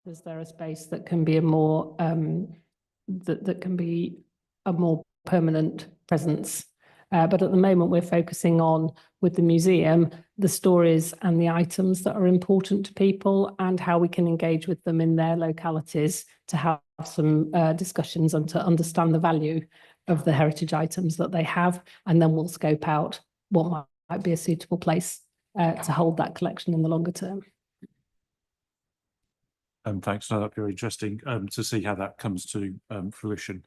Is there a space that can be a more that can be a more permanent presence? But at the moment, we're focusing on, with the museum, the stories and the items that are important to people and how we can engage with them in their localities to have some discussions and to understand the value of the heritage items that they have. And then we'll scope out what might be a suitable place to hold that collection in the longer term. Thanks. No, that'd be very interesting to see how that comes to fruition.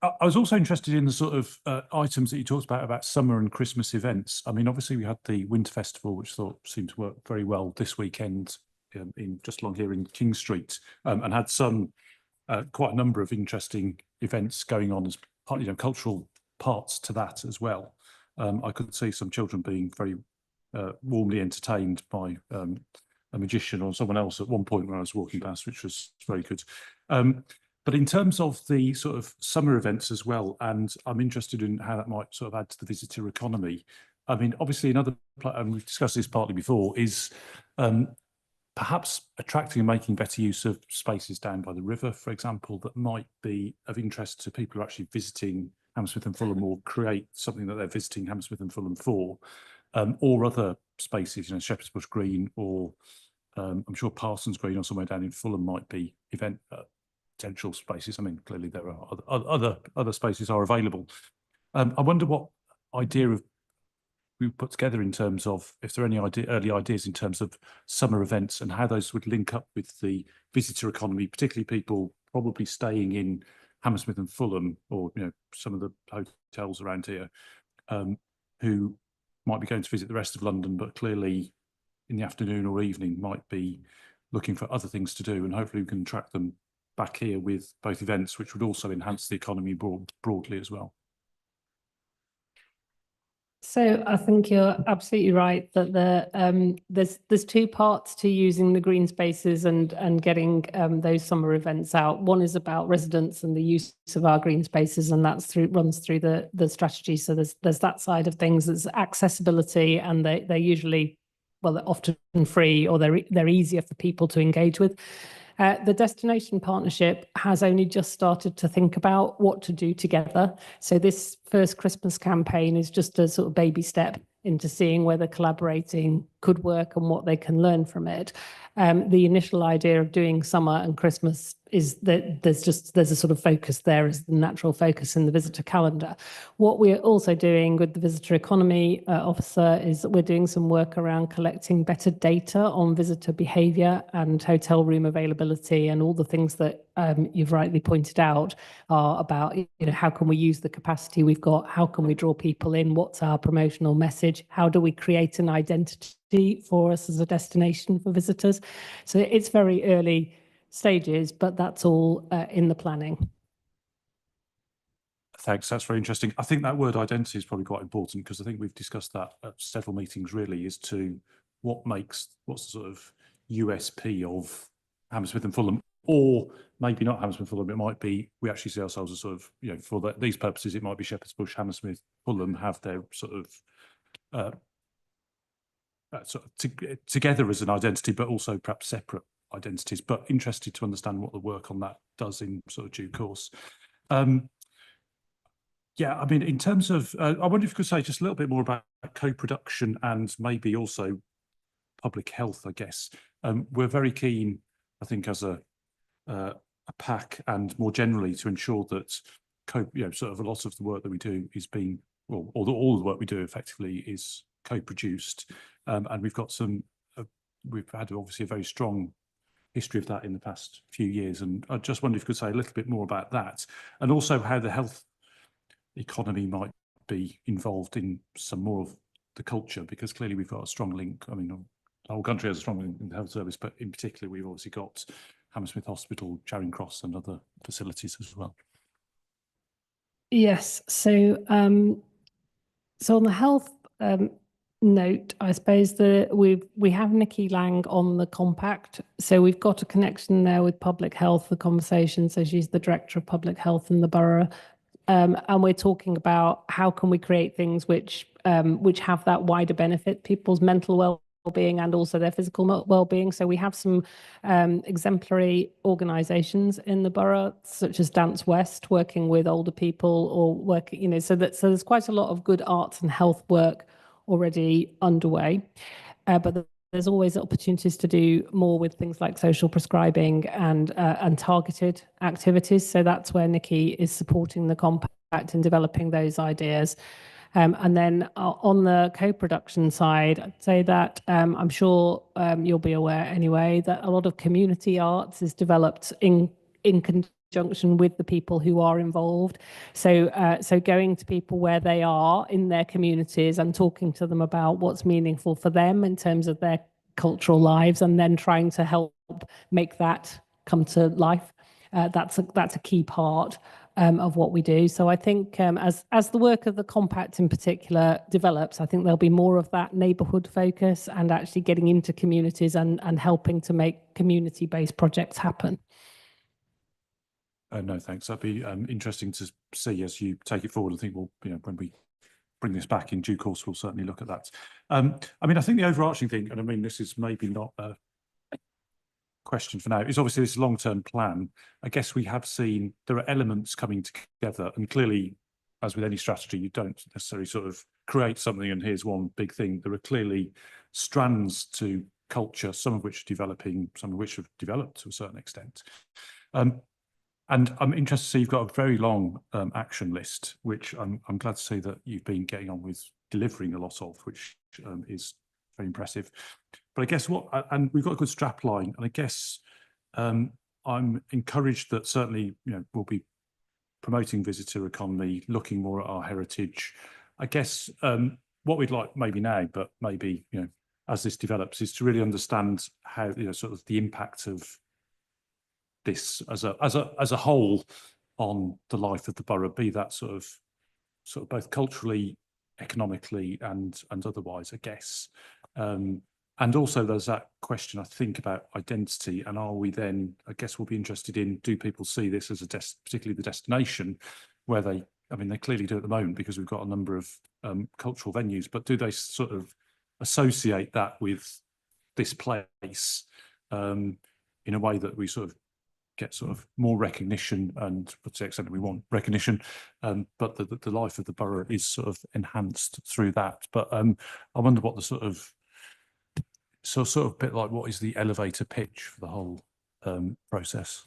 I was also interested in the sort of items that you talked about summer and Christmas events. I mean, obviously we had the Winter Festival, which I thought seemed to work very well this weekend in just along here in King Street, and had some quite a number of interesting events going on as part, cultural parts to that as well. I could see some children being very warmly entertained by a magician or someone else at one point when I was walking past, which was very good. But in terms of the sort of summer events as well, and I'm interested in how that might sort of add to the visitor economy. I mean, obviously another, and we've discussed this partly before, is perhaps attracting and making better use of spaces down by the river, for example, that might be of interest to people who are actually visiting Hammersmith and Fulham or create something that they're visiting Hammersmith and Fulham for, or other spaces, Shepherd's Bush Green, or I'm sure Parsons Green or somewhere down in Fulham might be event potential spaces. I mean, clearly there are other spaces are available. I wonder what idea of we put together in terms of if there are any early ideas in terms of summer events and how those would link up with the visitor economy, particularly people probably staying in Hammersmith and Fulham, or some of the hotels around here, who might be going to visit the rest of London, but clearly in the afternoon or evening might be looking for other things to do, and hopefully we can attract them back here with both events, which would also enhance the economy broadly as well. So I think you're absolutely right that there's two parts to using the green spaces and getting those summer events out. One is about residents and the use of our green spaces, and that's runs through the strategy. So there's that side of things. There's accessibility, and they're usually, well, they're often free, or they're easier for people to engage with. The destination partnership has only just started to think about what to do together. So this first Christmas campaign is just a sort of baby step into seeing whether collaborating could work and what they can learn from it. The initial idea of doing summer and Christmas is that there's a sort of focus there as the natural focus in the visitor calendar. What we're also doing with the visitor economy officer is that we're doing some work around collecting better data on visitor behaviour and hotel room availability, and all the things that you've rightly pointed out are about, how can we use the capacity we've got? How can we draw people in? What's our promotional message? How do we create an identity for us as a destination for visitors? So it's very early stages, but that's all in the planning. Thanks, that's very interesting. I think that word identity is probably quite important, because I think we've discussed that at several meetings really, as to what's the sort of USP of Hammersmith and Fulham, or maybe not Hammersmith and Fulham. It might be we actually see ourselves as sort of, for these purposes, it might be Shepherd's Bush, Hammersmith, Fulham have their sort of together as an identity, but also perhaps separate identities. But interested to understand what the work on that does in sort of due course. Yeah, I mean, in terms of, I wonder if you could say just a little bit more about co-production and maybe also public health, I guess. We're very keen, I think, as a PAC and more generally, to ensure that sort of a lot of the work that we do is being, well, all the work we do effectively is co-produced, and we've got we've had obviously a very strong history of that in the past few years, and I just wonder if you could say a little bit more about that, and also how the health economy might be involved in some more of the culture, because clearly we've got a strong link. I mean, the whole country has a strong link in the health service, but in particular we've obviously got Hammersmith Hospital, Charing Cross and other facilities as well. Yes, so on the health note, I suppose we have Nikki Lang on the compact, so we've got a connection there with public health, the conversation. So she's the director of public health in the borough, and we're talking about how can we create things which have that wider benefit, people's mental well-being and also their physical well-being. So we have some exemplary organisations in the borough, such as Dance West, working with older people, or working, you know, so there's quite a lot of good arts and health work already underway. But there's always opportunities to do more with things like social prescribing and targeted activities. So that's where Nikki is supporting the compact and developing those ideas. And then on the co-production side, I'd say that I'm sure you'll be aware anyway that a lot of community arts is developed in conjunction with the people who are involved. So going to people where they are in their communities and talking to them about what's meaningful for them in terms of their cultural lives, and then trying to help make that come to life. That's a key part of what we do. So I think as the work of the compact in particular develops, I think there'll be more of that neighbourhood focus and actually getting into communities and helping to make community-based projects happen. No, thanks. That'd be interesting to see as you take it forward. I think we'll, you know, when we bring this back in due course, we'll certainly look at that. I mean, I think the overarching thing, and I mean, this is maybe not a question for now, is obviously this long-term plan. I guess we have seen there are elements coming together, and clearly, as with any strategy, you don't necessarily sort of create something and here's one big thing. There are clearly strands to culture, some of which are developing, some of which have developed to a certain extent. And I'm interested to see you've got a very long action list, which I'm glad to see that you've been getting on with delivering a lot of, which is very impressive. But I guess and we've got a good strap line, and I guess I'm encouraged that certainly, you know, we'll be promoting visitor economy, looking more at our heritage. I guess what we'd like maybe now, but maybe, you know, as this develops, is to really understand how, you know, sort of the impact of this as a whole on the life of the borough, be that sort of both culturally, economically, and otherwise, I guess. And also there's that question, I think, about identity, and are we then, I guess we'll be interested in, do people see this as particularly the destination where they, I mean, they clearly do at the moment because we've got a number of cultural venues, but do they sort of associate that with this place in a way that we sort of get sort of more recognition, and to the extent that we want recognition, but the life of the borough is sort of enhanced through that. But I wonder what the sort of bit like, what is the elevator pitch for the whole process?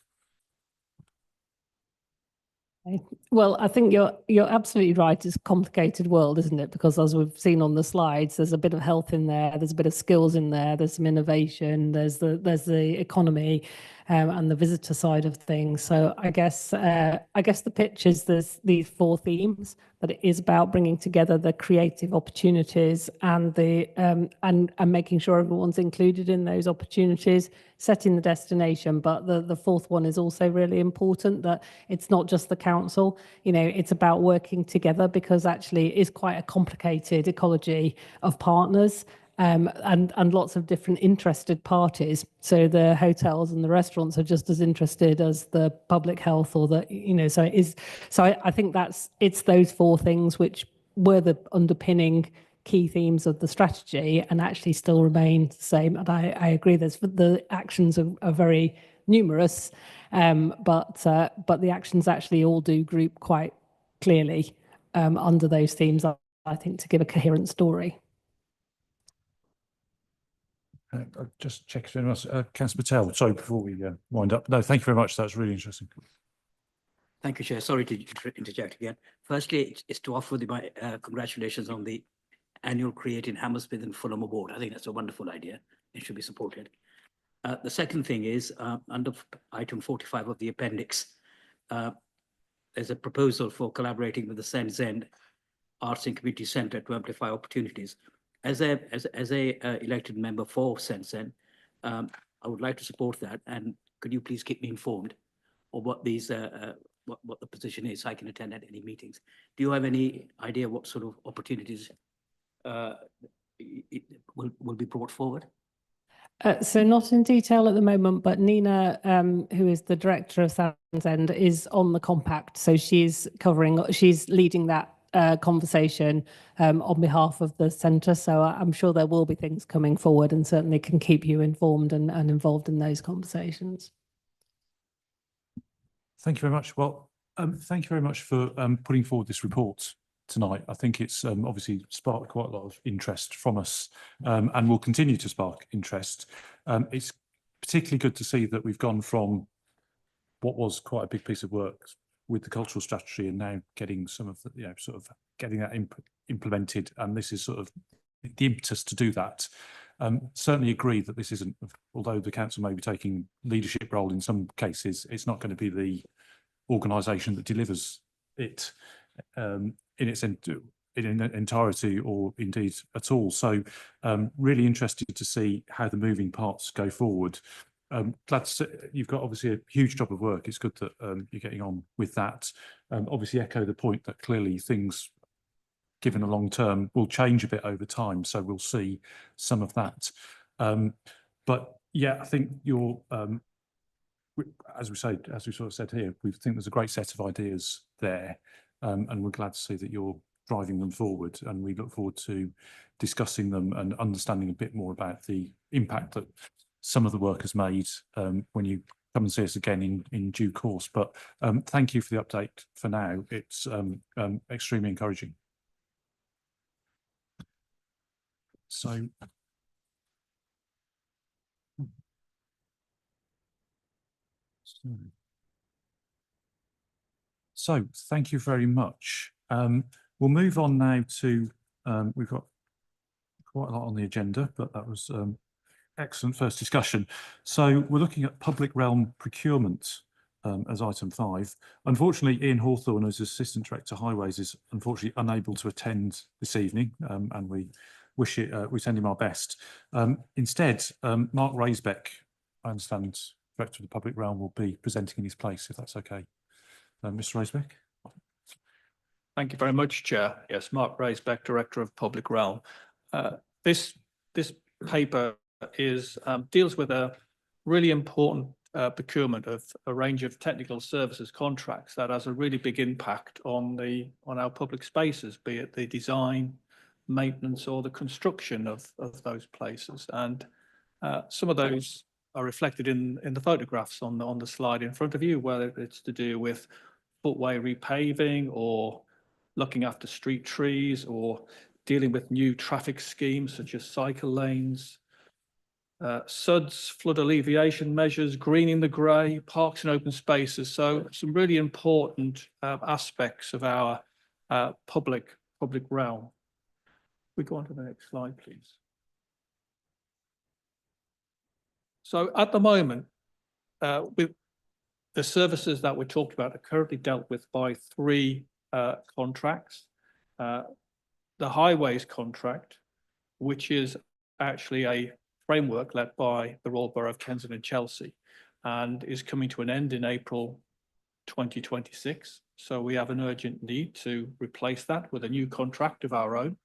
Well, I think you're absolutely right. It's a complicated world, isn't it? Because as we've seen on the slides, there's a bit of health in there, there's a bit of skills in there, there's some innovation, there's the economy, and the visitor side of things. So I guess the pitch is there's these four themes, but it is about bringing together the creative opportunities and and making sure everyone's included in those opportunities, setting the destination. But the fourth one is also really important, that it's not just the council, you know, it's about working together, because actually it is quite a complicated ecology of partners. And lots of different interested parties. So the hotels and the restaurants are just as interested as the public health, or the, you know, so it is. So I think it's those four things which were the underpinning key themes of the strategy, and actually still remain the same. And I agree, the actions are very numerous, but the actions actually all do group quite clearly under those themes, I think, to give a coherent story. I'll just check if anyone else, Councillor Patel, sorry, before we wind up. No, thank you very much. That's really interesting. Thank you, Chair. Sorry to interject again. Firstly, it's to offer my congratulations on the annual Creating Hammersmith and Fulham Award. I think that's a wonderful idea. It should be supported. The second thing is, under item 45 of the appendix, there's a proposal for collaborating with the Sens End Arts and Community Centre to amplify opportunities. As a elected member for Sens End, I would like to support that. And could you please keep me informed of what these what the position is, so I can attend at any meetings? Do you have any idea what sort of opportunities will be brought forward? So not in detail at the moment, but Nina, who is the director of Sens End, is on the compact. So she's leading that conversation on behalf of the centre. So I'm sure there will be things coming forward, and certainly can keep you informed and involved in those conversations. Thank you very much. Well, thank you very much for putting forward this report tonight. I think it's obviously sparked quite a lot of interest from us, and will continue to spark interest. It's particularly good to see that we've gone from what was quite a big piece of work with the cultural strategy, and now getting some of the, sort of getting that implemented. And this is sort of the impetus to do that. Certainly agree that this isn't, although the council may be taking leadership role in some cases, it's not going to be the organisation that delivers it in its entirety, or indeed at all. So really interested to see how the moving parts go forward. Glad to see you've got obviously a huge job of work. It's good that you're getting on with that. Obviously echo the point that clearly things, given a long term, will change a bit over time. So we'll see some of that. But yeah, I think you're, as we sort of said here, we think there's a great set of ideas there, and we're glad to see that you're driving them forward. And we look forward to discussing them and understanding a bit more about the impact that some of the work has made when you come and see us again in due course. But thank you for the update for now. It's extremely encouraging. So thank you very much. We'll move on now to, we've got quite a lot on the agenda, but that was excellent first discussion. So we're looking at public realm procurement as item 5. Unfortunately, Ian Hawthorne, as Assistant Director Highways, is unfortunately unable to attend this evening, and we send him our best. Instead, Mark Raisbeck, I understand, Director of the Public Realm, will be presenting in his place, if that's okay. Mr. Raisbeck. Thank you very much, Chair. Yes, Mark Raisbeck, Director of Public Realm. This paper deals with a really important procurement of a range of technical services contracts that has a really big impact on our public spaces, be it the design, maintenance, or the construction of those places. And some of those are reflected in the photographs on the slide in front of you, whether it's to do with footway repaving, or looking after street trees, or dealing with new traffic schemes such as cycle lanes, SUDS, flood alleviation measures, greening the grey, parks and open spaces. So some really important aspects of our public realm. We go on to the next slide, please. So at the moment, with the services that we're talking about are currently dealt with by 3 contracts. The highways contract, which is actually a framework led by the Royal Borough of Kensington and Chelsea, and is coming to an end in April 2026. So we have an urgent need to replace that with a new contract of our own.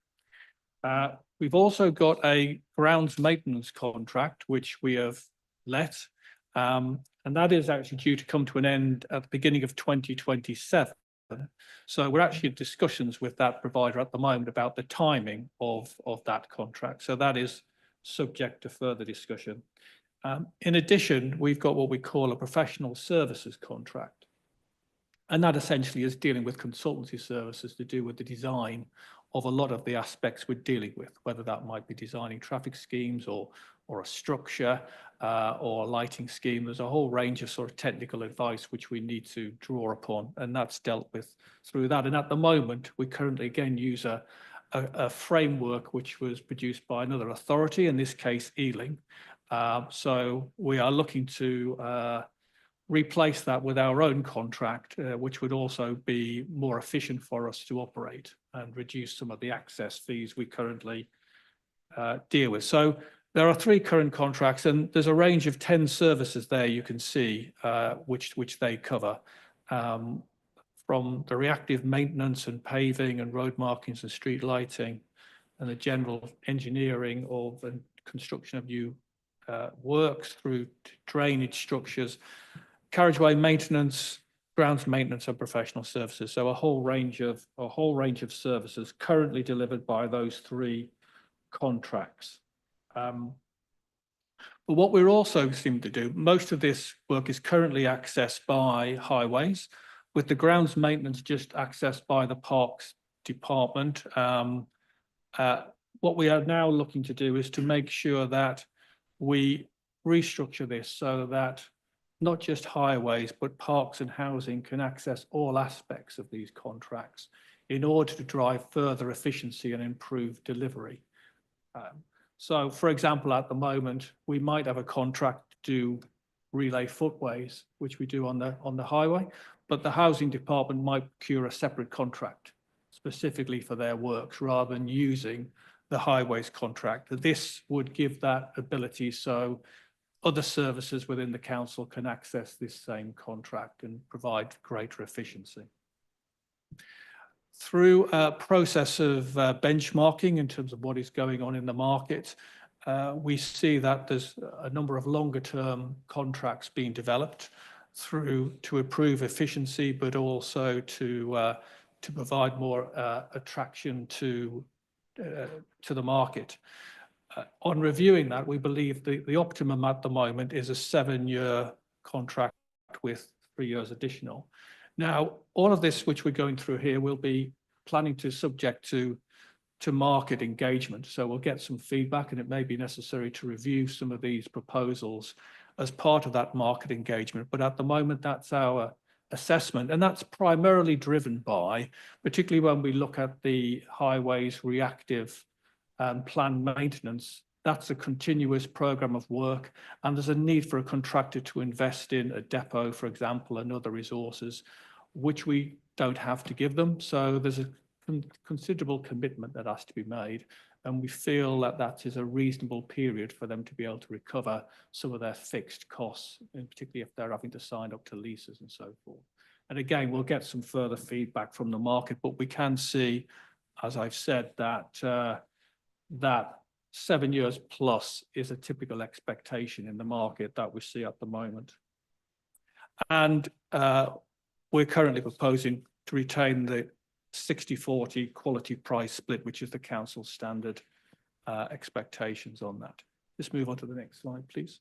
We've also got a grounds maintenance contract, which we have let, and that is actually due to come to an end at the beginning of 2027. So we're actually in discussions with that provider at the moment about the timing of that contract. So that is subject to further discussion. In addition, we've got what we call a professional services contract. And that essentially is dealing with consultancy services to do with the design of a lot of the aspects we're dealing with, whether that might be designing traffic schemes or a structure or a lighting scheme. There's a whole range of sort of technical advice which we need to draw upon, and that's dealt with through that. And at the moment, we currently again use a framework which was produced by another authority, in this case, Ealing. So we are looking to replace that with our own contract, which would also be more efficient for us to operate and reduce some of the access fees we currently deal with. So there are 3 current contracts, and there's a range of 10 services there you can see which they cover, from the reactive maintenance and paving and road markings and street lighting, and the general engineering of and construction of new works, through to drainage structures, carriageway maintenance, grounds maintenance and professional services. So a whole range of services currently delivered by those 3 contracts. But what we're also seeming to do, most of this work is currently accessed by highways, with the grounds maintenance just accessed by the parks department. What we are now looking to do is to make sure that we restructure this so that not just highways, but parks and housing can access all aspects of these contracts in order to drive further efficiency and improve delivery. So, for example, at the moment, we might have a contract to do relay footways, which we do on the highway, but the housing department might procure a separate contract specifically for their works rather than using the highways contract. This would give that ability so other services within the council can access this same contract and provide greater efficiency. Through a process of benchmarking in terms of what is going on in the market, we see that there's a number of longer term contracts being developed to improve efficiency, but also to provide more attraction to the market. On reviewing that, we believe the optimum at the moment is a 7-year contract with 3 years additional. Now, all of this which we're going through here will be planning to subject to market engagement. So we'll get some feedback, and it may be necessary to review some of these proposals as part of that market engagement. But at the moment, that's our assessment, and that's primarily driven by, particularly when we look at the highways reactive planned maintenance, that's a continuous program of work, and there's a need for a contractor to invest in a depot, for example, and other resources, which we don't have to give them. So there's a considerable commitment that has to be made, and we feel that that is a reasonable period for them to be able to recover some of their fixed costs, and particularly if they're having to sign up to leases and so forth. And again, we'll get some further feedback from the market, but we can see, as I've said, that that 7 years plus is a typical expectation in the market that we see at the moment. And we're currently proposing to retain the 60-40 quality price split, which is the council standard expectations on that. Let's move on to the next slide, please.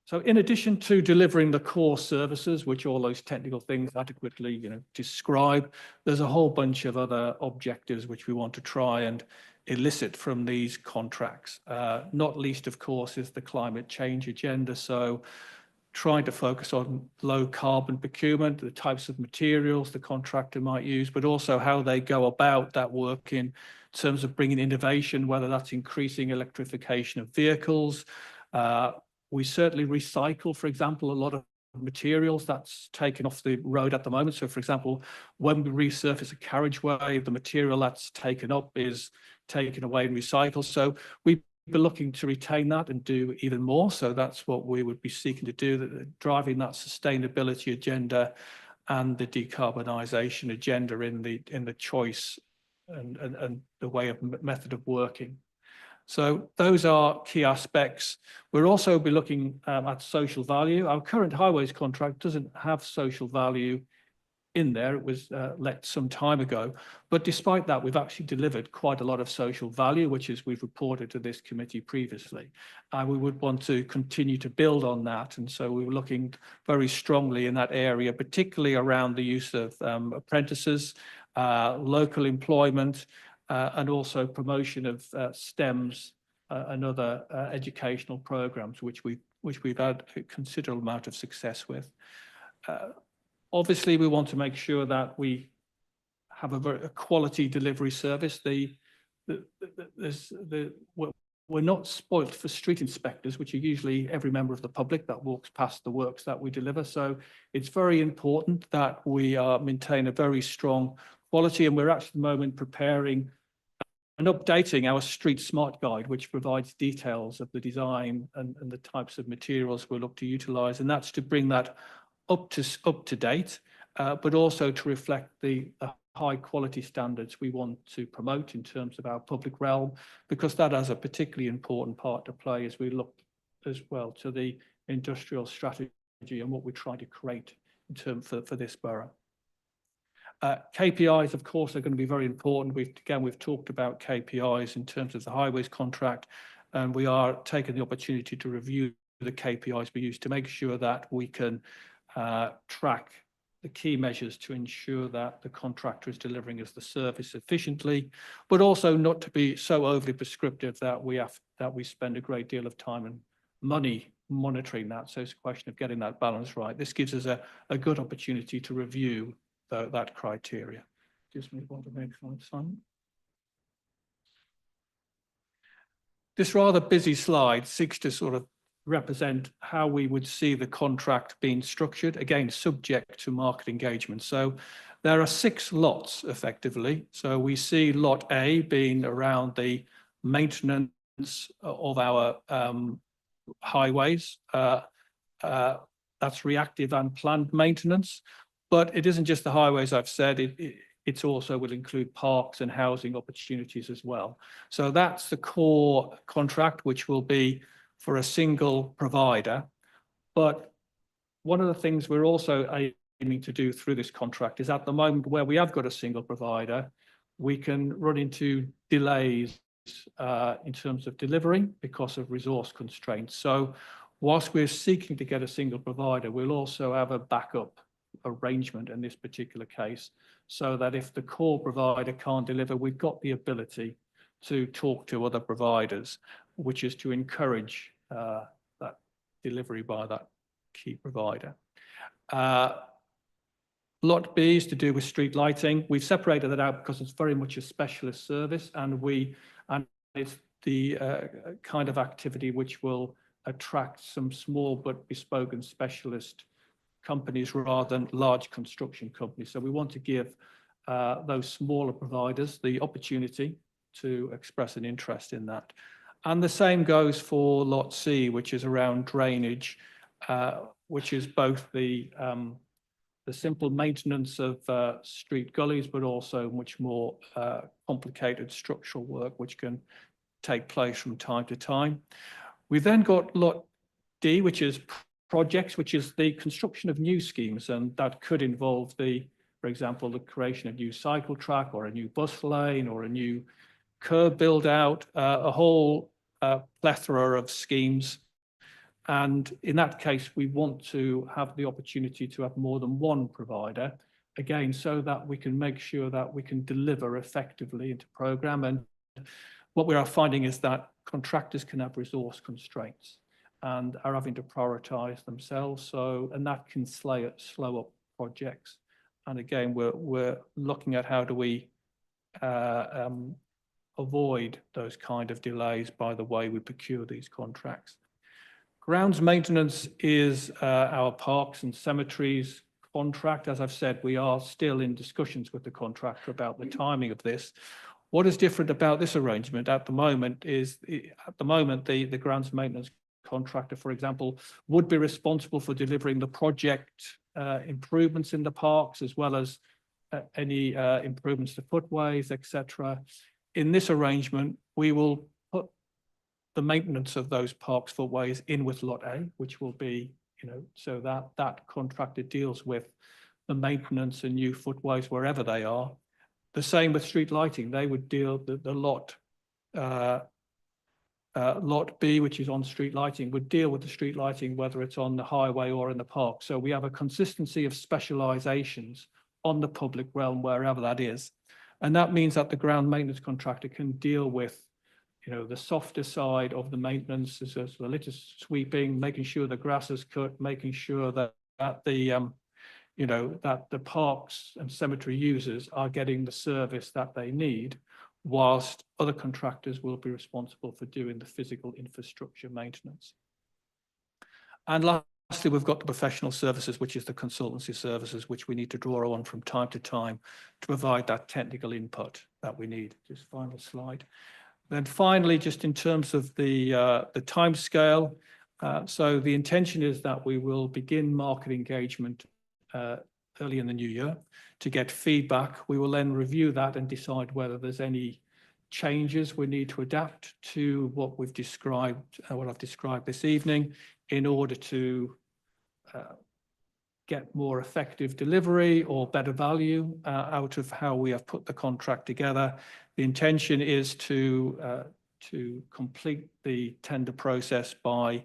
So in addition to delivering the core services, which all those technical things adequately describe, there's a whole bunch of other objectives which we want to try and elicit from these contracts. Not least, of course, is the climate change agenda. So trying to focus on low carbon procurement, the types of materials the contractor might use, but also how they go about that work in terms of bringing innovation, whether that's increasing electrification of vehicles. We certainly recycle, for example, a lot of materials that's taken off the road at the moment. So, for example, when we resurface a carriageway, the material that's taken up is taken away and recycled. So we've been looking to retain that and do even more. So that's what we would be seeking to do, driving that sustainability agenda and the decarbonisation agenda in the choice and the way of method of working. So those are key aspects. We'll also be looking at social value. Our current highways contract doesn't have social value in there. It was let some time ago. But despite that, we've actually delivered quite a lot of social value, which is we've reported to this committee previously. We would want to continue to build on that. And so we were looking very strongly in that area, particularly around the use of apprentices, local employment, and also promotion of STEMs and other educational programs, which we've had a considerable amount of success with. Obviously, we want to make sure that we have a quality delivery service. We're not spoilt for street inspectors, which are usually every member of the public that walks past the works that we deliver. So it's very important that we maintain a very strong quality, and we're actually at the moment preparing and updating our Street Smart Guide, which provides details of the design and the types of materials we'll look to utilise, and that's to bring that up to date, but also to reflect the high quality standards we want to promote in terms of our public realm, because that has a particularly important part to play as we look as well to the industrial strategy and what we're trying to create in terms for this borough. KPIs, of course, are going to be very important. We've talked about KPIs in terms of the highways contract, and we are taking the opportunity to review the KPIs we use to make sure that we can track the key measures to ensure that the contractor is delivering us the service efficiently, but also not to be so overly prescriptive that we spend a great deal of time and money monitoring that. So it's a question of getting that balance right. This gives us a good opportunity to review that criteria. Just move on to the next slide, Simon. This rather busy slide seeks to sort of represent how we would see the contract being structured, again, subject to market engagement. So there are 6 lots effectively. So we see lot A being around the maintenance of our highways. That's reactive and planned maintenance, but it isn't just the highways. I've said it also will include parks and housing opportunities as well. So that's the core contract, which will be for a single provider. But one of the things we're also aiming to do through this contract is, at the moment where we have got a single provider, we can run into delays in terms of delivery because of resource constraints. So whilst we're seeking to get a single provider, we'll also have a backup arrangement in this particular case, so that if the core provider can't deliver, we've got the ability to talk to other providers, which is to encourage that delivery by that key provider. Lot B is to do with street lighting. We've separated that out because it's very much a specialist service, and it's the kind of activity which will attract some small but bespoke and specialist companies rather than large construction companies. So we want to give those smaller providers the opportunity to express an interest in that. And the same goes for lot C, which is around drainage, which is both the simple maintenance of street gullies, but also much more complicated structural work, which can take place from time to time. We've then got lot D, which is projects, which is the construction of new schemes, and that could involve for example, the creation of a new cycle track or a new bus lane or a new curb build out, a whole plethora of schemes. And in that case, we want to have the opportunity to have more than one provider, again, so that we can make sure that we can deliver effectively into program. And what we are finding is that contractors can have resource constraints and are having to prioritize themselves. So, and that can slow up projects. And again, we're looking at how do we avoid those kind of delays by the way we procure these contracts. Grounds maintenance is our parks and cemeteries contract. As I've said, we are still in discussions with the contractor about the timing of this. What is different about this arrangement at the moment is, the grounds maintenance contractor, for example, would be responsible for delivering the project improvements in the parks, as well as any improvements to footways, etc. In this arrangement, we will put the maintenance of those parks footways in with lot A, which will be, so that contractor deals with the maintenance and new footways wherever they are. The same with street lighting. They would deal the lot B, which is on street lighting, would deal with the street lighting, whether it's on the highway or in the park. So we have a consistency of specializations on the public realm, wherever that is. And that means that the ground maintenance contractor can deal with, the softer side of the maintenance, as the litter sweeping, making sure the grass is cut, making sure that the parks and cemetery users are getting the service that they need, whilst other contractors will be responsible for doing the physical infrastructure maintenance. And lastly, we've got the professional services, which is the consultancy services, which we need to draw on from time to time to provide that technical input that we need. Just final slide. Then finally, just in terms of the timescale, so the intention is that we will begin market engagement early in the new year to get feedback. We will then review that and decide whether there's any changes we need to adapt to what we've described, what I've described this evening, in order to get more effective delivery or better value out of how we have put the contract together. The intention is to complete the tender process by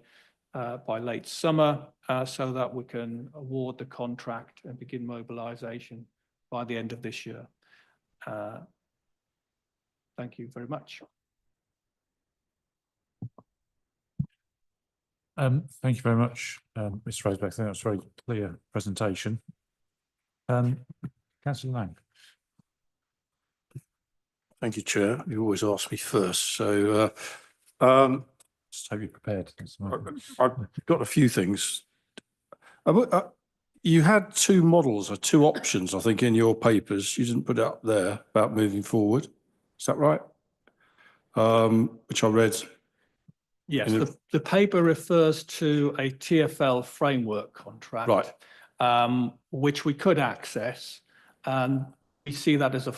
late summer, so that we can award the contract and begin mobilisation by the end of this year. Thank you very much. Thank you very much, Mr. Rosebeck. I think that's a very clear presentation. Councillor Lang. Thank you, Chair. You always ask me first, so Just hope you're prepared. I've got a few things. You had two models or two options, I think, in your papers. You didn't put it up there about moving forward. Is that right? Which I read. Yes, the paper refers to a TfL framework contract, Right. Which we could access, and we see that as a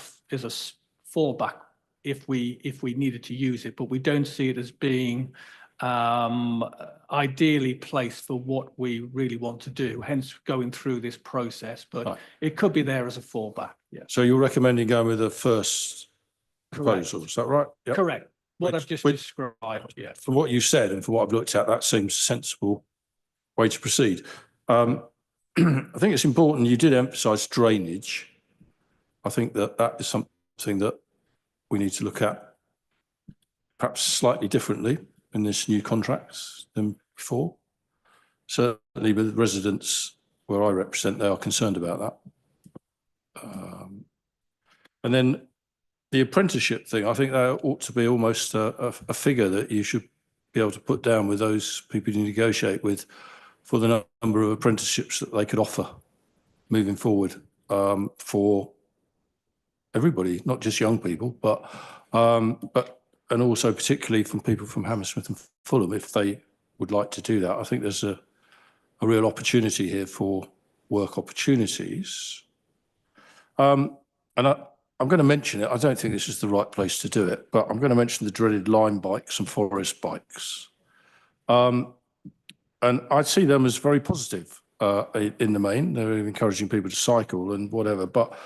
fallback if we needed to use it, but we don't see it as being ideally placed for what we really want to do, hence going through this process, but Right. it could be there as a fallback. Yeah, So you're recommending going with the first proposal, is that right? Yep. correct. What Which- I've just which- described, yeah. From what you said and from what I've looked at, that seems a sensible way to proceed. I think it's important you did emphasise drainage. I think that is something that we need to look at perhaps slightly differently in this new contracts than before. Certainly with residents where I represent, they are concerned about that. And then the apprenticeship thing, I think there ought to be almost a figure that you should be able to put down with those people you negotiate with for the number of apprenticeships that they could offer moving forward, for everybody, not just young people, but and also particularly from people from Hammersmith and Fulham, if they would like to do that. I think there's a real opportunity here for work opportunities. And I'm going to mention it. I don't think this is the right place to do it, but I'm going to mention the dreaded line bikes and forest bikes. And I see them as very positive in the main. They're encouraging people to cycle and whatever, but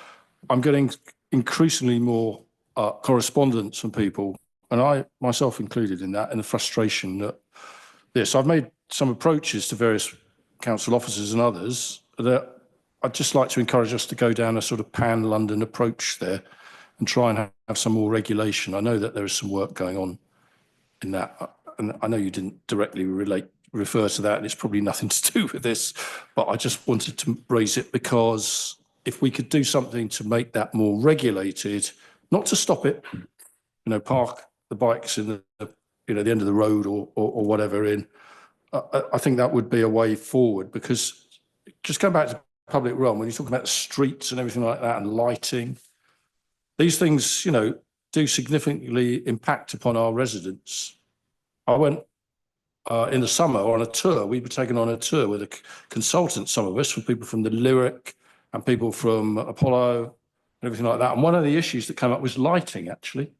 I'm getting increasingly more correspondence from people, and I myself included in that, and the frustration that this. I've made some approaches to various council officers and others that I'd just like to encourage us to go down a sort of pan-London approach there and try and have some more regulation. I know that there is some work going on in that, and I know you didn't directly refer to that, and it's probably nothing to do with this, but I just wanted to raise it because if we could do something to make that more regulated, not to stop it, park the bikes in the end of the road or whatever in, I think that would be a way forward, because just going back to public realm, when you talk about the streets and everything like that and lighting, these things, do significantly impact upon our residents. I went in the summer on a tour. We were taken on a tour with a consultant, some of us, from people from the Lyric and people from Apollo and everything like that. And one of the issues that came up was lighting, actually,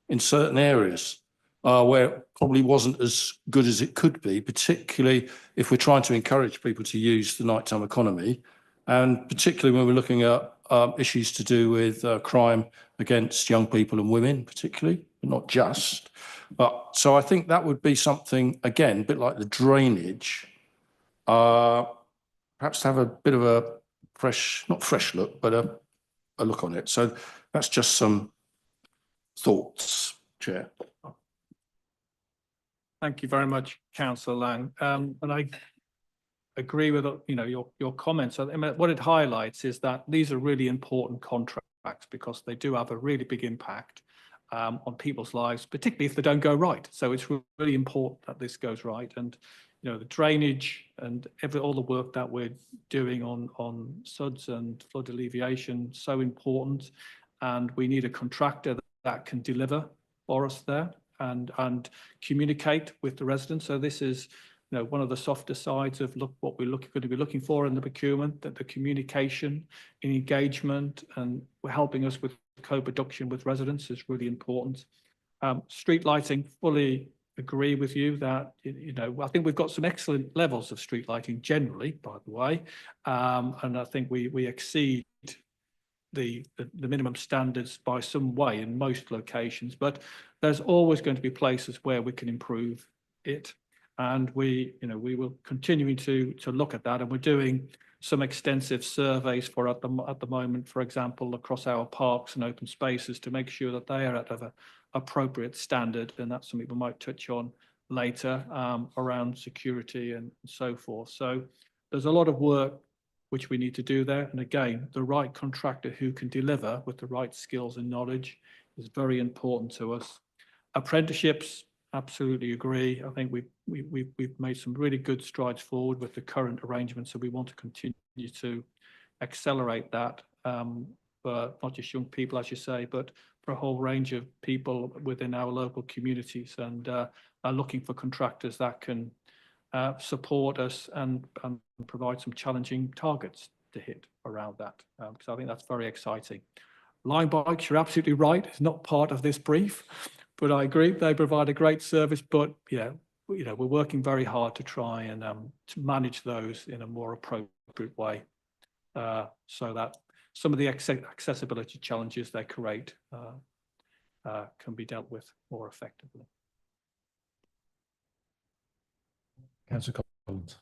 in certain areas where it probably wasn't as good as it could be, particularly if we're trying to encourage people to use the nighttime economy, and particularly when we're looking at issues to do with crime against young people and women, particularly, but not just. But so I think that would be something, again, a bit like the drainage, perhaps to have a bit of a not fresh look, but a look on it. So that's just some thoughts, Chair. Thank you very much, Councillor Lang. And I agree with your comments. I mean, what it highlights is that these are really important contracts because they do have a really big impact on people's lives, particularly if they don't go right. So it's really important that this goes right. And the drainage and all the work that we're doing on SUDS and flood alleviation, so important. And we need a contractor that can deliver for us there and communicate with the residents. So this is one of the softer sides of what we're going to be looking for in the procurement, that the communication and engagement and helping us with co-production with residents is really important. Street lighting, fully agree with you that, you know, I think we've got some excellent levels of street lighting generally, by the way. And I think we exceed the minimum standards by some way in most locations, but there's always going to be places where we can improve it. And we will continue to look at that, and we're doing some extensive surveys at the moment, for example, across our parks and open spaces to make sure that they are at an appropriate standard. And that's something we might touch on later, around security and so forth. So there's a lot of work which we need to do there. And again, the right contractor who can deliver with the right skills and knowledge is very important to us. Apprenticeships, absolutely agree. I think we've made some really good strides forward with the current arrangements, so we want to continue to accelerate that, for not just young people, as you say, but for a whole range of people within our local communities, and are looking for contractors that can support us and provide some challenging targets to hit around that, because I think that's very exciting. Line bikes, you're absolutely right, it's not part of this brief, but I agree they provide a great service. But yeah, we're working very hard to try and to manage those in a more appropriate way, so that some of the accessibility challenges they create can be dealt with more effectively. Councillor Collins.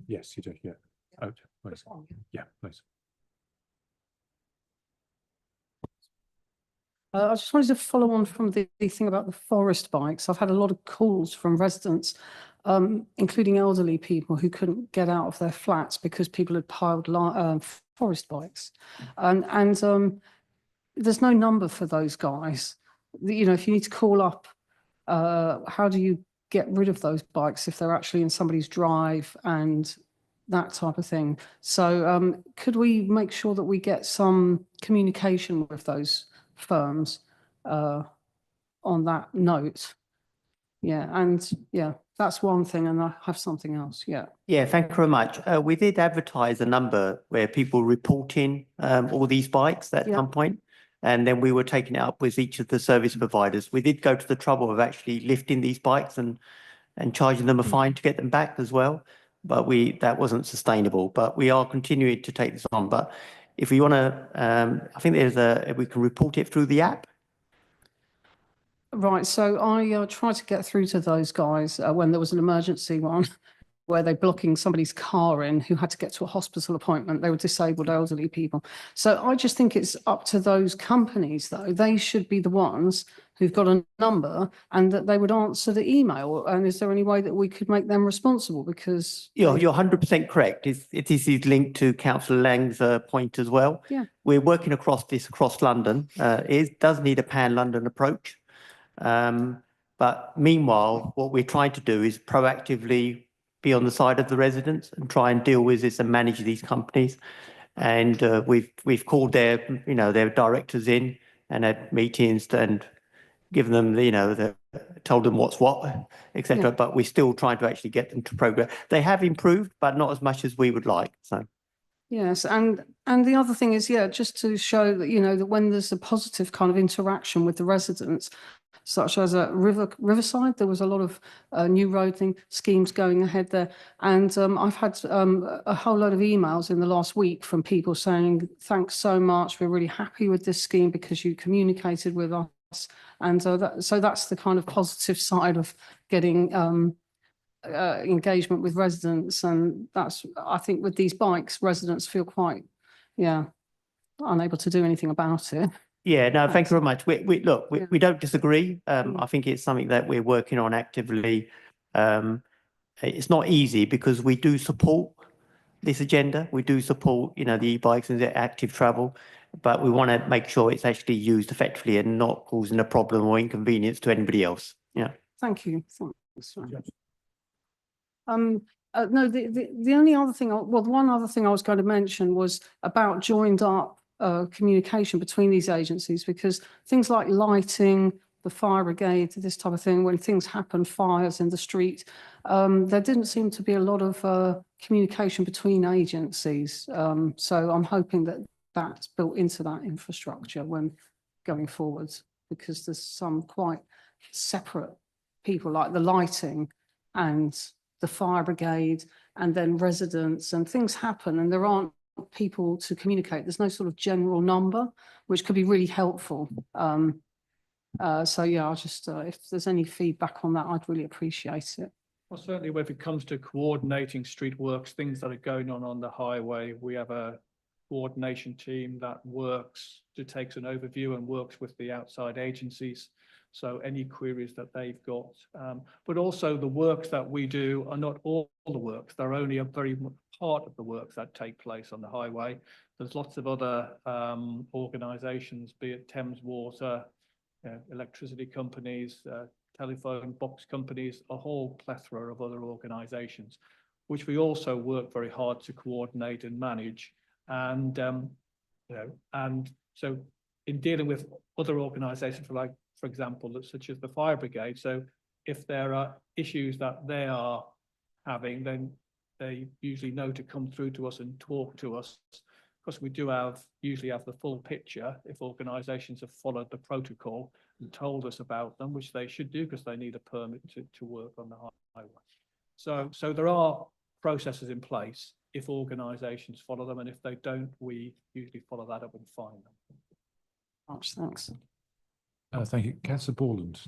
Yes, you do. Yeah. Oh, please. Yeah, please. I just wanted to follow on from the thing about the forest bikes. I've had a lot of calls from residents, including elderly people who couldn't get out of their flats because people had piled forest bikes. And there's no number for those guys. You know, if you need to call up, how do you get rid of those bikes if they're actually in somebody's drive and that type of thing? So could we make sure that we get some communication with those firms on that note? Yeah, and yeah, that's one thing, and I have something else. Yeah. Yeah, thank you very much. We did advertise a number where people reporting all these bikes at some point, and then we were taking it up with each of the service providers. We did go to the trouble of actually lifting these bikes and charging them a fine to get them back as well, but that wasn't sustainable. But we are continuing to take this on. But if we want to, I think we can report it through the app. Right, so I tried to get through to those guys when there was an emergency one where they're blocking somebody's car in who had to get to a hospital appointment. They were disabled elderly people. So I just think it's up to those companies, though. They should be the ones who've got a number, and that they would answer the email. And is there any way that we could make them responsible? Because You're 100% correct. It is linked to Councillor Lang's point as well. Yeah. We're working across London. It does need a pan-London approach. But meanwhile, what we're trying to do is proactively be on the side of the residents and try and deal with this and manage these companies. And we've called their directors in and had meetings and given them, told them what's what, etc. Yeah. But we're still trying to actually get them to progress. They have improved, but not as much as we would like. So. Yes, and the other thing is, just to show that, that when there's a positive kind of interaction with the residents, such as at Riverside, there was a lot of new road schemes going ahead there. And I've had a whole load of emails in the last week from people saying, thanks so much, we're really happy with this scheme because you communicated with us. And so that's the kind of positive side of getting engagement with residents. And that's, I think with these bikes, residents feel quite, unable to do anything about it. Yeah, no, thank you very much. We don't disagree. I think it's something that we're working on actively. It's not easy because we do support this agenda. We do support, the e-bikes and the active travel, but we want to make sure it's actually used effectively and not causing a problem or inconvenience to anybody else. Yeah. Thank you. Thanks. No, the only other thing, one other thing I was going to mention was about joined up communication between these agencies, because things like lighting, the fire brigade, this type of thing, when things happen, fires in the street, there didn't seem to be a lot of communication between agencies. So I'm hoping that that's built into that infrastructure when going forwards, because there's some quite separate people like the lighting and the fire brigade and then residents, and things happen and there aren't people to communicate. There's no sort of general number, which could be really helpful. So yeah, I'll just, if there's any feedback on that, I'd really appreciate it. Well, certainly when it comes to coordinating street works, things that are going on the highway, we have a coordination team that takes an overview and works with the outside agencies. So any queries that they've got, but also the works that we do are not all the works. They're only a very part of the works that take place on the highway. There's lots of other organisations, be it Thames Water, electricity companies, telephone box companies, a whole plethora of other organisations, which we also work very hard to coordinate and manage. And and so in dealing with other organisations, for example, such as the fire brigade, so if there are issues that they are having, then they usually know to come through to us and talk to us, because we do usually have the full picture if organisations have followed the protocol and told us about them, which they should do because they need a permit to work on the highway. So there are processes in place if organisations follow them, and if they don't, we usually follow that up and fine them. Much thanks. Thank you. Councillor Borland.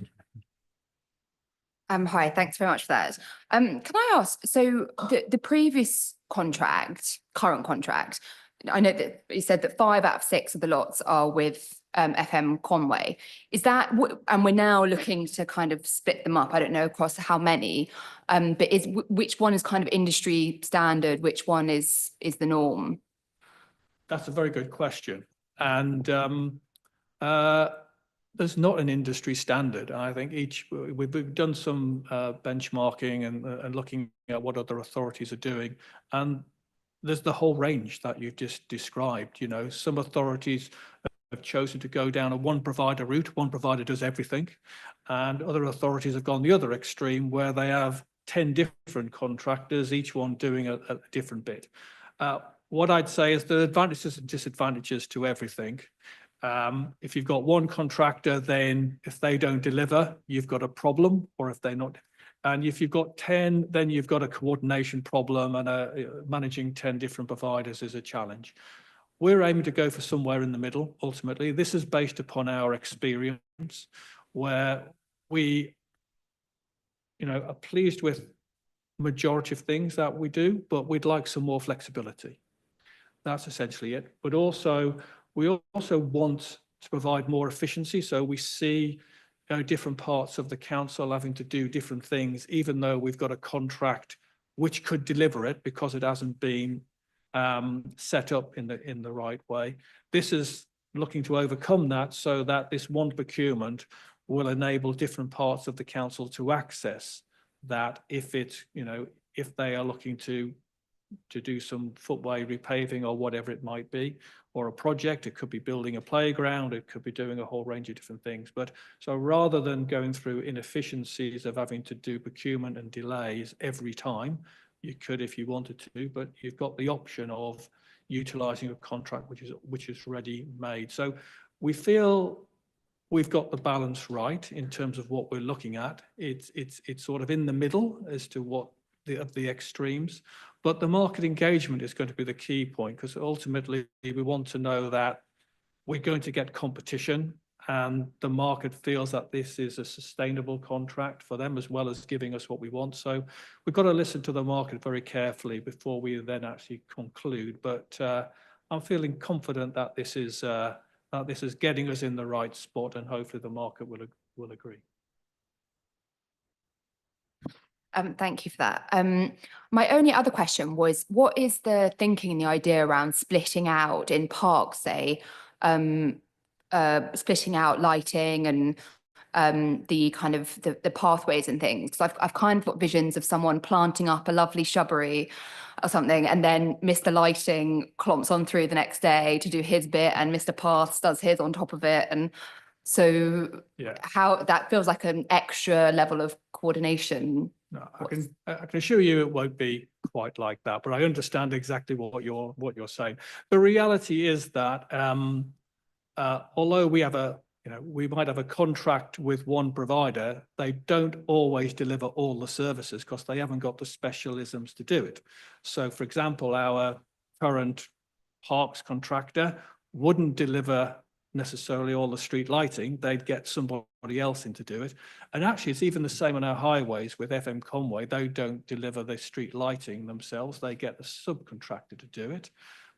Hi, thanks very much for that. Can I ask, so the previous contract, current contract, I know that you said that 5 out of 6 of the lots are with FM Conway. Is that, and we're now looking to kind of split them up, I don't know across how many, but which one is kind of industry standard, which one is the norm? That's a very good question. And there's not an industry standard. I think we've done some benchmarking and looking at what other authorities are doing. And there's the whole range that you've just described. You know, some authorities have chosen to go down a one provider route. One provider does everything. And other authorities have gone the other extreme where they have 10 different contractors, each one doing a different bit. What I'd say is the advantages and disadvantages to everything. If you've got one contractor, then if they don't deliver, you've got a problem, or if they're not. And if you've got 10, then you've got a coordination problem, and managing 10 different providers is a challenge. We're aiming to go for somewhere in the middle, ultimately. This is based upon our experience, where we, are pleased with majority of things that we do, but we'd like some more flexibility. That's essentially it. But also, we also want to provide more efficiency. So we see different parts of the council having to do different things, even though we've got a contract which could deliver it because it hasn't been set up in the right way. This is looking to overcome that so that this one procurement will enable different parts of the council to access that if they are looking to do some footway repaving or whatever it might be, or a project. It could be building a playground, it could be doing a whole range of different things. But so rather than going through inefficiencies of having to do procurement and delays every time, you could if you wanted to, but you've got the option of utilising a contract which is ready made. So we feel we've got the balance right in terms of what we're looking at. It's sort of in the middle as to what of the extremes, but the market engagement is going to be the key point, because ultimately we want to know that we're going to get competition and the market feels that this is a sustainable contract for them as well as giving us what we want. So we've got to listen to the market very carefully before we then actually conclude. But I'm feeling confident that this is getting us in the right spot, and hopefully the market will agree. Thank you for that. My only other question was, what is the thinking and the idea around splitting out in parks, say, splitting out lighting and the kind of the pathways and things? Because I've kind of got visions of someone planting up a lovely shrubbery or something, and then Mr. Lighting clomps on through the next day to do his bit, and Mr. Paths does his on top of it. And so how that feels like an extra level of coordination. No, I can assure you it won't be quite like that, but I understand exactly what you're saying. The reality is that although we have a we might have a contract with one provider. They don't always deliver all the services because they haven't got the specialisms to do it. So, for example, our current parks contractor wouldn't deliver necessarily all the street lighting. They'd get somebody else in to do it. And actually, it's even the same on our highways with FM Conway. They don't deliver the street lighting themselves. They get the subcontractor to do it,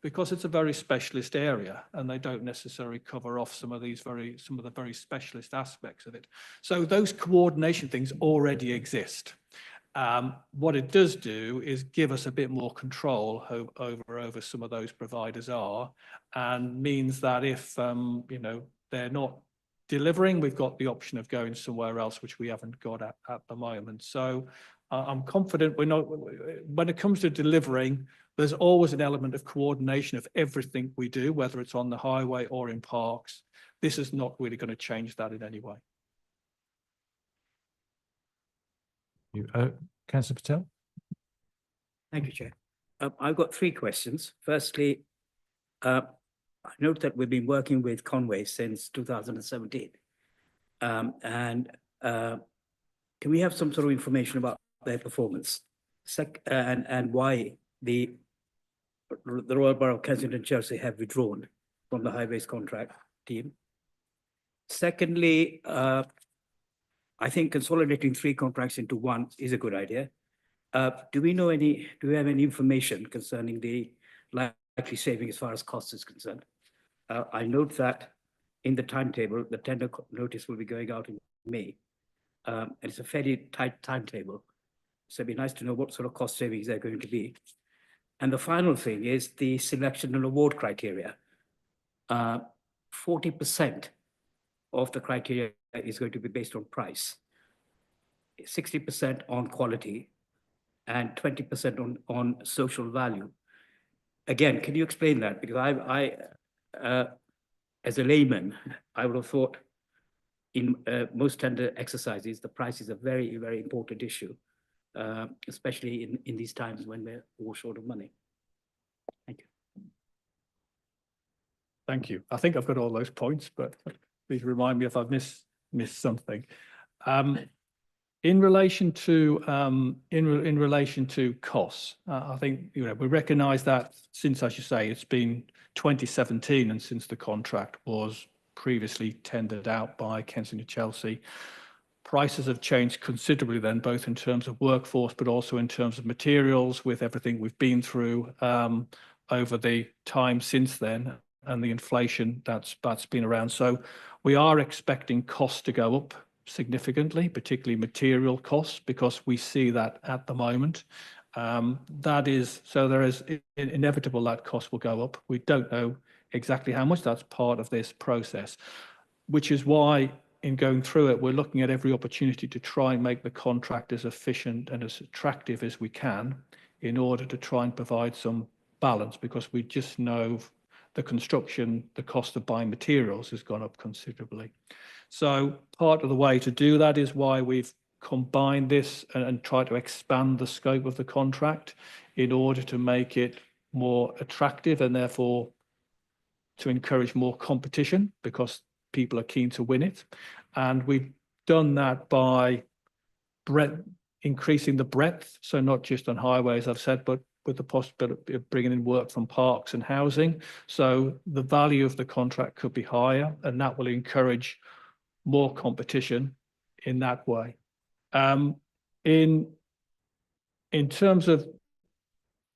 because it's a very specialist area and they don't necessarily cover off some of the very specialist aspects of it. So those coordination things already exist. What it does do is give us a bit more control over some of those providers and means that if they're not delivering, we've got the option of going somewhere else, which we haven't got at the moment. So I'm confident when it comes to delivering, there's always an element of coordination of everything we do, whether it's on the highway or in parks. This is not really going to change that in any way. Councillor Patel. Thank you, Chair. I've got 3 questions. Firstly, I note that we've been working with Conway since 2017. Can we have some sort of information about their performance? And why the Royal Borough of Kensington Chelsea have withdrawn from the highways contract team? Secondly, I think consolidating 3 contracts into one is a good idea. Do we have any information concerning the likely saving as far as cost is concerned? I note that in the timetable, the tender notice will be going out in May. And it's a fairly tight timetable. So it'd be nice to know what sort of cost savings they're going to be. And the final thing is the selection and award criteria. 40% of the criteria is going to be based on price, 60% on quality, and 20% on social value. Again, can you explain that? Because I as a layman, I would have thought in most tender exercises, the price is a very, very important issue, especially in these times when we're all short of money. Thank you. Thank you. I think I've got all those points, but please remind me if I've missed something. In relation to in relation to costs, I think we recognise that since, as you say, it's been 2017 and since the contract was previously tendered out by Kensington Chelsea, prices have changed considerably then, both in terms of workforce but also in terms of materials, with everything we've been through over the time since then and the inflation that's been around. So we are expecting costs to go up significantly, particularly material costs, because we see that at the moment. There is inevitable that cost will go up. We don't know exactly how much. That's part of this process, which is why in going through it, we're looking at every opportunity to try and make the contract as efficient and as attractive as we can in order to try and provide some balance, because we just know the construction, the cost of buying materials has gone up considerably. So part of the way to do that is why we've combined this and try to expand the scope of the contract in order to make it more attractive and therefore to encourage more competition, because people are keen to win it. And we've done that by increasing the breadth. So not just on highways, I've said, but with the possibility of bringing in work from parks and housing. So the value of the contract could be higher, and that will encourage more competition in that way. In terms of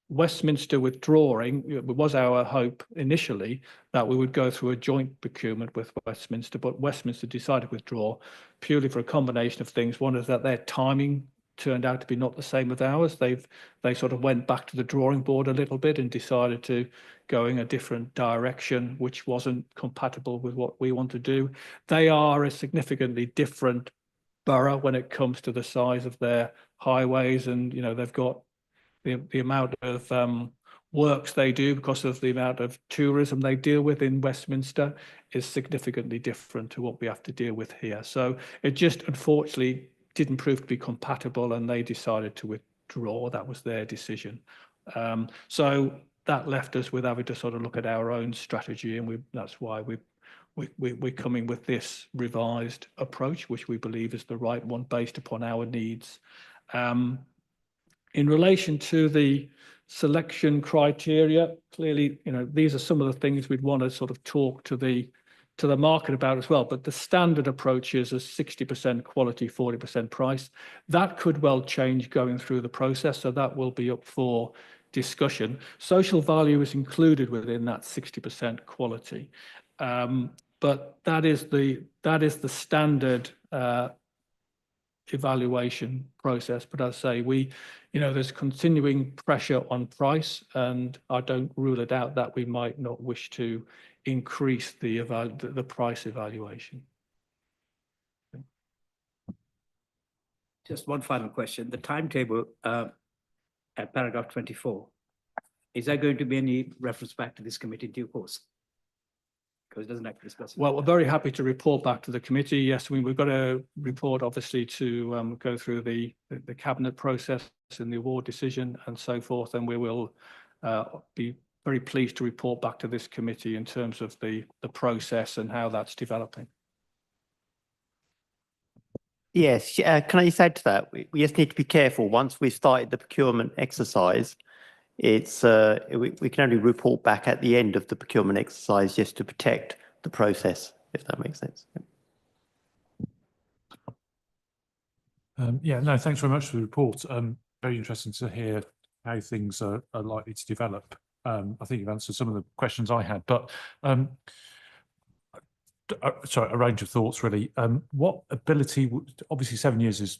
Westminster withdrawing, it was our hope initially that we would go through a joint procurement with Westminster, but Westminster decided to withdraw purely for a combination of things. One is that their timing turned out to be not the same as ours. They sort of went back to the drawing board a little bit and decided to go in a different direction, which wasn't compatible with what we want to do. They are a significantly different borough when it comes to the size of their highways, and they've got the amount of works they do because of the amount of tourism they deal with in Westminster is significantly different to what we have to deal with here. So it just unfortunately didn't prove to be compatible, and they decided to withdraw. That was their decision. So that left us with having to sort of look at our own strategy, and that's why we're coming with this revised approach, which we believe is the right one based upon our needs. In relation to the selection criteria, clearly, these are some of the things we'd want to sort of talk to the market about as well. But the standard approach is a 60% quality, 40% price. That could well change going through the process, so that will be up for discussion. Social value is included within that 60% quality, but that is the standard evaluation process. But as I say, there's continuing pressure on price, and I don't rule it out that we might not wish to increase the price evaluation. Just one final question. The timetable at paragraph 24, is there going to be any reference back to this committee in due course? Because it doesn't actually specify. Well, we're very happy to report back to the committee. Yes, we've got a report, obviously, to go through the cabinet process and the award decision and so forth, and we will be very pleased to report back to this committee in terms of the process and how that's developing. Yes, can I just add to that? We just need to be careful. Once we've started the procurement exercise, it's we can only report back at the end of the procurement exercise just to protect the process, if that makes sense. Yeah, no, thanks very much for the report. Very interesting to hear how things are likely to develop. I think you've answered some of the questions I had, but sorry, a range of thoughts really. What ability, obviously 7 years is,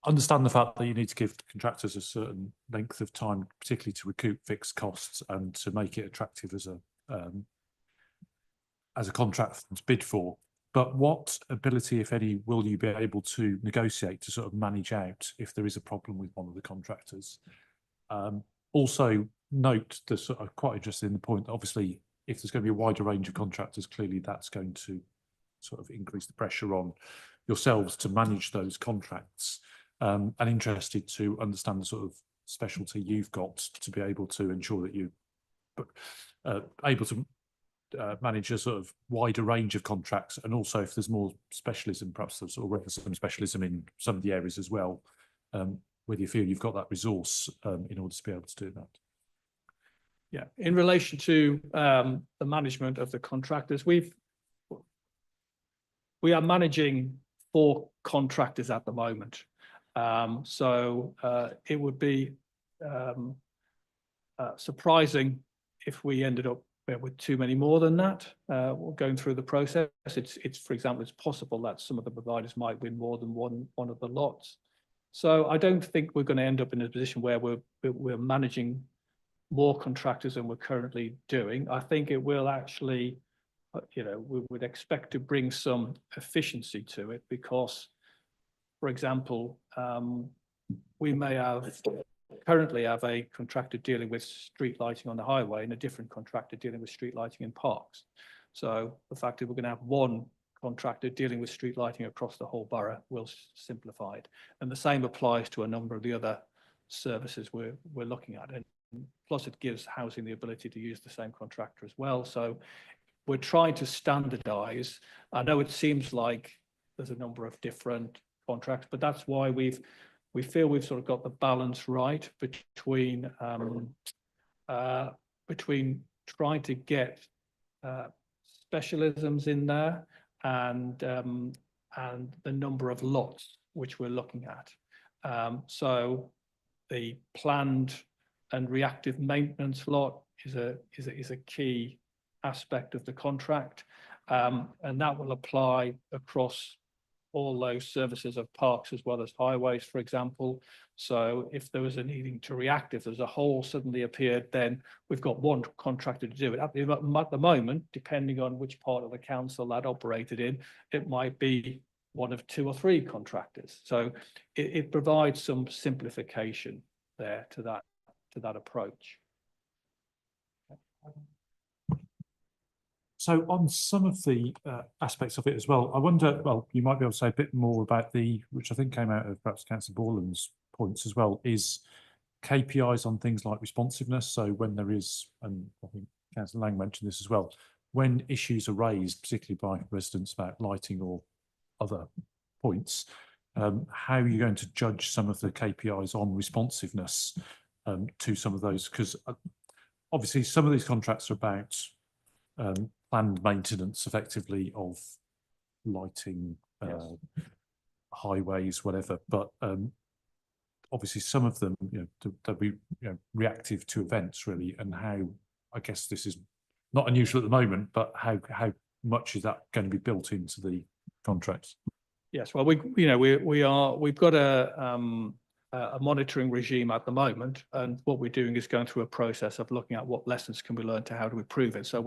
understand the fact that you need to give contractors a certain length of time, particularly to recoup fixed costs and to make it attractive as a contract to bid for. But what ability, if any, will you be able to negotiate to sort of manage out if there is a problem with one of the contractors? Also note the sort of quite interested in the point that obviously if there's going to be a wider range of contractors, clearly that's going to sort of increase the pressure on yourselves to manage those contracts. And interested to understand the sort of specialty you've got to be able to ensure that you're able to manage a sort of wider range of contracts, and also if there's more specialism, perhaps there's sort of some specialism in some of the areas as well, whether you feel you've got that resource in order to be able to do that. Yeah, in relation to the management of the contractors, we are managing 4 contractors at the moment. So it would be surprising if we ended up with too many more than that going through the process. It's for example, it's possible that some of the providers might win more than one of the lots. So I don't think we're going to end up in a position where we're managing more contractors than we're currently doing. I think it will actually, we would expect to bring some efficiency to it because, for example, we may currently have a contractor dealing with street lighting on the highway and a different contractor dealing with street lighting in parks. So the fact that we're going to have one contractor dealing with street lighting across the whole borough will simplify it. And the same applies to a number of the other services we're looking at. And plus it gives housing the ability to use the same contractor as well. So we're trying to standardize. I know it seems like there's a number of different contracts, but that's why we feel we've sort of got the balance right between trying to get specialisms in there and the number of lots which we're looking at. So the planned and reactive maintenance lot is a key aspect of the contract, and that will apply across all those services of parks as well as highways, for example. So if there was a needing to react, if there's a hole suddenly appeared, then we've got one contractor to do it. At the moment, depending on which part of the council that operated in, it might be one of 2 or 3 contractors. So it provides some simplification there to that approach. So on some of the aspects of it as well, I wonder, well, you might be able to say a bit more about which I think came out of perhaps Councillor Borland's points as well, is KPIs on things like responsiveness. So when there is, and I think Councillor Lang mentioned this as well, when issues are raised, particularly by residents about lighting or other points, how are you going to judge some of the KPIs on responsiveness to some of those? Because obviously some of these contracts are about planned maintenance effectively of lighting, highways, whatever, but obviously some of them, they'll be reactive to events really, and how, I guess this is not unusual at the moment, but how much is that going to be built into the contracts? Yes, well, we've got a monitoring regime at the moment, and what we're doing is going through a process of looking at what lessons can we learn to how to improve it. So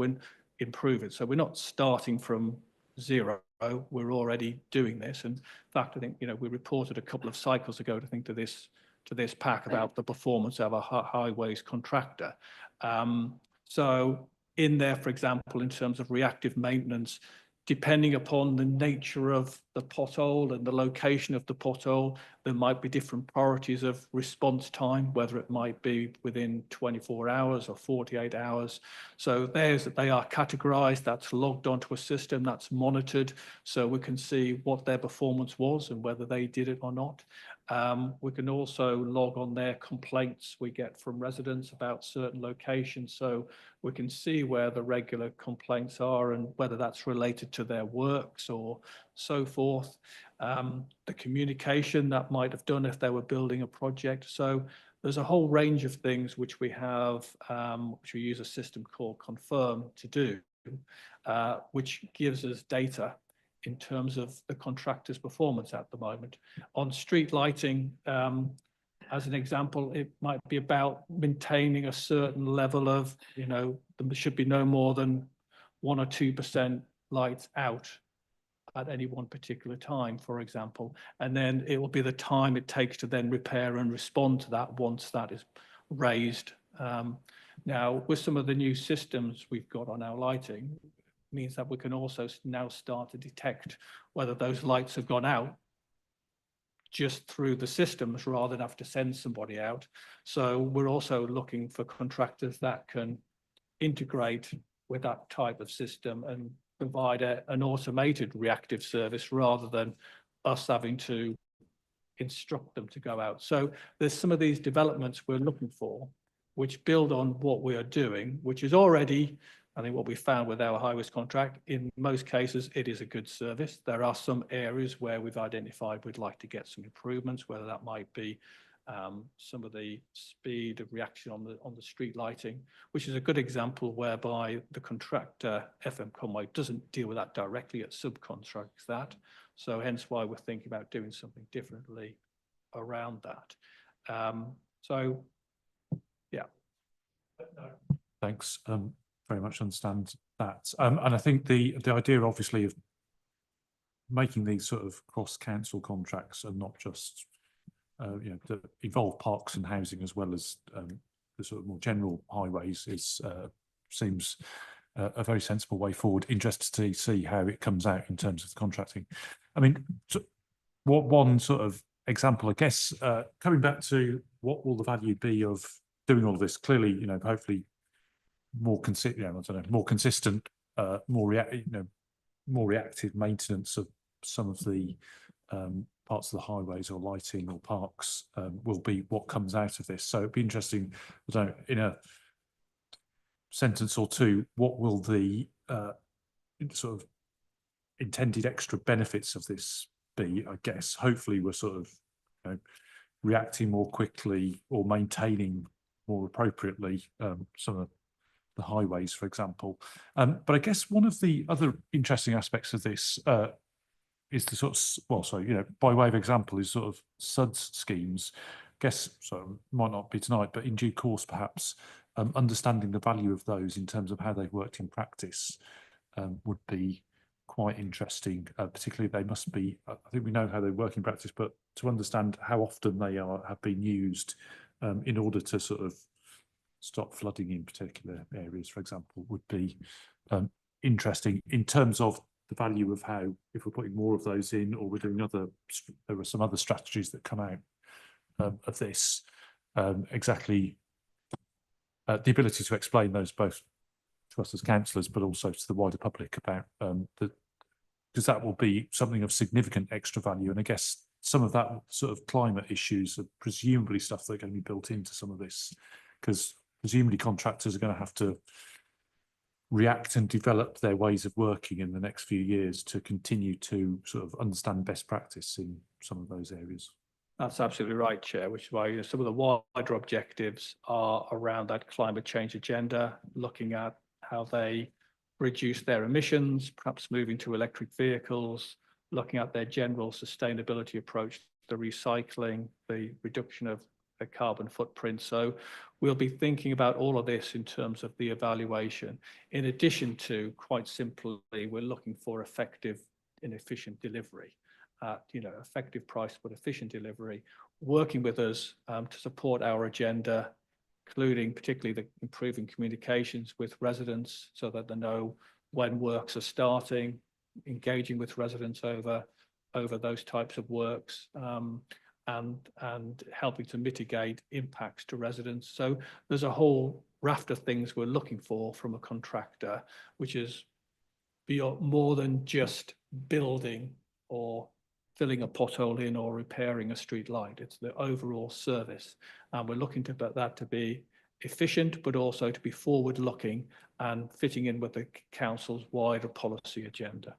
we're not starting from zero. We're already doing this. And in fact, I think we reported a couple of cycles ago to this PAC about the performance of a highways contractor. So in there, for example, in terms of reactive maintenance, depending upon the nature of the pothole and the location of the pothole, there might be different priorities of response time, whether it might be within 24 hours or 48 hours. So they are categorized, that's logged onto a system, that's monitored, so we can see what their performance was and whether they did it or not. We can also log on their complaints we get from residents about certain locations, so we can see where the regular complaints are and whether that's related to their works or so forth. The communication that might have done if they were building a project. So there's a whole range of things which we have, which we use a system called Confirm to do, which gives us data in terms of the contractor's performance at the moment. On street lighting, as an example, it might be about maintaining a certain level of, there should be no more than 1 or 2% lights out at any one particular time, for example. And then it will be the time it takes to then repair and respond to that once that is raised. Now, with some of the new systems we've got on our lighting, means that we can also now start to detect whether those lights have gone out just through the systems rather than have to send somebody out. So we're also looking for contractors that can integrate with that type of system and provide an automated reactive service rather than us having to instruct them to go out. So there's some of these developments we're looking for, which build on what we are doing, which is already, I think, what we found with our highways contract. In most cases, it is a good service. There are some areas where we've identified we'd like to get some improvements, whether that might be some of the speed of reaction on the street lighting, which is a good example whereby the contractor, FM Conway, doesn't deal with that directly, it subcontracts that. So hence why we're thinking about doing something differently around that. So, yeah. Thanks. Very much understand that. And I think the idea, obviously, of making these sort of cross-council contracts and not just that involve parks and housing as well as the sort of more general highways is seems a very sensible way forward. Interested to see how it comes out in terms of contracting. I mean, what one sort of example, I guess, coming back to what will the value be of doing all of this? Clearly, hopefully more consistent, more consistent, more reactive maintenance of some of the parts of the highways or lighting or parks will be what comes out of this. So it'd be interesting, in a sentence or two, what will the sort of intended extra benefits of this be? I guess hopefully we're sort of reacting more quickly or maintaining more appropriately some of the highways, for example. But I guess one of the other interesting aspects of this is the sort of, by way of example, is sort of SUDS schemes. I guess, so might not be tonight, but in due course, perhaps, understanding the value of those in terms of how they've worked in practice would be quite interesting. Particularly, they must be, I think we know how they work in practice, but to understand how often they have been used in order to sort of stop flooding in particular areas, for example, would be interesting in terms of the value of how, if we're putting more of those in, or we're doing there are some other strategies that come out of this, exactly the ability to explain those both to us as councillors, but also to the wider public about because that will be something of significant extra value. And I guess some of that sort of climate issues are presumably stuff that are going to be built into some of this, because presumably contractors are going to have to react and develop their ways of working in the next few years to continue to sort of understand best practice in some of those areas. That's absolutely right, Chair, which is why some of the wider objectives are around that climate change agenda, looking at how they reduce their emissions, perhaps moving to electric vehicles, looking at their general sustainability approach, the recycling, the reduction of the carbon footprint. So we'll be thinking about all of this in terms of the evaluation. In addition to, quite simply, we're looking for effective and efficient delivery. Effective price but efficient delivery, working with us to support our agenda, including particularly the improving communications with residents so that they know when works are starting, engaging with residents over those types of works, and helping to mitigate impacts to residents. So there's a whole raft of things we're looking for from a contractor, which is beyond more than just building or filling a pothole in or repairing a street light. It's the overall service. And we're looking to that to be efficient, but also to be forward-looking and fitting in with the council's wider policy agenda.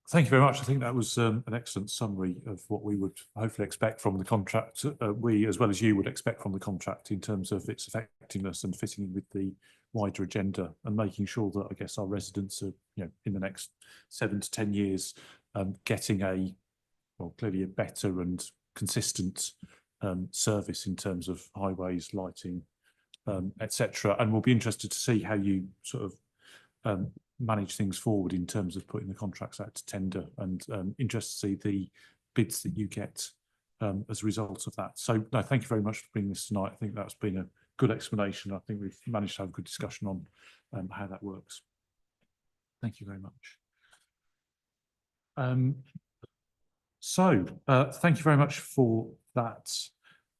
Thank you very much. I think that was an excellent summary of what we would hopefully expect from the contract. We, as well as you, would expect from the contract in terms of its effectiveness and fitting in with the wider agenda, and making sure that, I guess, our residents are, in the next 7 to 10 years, getting clearly a better and consistent service in terms of highways, lighting, etc. And we'll be interested to see how you sort of manage things forward in terms of putting the contracts out to tender, and interested to see the bids that you get as a result of that. So no, thank you very much for bringing this tonight. I think that's been a good explanation. I think we've managed to have a good discussion on how that works. Thank you very much. Thank you very much for that,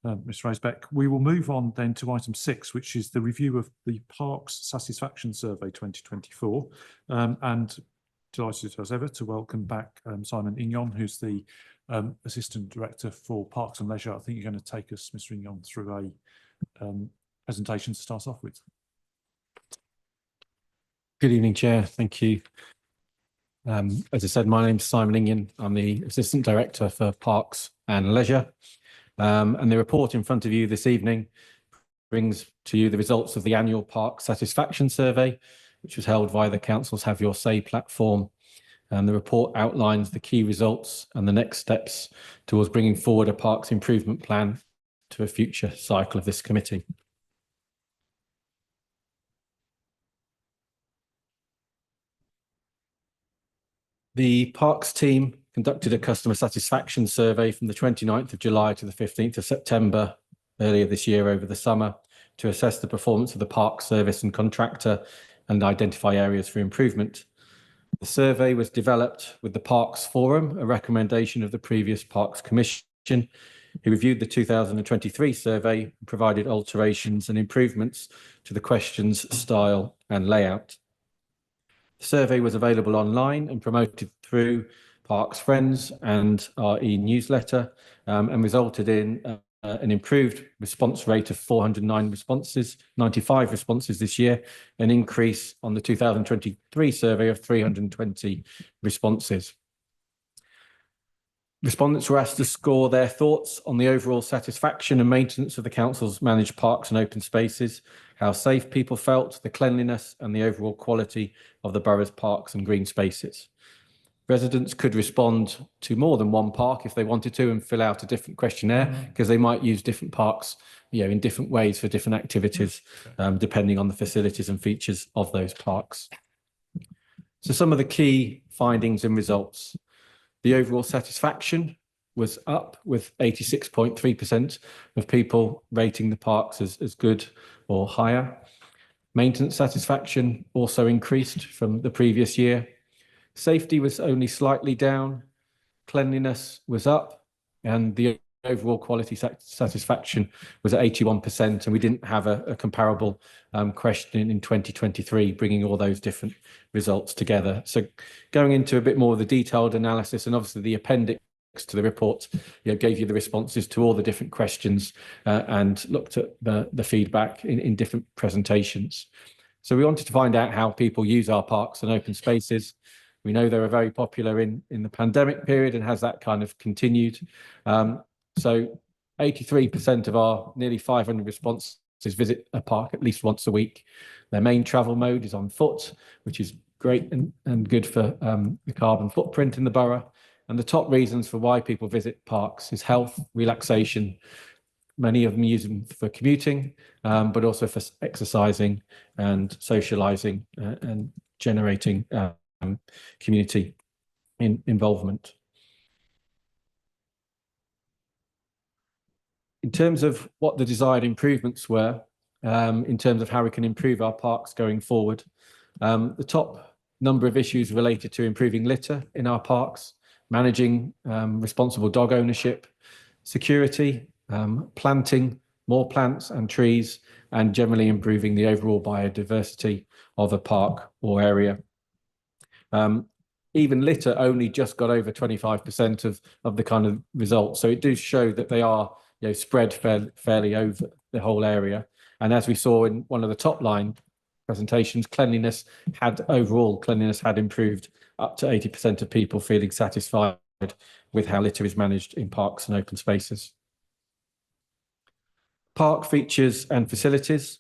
Mr. Rosebeck. We will move on then to item 6, which is the review of the Parks Satisfaction Survey 2024. And delighted as ever to welcome back Simon Ignon, who's the Assistant Director for Parks and Leisure. I think you're going to take us, Mr. Ignon, through a presentation to start off with. Good evening, Chair. Thank you. As I said, my name's Simon Ignon. I'm the Assistant Director for Parks and Leisure. And the report in front of you this evening brings to you the results of the annual Park Satisfaction Survey, which was held via the Council's Have Your Say platform. And the report outlines the key results and the next steps towards bringing forward a parks improvement plan to a future cycle of this committee. The Parks team conducted a customer satisfaction survey from the 29th of July to the 15th of September earlier this year over the summer to assess the performance of the park service and contractor and identify areas for improvement. The survey was developed with the Parks Forum, a recommendation of the previous Parks Commission, who reviewed the 2023 survey and provided alterations and improvements to the questions, style and layout. The survey was available online and promoted through Parks Friends and our e-newsletter, and resulted in an improved response rate of 409 responses, 95 responses this year, an increase on the 2023 survey of 320 responses. Respondents were asked to score their thoughts on the overall satisfaction and maintenance of the council's managed parks and open spaces, how safe people felt, the cleanliness and the overall quality of the borough's parks and green spaces. Residents could respond to more than one park if they wanted to and fill out a different questionnaire, because they might use different parks, in different ways for different activities, depending on the facilities and features of those parks. So some of the key findings and results. The overall satisfaction was up, with 86.3% of people rating the parks as good or higher. Maintenance satisfaction also increased from the previous year. Safety was only slightly down. Cleanliness was up, and the overall quality satisfaction was at 81%, and we didn't have a comparable question in 2023, bringing all those different results together. So going into a bit more of the detailed analysis, and obviously the appendix to the report, gave you the responses to all the different questions and looked at the feedback in different presentations. So we wanted to find out how people use our parks and open spaces. We know they were very popular in the pandemic period, and has that kind of continued. So 83% of our nearly 500 responses visit a park at least once a week. Their main travel mode is on foot, which is great and good for the carbon footprint in the borough. And the top reasons for why people visit parks is health, relaxation. Many of them use them for commuting, but also for exercising and socialising and generating community involvement. In terms of what the desired improvements were, in terms of how we can improve our parks going forward, the top number of issues related to improving litter in our parks, managing responsible dog ownership, security, planting more plants and trees, and generally improving the overall biodiversity of a park or area. Even litter only just got over 25% of the kind of results. So it does show that they are spread fairly over the whole area. And as we saw in one of the top line presentations, overall cleanliness had improved, up to 80% of people feeling satisfied with how litter is managed in parks and open spaces. Park features and facilities.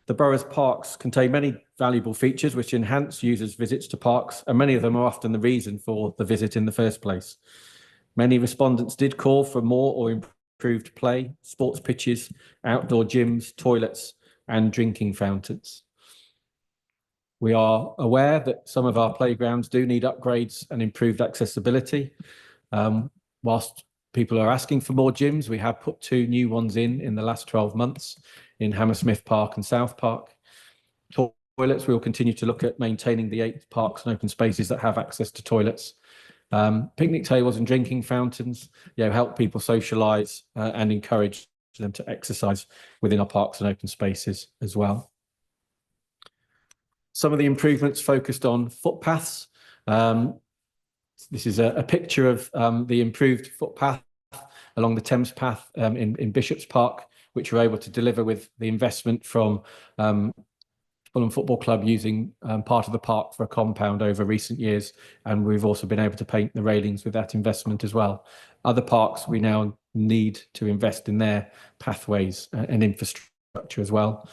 The borough's parks contain many valuable features which enhance users' visits to parks, and many of them are often the reason for the visit in the first place. Many respondents did call for more or improved play, sports pitches, outdoor gyms, toilets, and drinking fountains. We are aware that some of our playgrounds do need upgrades and improved accessibility. Whilst people are asking for more gyms, we have put 2 new ones in the last 12 months in Hammersmith Park and South Park. Toilets, we will continue to look at maintaining the 8 parks and open spaces that have access to toilets. Picnic tables and drinking fountains, help people socialise and encourage them to exercise within our parks and open spaces as well. Some of the improvements focused on footpaths. This is a picture of the improved footpath along the Thames Path in Bishop's Park, which we're able to deliver with the investment from Fulham Football Club using part of the park for a compound over recent years. And we've also been able to paint the railings with that investment as well. Other parks, we now need to invest in their pathways and infrastructure as well.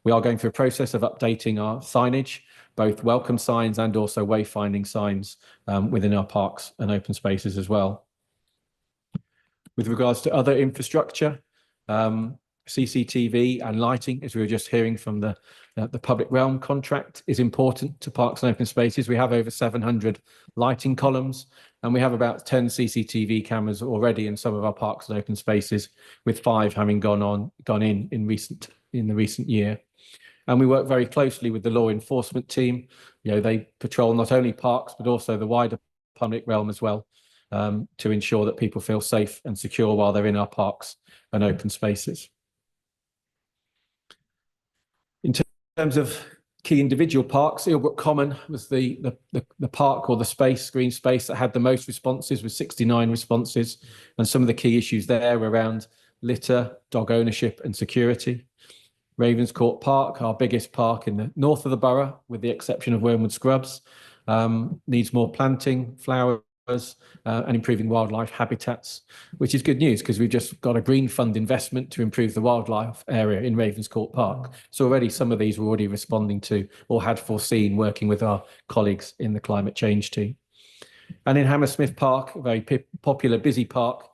We are going through a process of updating our signage, both welcome signs and also wayfinding signs within our parks and open spaces as well. With regards to other infrastructure, CCTV and lighting, as we were just hearing from the public realm contract, is important to parks and open spaces. We have over 700 lighting columns, and we have about 10 CCTV cameras already in some of our parks and open spaces, with 5 having gone in the recent year. And we work very closely with the law enforcement team. They patrol not only parks, but also the wider public realm as well, to ensure that people feel safe and secure while they're in our parks and open spaces. In terms of key individual parks, Ilbrook Common was the park or the green space that had the most responses, with 69 responses. And some of the key issues there were around litter, dog ownership and security. Ravenscourt Park, our biggest park in the north of the borough, with the exception of Wormwood Scrubs, needs more planting, flowers, and improving wildlife habitats, which is good news because we've just got a green fund investment to improve the wildlife area in Ravenscourt Park. So already some of these we're already responding to or had foreseen, working with our colleagues in the climate change team. And in Hammersmith Park, a very popular, busy park,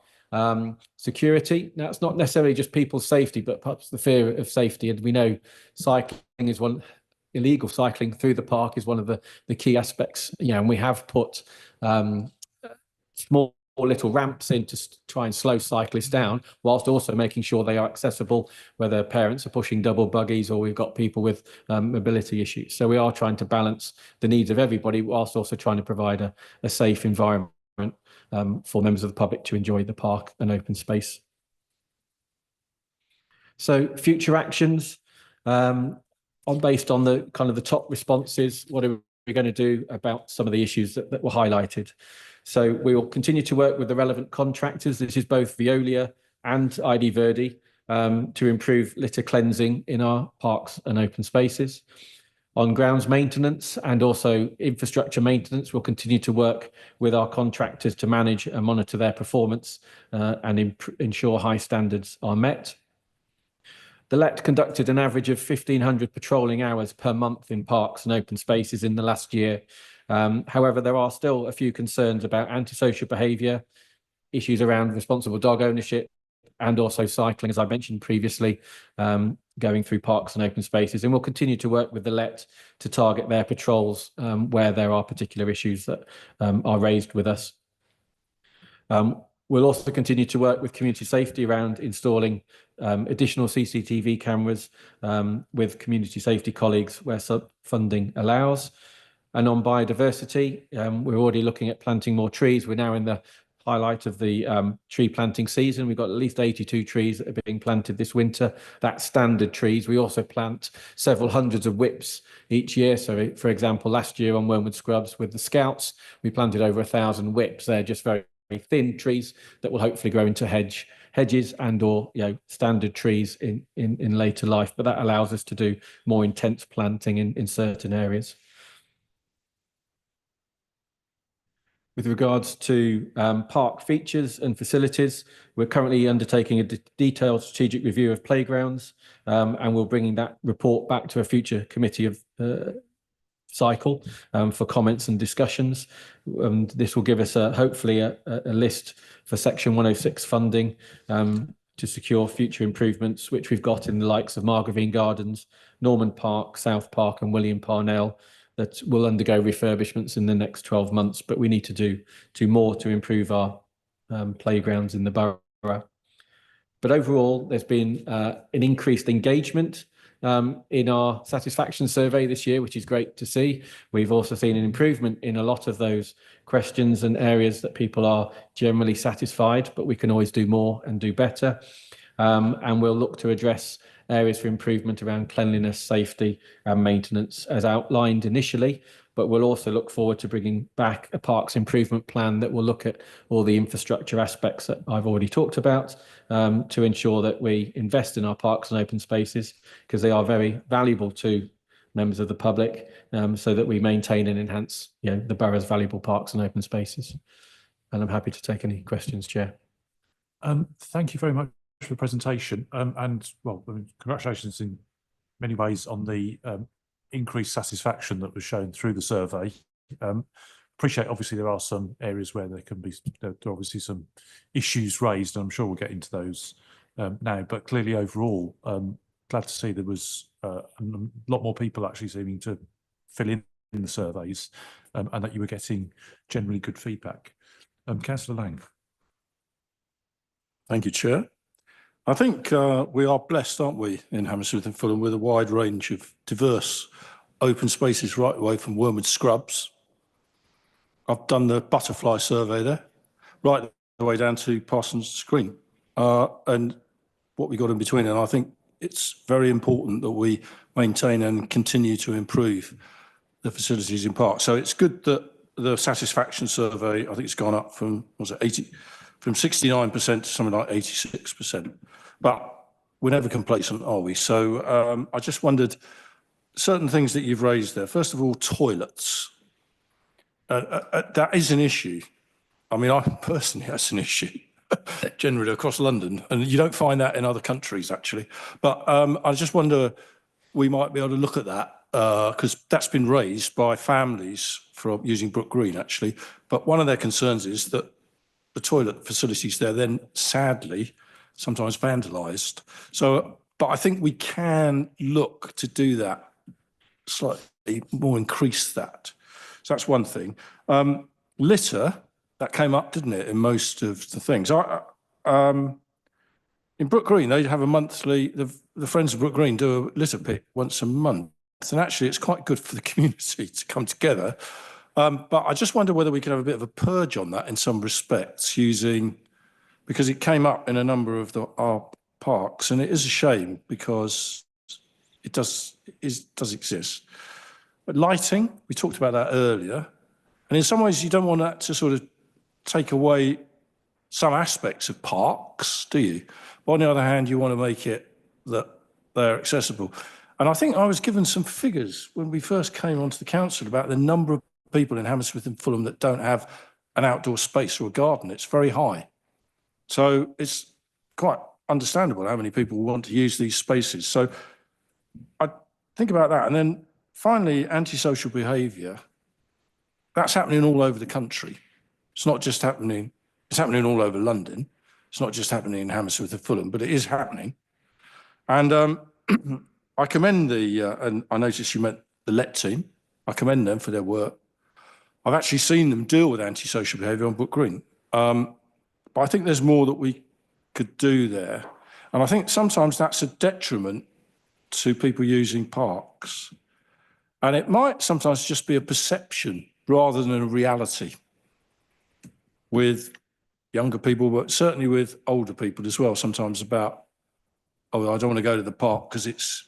security. Now, it's not necessarily just people's safety, but perhaps the fear of safety. And we know illegal cycling through the park is one of the key aspects. And we have put small little ramps in to try and slow cyclists down, whilst also making sure they are accessible, whether parents are pushing double buggies or we've got people with mobility issues. So we are trying to balance the needs of everybody, whilst also trying to provide a safe environment for members of the public to enjoy the park and open space So future actions, based on the kind of the top responses, what are we going to do about some of the issues that were highlighted? So we will continue to work with the relevant contractors. This is both Veolia and ID Verdi to improve litter cleansing in our parks and open spaces. On grounds maintenance and also infrastructure maintenance, we'll continue to work with our contractors to manage and monitor their performance and ensure high standards are met. The LET conducted an average of 1,500 patrolling hours per month in parks and open spaces in the last year. However, there are still a few concerns about antisocial behaviour, issues around responsible dog ownership, and also cycling, as I mentioned previously, going through parks and open spaces. And we'll continue to work with the LET to target their patrols where there are particular issues that are raised with us. We'll also continue to work with community safety around installing additional CCTV cameras with community safety colleagues where funding allows. And on biodiversity, we're already looking at planting more trees. We're now in the highlight of the tree planting season. We've got at least 82 trees that are being planted this winter. That's standard trees. We also plant several hundreds of whips each year. So, for example, last year on Wormwood Scrubs with the Scouts, we planted over 1,000 whips. They're just very thin trees that will hopefully grow into hedges and or standard trees in later life. But that allows us to do more intense planting in certain areas. With regards to park features and facilities, we're currently undertaking a detailed strategic review of playgrounds, and we're bringing that report back to a future committee of cycle for comments and discussions. This will give us hopefully a list for Section 106 funding to secure future improvements, which we've got in the likes of Margravine Gardens, Norman Park, South Park and William Parnell, that will undergo refurbishments in the next 12 months, but we need to do more to improve our playgrounds in the borough. But overall, there's been an increased engagement in our satisfaction survey this year, which is great to see. We've also seen an improvement in a lot of those questions and areas that people are generally satisfied, but we can always do more and do better. And we'll look to address areas for improvement around cleanliness, safety and maintenance as outlined initially, but we'll also look forward to bringing back a parks improvement plan that will look at all the infrastructure aspects that I've already talked about to ensure that we invest in our parks and open spaces because they are very valuable to members of the public so that we maintain and enhance the borough's valuable parks and open spaces. And I'm happy to take any questions, Chair. Thank you very much for the presentation, and well, congratulations in many ways on the increased satisfaction that was shown through the survey. Appreciate obviously there are some areas where there are obviously some issues raised, and I'm sure we'll get into those now, but clearly overall glad to see there was a lot more people actually seeming to fill in the surveys and that you were getting generally good feedback. Councillor Lang. Thank you, Chair. I think we are blessed, aren't we, in Hammersmith and Fulham with a wide range of diverse open spaces right away from Wormwood Scrubs. I've done the butterfly survey there, right the way down to Parsons Green, and what we got in between. And I think it's very important that we maintain and continue to improve the facilities in parks. So it's good that the satisfaction survey, I think it's gone up from, was it 80? From 69% to something like 86%. But we're never complacent, are we? So I just wondered, certain things that you've raised there. First of all, toilets. That is an issue. I mean, I personally, that's an issue, generally across London. And you don't find that in other countries, actually. But I just wonder, we might be able to look at that, because that's been raised by families from using Brook Green, actually. But one of their concerns is that the toilet facilities there then sadly sometimes vandalised. So, but I think we can look to do that slightly more, increase that. So that's one thing. Litter, that came up, didn't it, in most of the things. In Brook Green, they have a monthly, the Friends of Brook Green do a litter pick once a month. And actually it's quite good for the community to come together. But I just wonder whether we could have a bit of a purge on that in some respects, using, because it came up in a number of our parks, and it is a shame because it does exist. But lighting, we talked about that earlier, and in some ways you don't want that to sort of take away some aspects of parks, do you? But on the other hand, you want to make it that they're accessible. And I think I was given some figures when we first came onto the council about the number of people in Hammersmith and Fulham that don't have an outdoor space or a garden. It's very high. So it's quite understandable how many people want to use these spaces. So I think about that. And then finally, antisocial behaviour. That's happening all over the country. It's not just happening, it's happening all over London. It's not just happening in Hammersmith and Fulham, but it is happening. And I commend and I noticed you meant the LET team. I commend them for their work. I've actually seen them deal with antisocial behaviour on Brook Green. But I think there's more that we could do there. And I think sometimes that's a detriment to people using parks. And it might sometimes just be a perception rather than a reality with younger people, but certainly with older people as well, sometimes about, oh, I don't want to go to the park because it's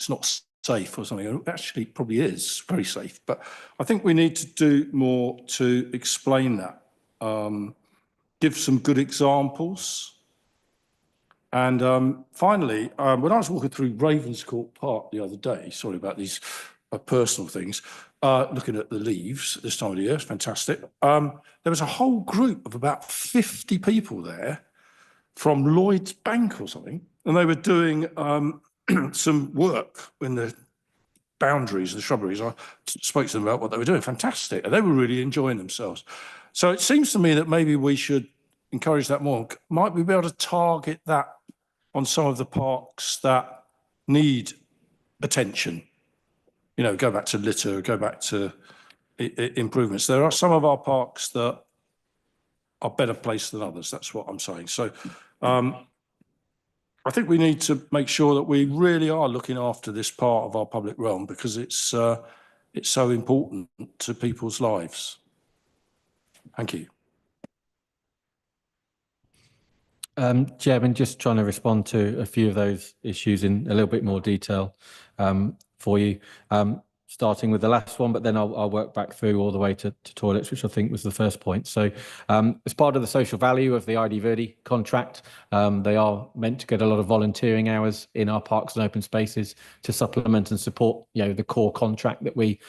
not safe or something. It actually probably is very safe. But I think we need to do more to explain that, give some good examples. And finally, when I was walking through Ravenscourt Park the other day, sorry about these personal things, looking at the leaves this time of the year, it's fantastic. There was a whole group of about 50 people there from Lloyd's Bank or something, and they were doing some work in the boundaries, the shrubberies. I spoke to them about what they were doing. Fantastic. And they were really enjoying themselves. So it seems to me that maybe we should encourage that more. Might we be able to target that on some of the parks that need attention? You know, go back to litter, go back to improvements. There are some of our parks that are better placed than others. That's what I'm saying. So I think we need to make sure that we really are looking after this part of our public realm because it's so important to people's lives. Thank you. Chairman, just trying to respond to a few of those issues in a little bit more detail for you, starting with the last one, but then I'll work back through all the way to toilets, which I think was the first point. So as part of the social value of the ID Verdi contract, they are meant to get a lot of volunteering hours in our parks and open spaces to supplement and support, you know, the core contract that we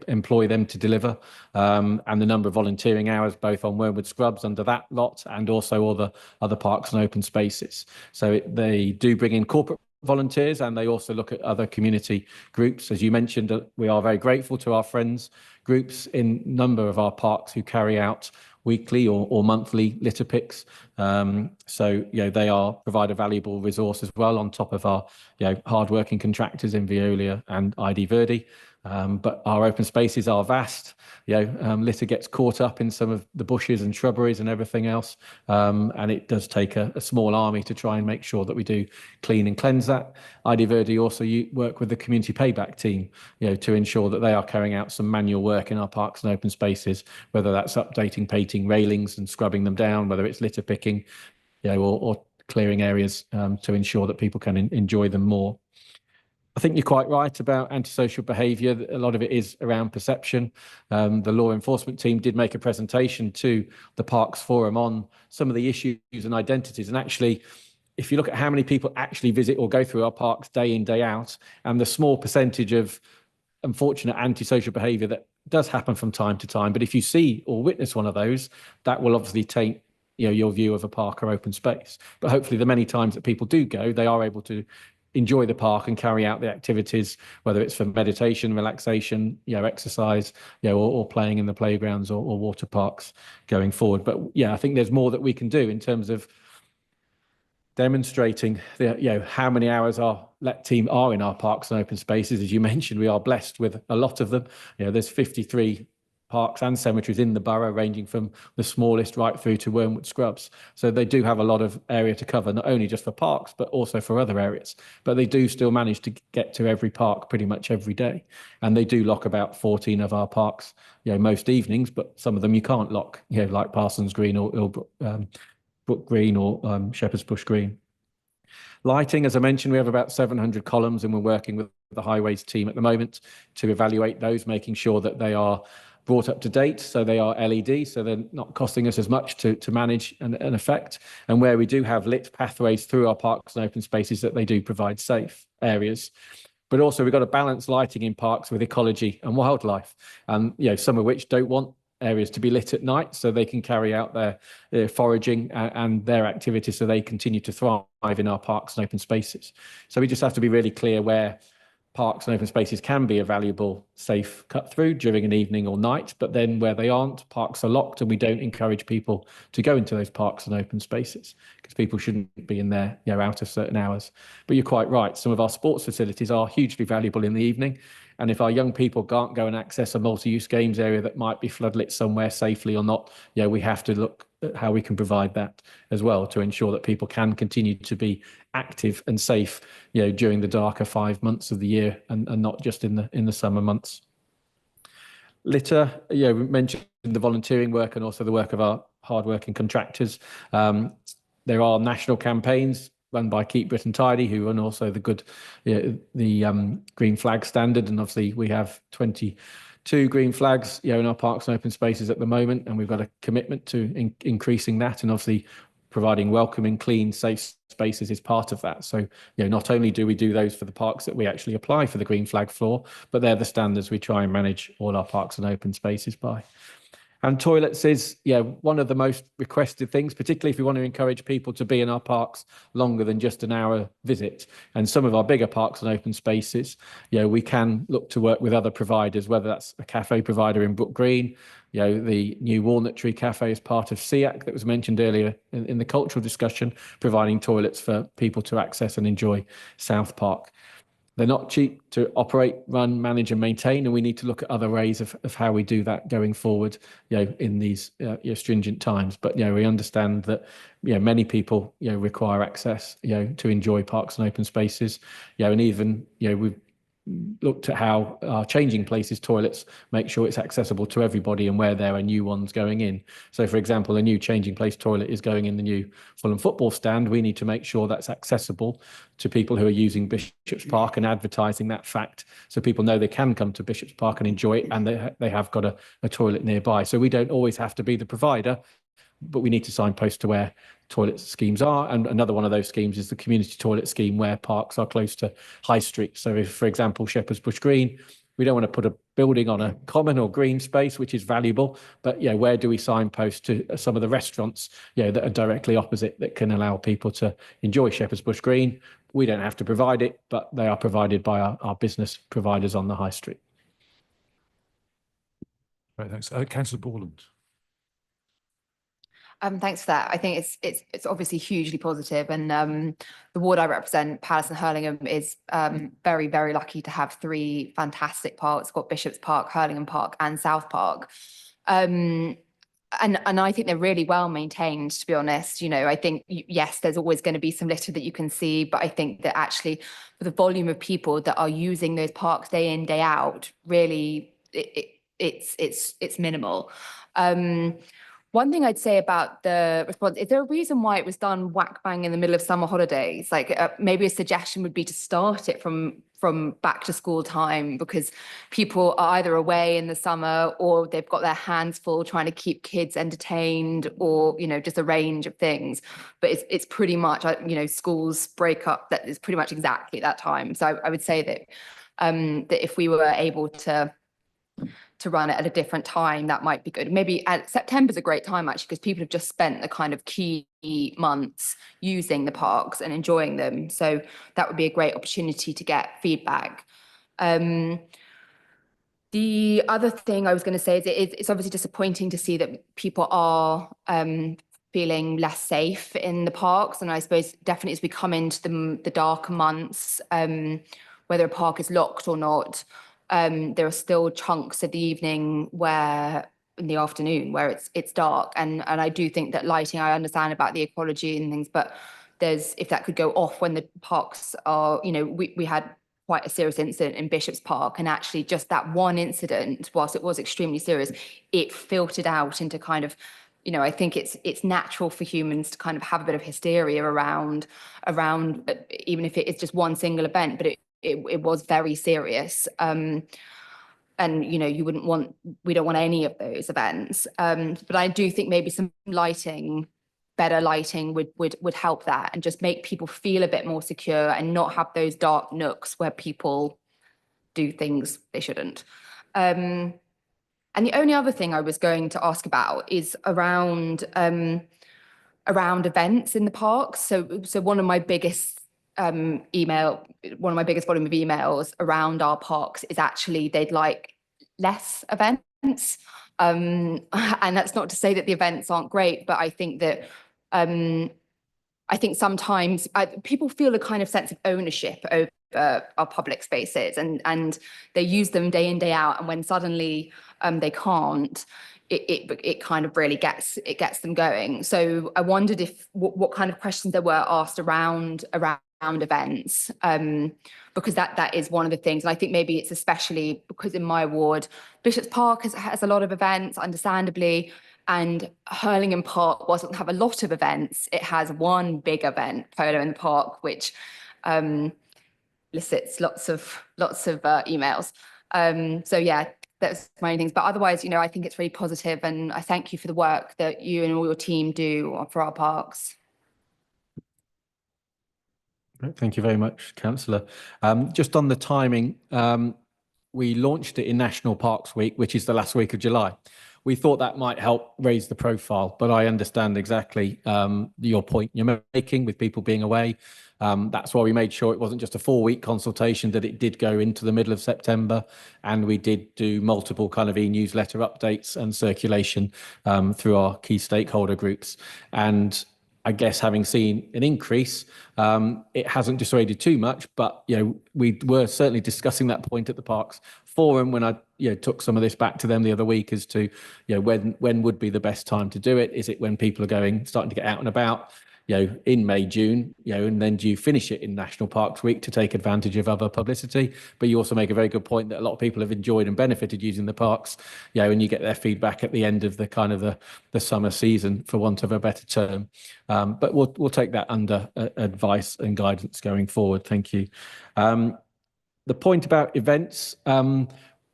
employ them to deliver, and the number of volunteering hours both on Wormwood Scrubs under that lot and also all the other parks and open spaces. So they do bring in corporate volunteers and they also look at other community groups. As you mentioned, we are very grateful to our friends groups in a number of our parks who carry out weekly or monthly litter picks. So, you know, they provide a valuable resource as well on top of our, you know, hardworking contractors in Veolia and ID Verdi. But our open spaces are vast. You know, litter gets caught up in some of the bushes and shrubberies and everything else. And it does take a small army to try and make sure that we do clean and cleanse that. ID Verdi also work with the community payback team, you know, to ensure that they are carrying out some manual work in our parks and open spaces, whether that's updating, painting railings and scrubbing them down, whether it's litter picking, you know, or clearing areas to ensure that people can enjoy them more. I think you're quite right about antisocial behaviour. A lot of it is around perception. The law enforcement team did make a presentation to the Parks Forum on some of the issues and identities. And actually, if you look at how many people actually visit or go through our parks day in, day out, and the small percentage of unfortunate antisocial behaviour that does happen from time to time, but if you see or witness one of those, that will obviously take, you know, your view of a park or open space. But hopefully the many times that people do go, they are able to enjoy the park and carry out the activities, whether it's for meditation, relaxation, you know, exercise, you know, or playing in the playgrounds or water parks going forward. But yeah, I think there's more that we can do in terms of demonstrating the, you know, how many hours our LET team are in our parks and open spaces. As you mentioned, we are blessed with a lot of them. You know, there's 53 parks and cemeteries in the borough, ranging from the smallest right through to Wormwood Scrubs. So they do have a lot of area to cover, not only just for parks, but also for other areas. But they do still manage to get to every park pretty much every day. And they do lock about 14 of our parks, you know, most evenings, but some of them you can't lock, you know, like Parsons Green or Brook Green or Shepherd's Bush Green. Lighting, as I mentioned, we have about 700 columns, and we're working with the highways team at the moment to evaluate those, making sure that they are brought up to date. So they are LED, so they're not costing us as much to manage and affect. And where we do have lit pathways through our parks and open spaces, that they do provide safe areas. But also we've got to balance lighting in parks with ecology and wildlife, and some of which don't want areas to be lit at night, so they can carry out their foraging and their activities, so they continue to thrive in our parks and open spaces. So we just have to be really clear where parks and open spaces can be a valuable, safe cut through during an evening or night, but then where they aren't, parks are locked, and we don't encourage people to go into those parks and open spaces, because people shouldn't be in there out of certain hours. But you're quite right, some of our sports facilities are hugely valuable in the evening, and if our young people can't go and access a multi-use games area that might be floodlit somewhere safely or not, we have to look at how we can provide that as well, to ensure that people can continue to be active and safe, during the darker 5 months of the year, and not just in the summer months. Litter, we mentioned the volunteering work and also the work of our hardworking contractors. There are national campaigns run by Keep Britain Tidy, who run also the green flag standard, and obviously we have 22 green flags in our parks and open spaces at the moment, and we've got a commitment to increasing that, and obviously providing welcoming, clean, safe spaces is part of that. So not only do we do those for the parks that we actually apply for the green flag for, but they're the standards we try and manage all our parks and open spaces by. And toilets is, one of the most requested things, particularly if we want to encourage people to be in our parks longer than just an hour visit. And some of our bigger parks and open spaces, we can look to work with other providers, whether that's a cafe provider in Brook Green, the new Walnut Tree Cafe is part of SEAC that was mentioned earlier in the cultural discussion, providing toilets for people to access and enjoy South Park. They're not cheap to operate, run, manage and maintain, and we need to look at other ways of how we do that going forward, in these stringent times. But, we understand that, many people, require access, to enjoy parks and open spaces, and even, we've looked at how our changing places toilets make sure it's accessible to everybody, and where there are new ones going in. So, for example, a new changing place toilet is going in the new Fulham football stand. We need to make sure that's accessible to people who are using Bishop's Park, and advertising that fact so people know they can come to Bishop's Park and enjoy it, and they have got a toilet nearby. So we don't always have to be the provider, but we need to signpost to where toilet schemes are. And another one of those schemes is the community toilet scheme, where parks are close to high street. So if, for example, Shepherd's Bush Green, we don't want to put a building on a common or green space, which is valuable, but where do we signpost to some of the restaurants that are directly opposite, that can allow people to enjoy Shepherd's Bush Green? We don't have to provide it, but they are provided by our business providers on the high street. Right, thanks. Councillor Borland. Thanks for that. I think it's obviously hugely positive, and the ward I represent, Palace and Hurlingham, is very, very lucky to have three fantastic parks. Got Bishop's Park, Hurlingham Park, and South Park, and I think they're really well maintained. To be honest, I think yes, there's always going to be some litter that you can see, but I think that actually, for the volume of people that are using those parks day in, day out, really, it's minimal. One thing I'd say about the response, is there a reason why it was done whack bang in the middle of summer holidays? Like maybe a suggestion would be to start it from back to school time, because people are either away in the summer, or they've got their hands full trying to keep kids entertained, or, just a range of things. But it's pretty much, schools break up, that is pretty much exactly that time. So I would say that if we were able to run it at a different time, that might be good. Maybe September's a great time, actually, because people have just spent the kind of key months using the parks and enjoying them. So that would be a great opportunity to get feedback. The other thing I was going to say is it's obviously disappointing to see that people are feeling less safe in the parks. And I suppose definitely as we come into the darker months, whether a park is locked or not, there are still chunks of the evening in the afternoon where it's dark, and I do think that lighting, I understand about the ecology and things, but if that could go off when the parks are, we had quite a serious incident in Bishop's Park, and actually just that one incident, whilst it was extremely serious, it filtered out into kind of you know, I think it's natural for humans to kind of have a bit of hysteria around even if it is just one single event, but it was very serious. And, you know, we don't want any of those events. But I do think maybe some better lighting would help that and just make people feel a bit more secure and not have those dark nooks where people do things they shouldn't. And the only other thing I was going to ask about is around events in the parks. So one of my biggest volume of emails around our parks is actually they'd like less events. And that's not to say that the events aren't great, but I think that sometimes people feel a kind of sense of ownership over our public spaces and they use them day in, day out. And when suddenly they can't, it kind of really gets them going. So I wondered what kind of questions there were asked around events, because that is one of the things. And I think maybe it's especially because in my ward, Bishop's Park has a lot of events, understandably, and Hurlingham Park doesn't have a lot of events. It has one big event, Polo in the Park, which elicits lots of emails. So yeah, that's my only things. But otherwise, you know, I think it's really positive, and I thank you for the work that you and all your team do for our parks. Thank you very much, Councillor. Just on the timing, we launched it in National Parks Week, which is the last week of July. We thought that might help raise the profile, but I understand exactly your point you're making with people being away. That's why we made sure it wasn't just a 4-week consultation, that it did go into the middle of September, and we did do multiple kind of e-newsletter updates and circulation through our key stakeholder groups. And I guess having seen an increase, it hasn't dissuaded too much, but we were certainly discussing that point at the Parks Forum when I took some of this back to them the other week as to when would be the best time to do it. Is it when people are starting to get out and about? In May, June, and then do you finish it in National Parks Week to take advantage of other publicity? But you also make a very good point that a lot of people have enjoyed and benefited using the parks, and you get their feedback at the end of the kind of the summer season, for want of a better term. But we'll take that under advice and guidance going forward. Thank you. The point about events,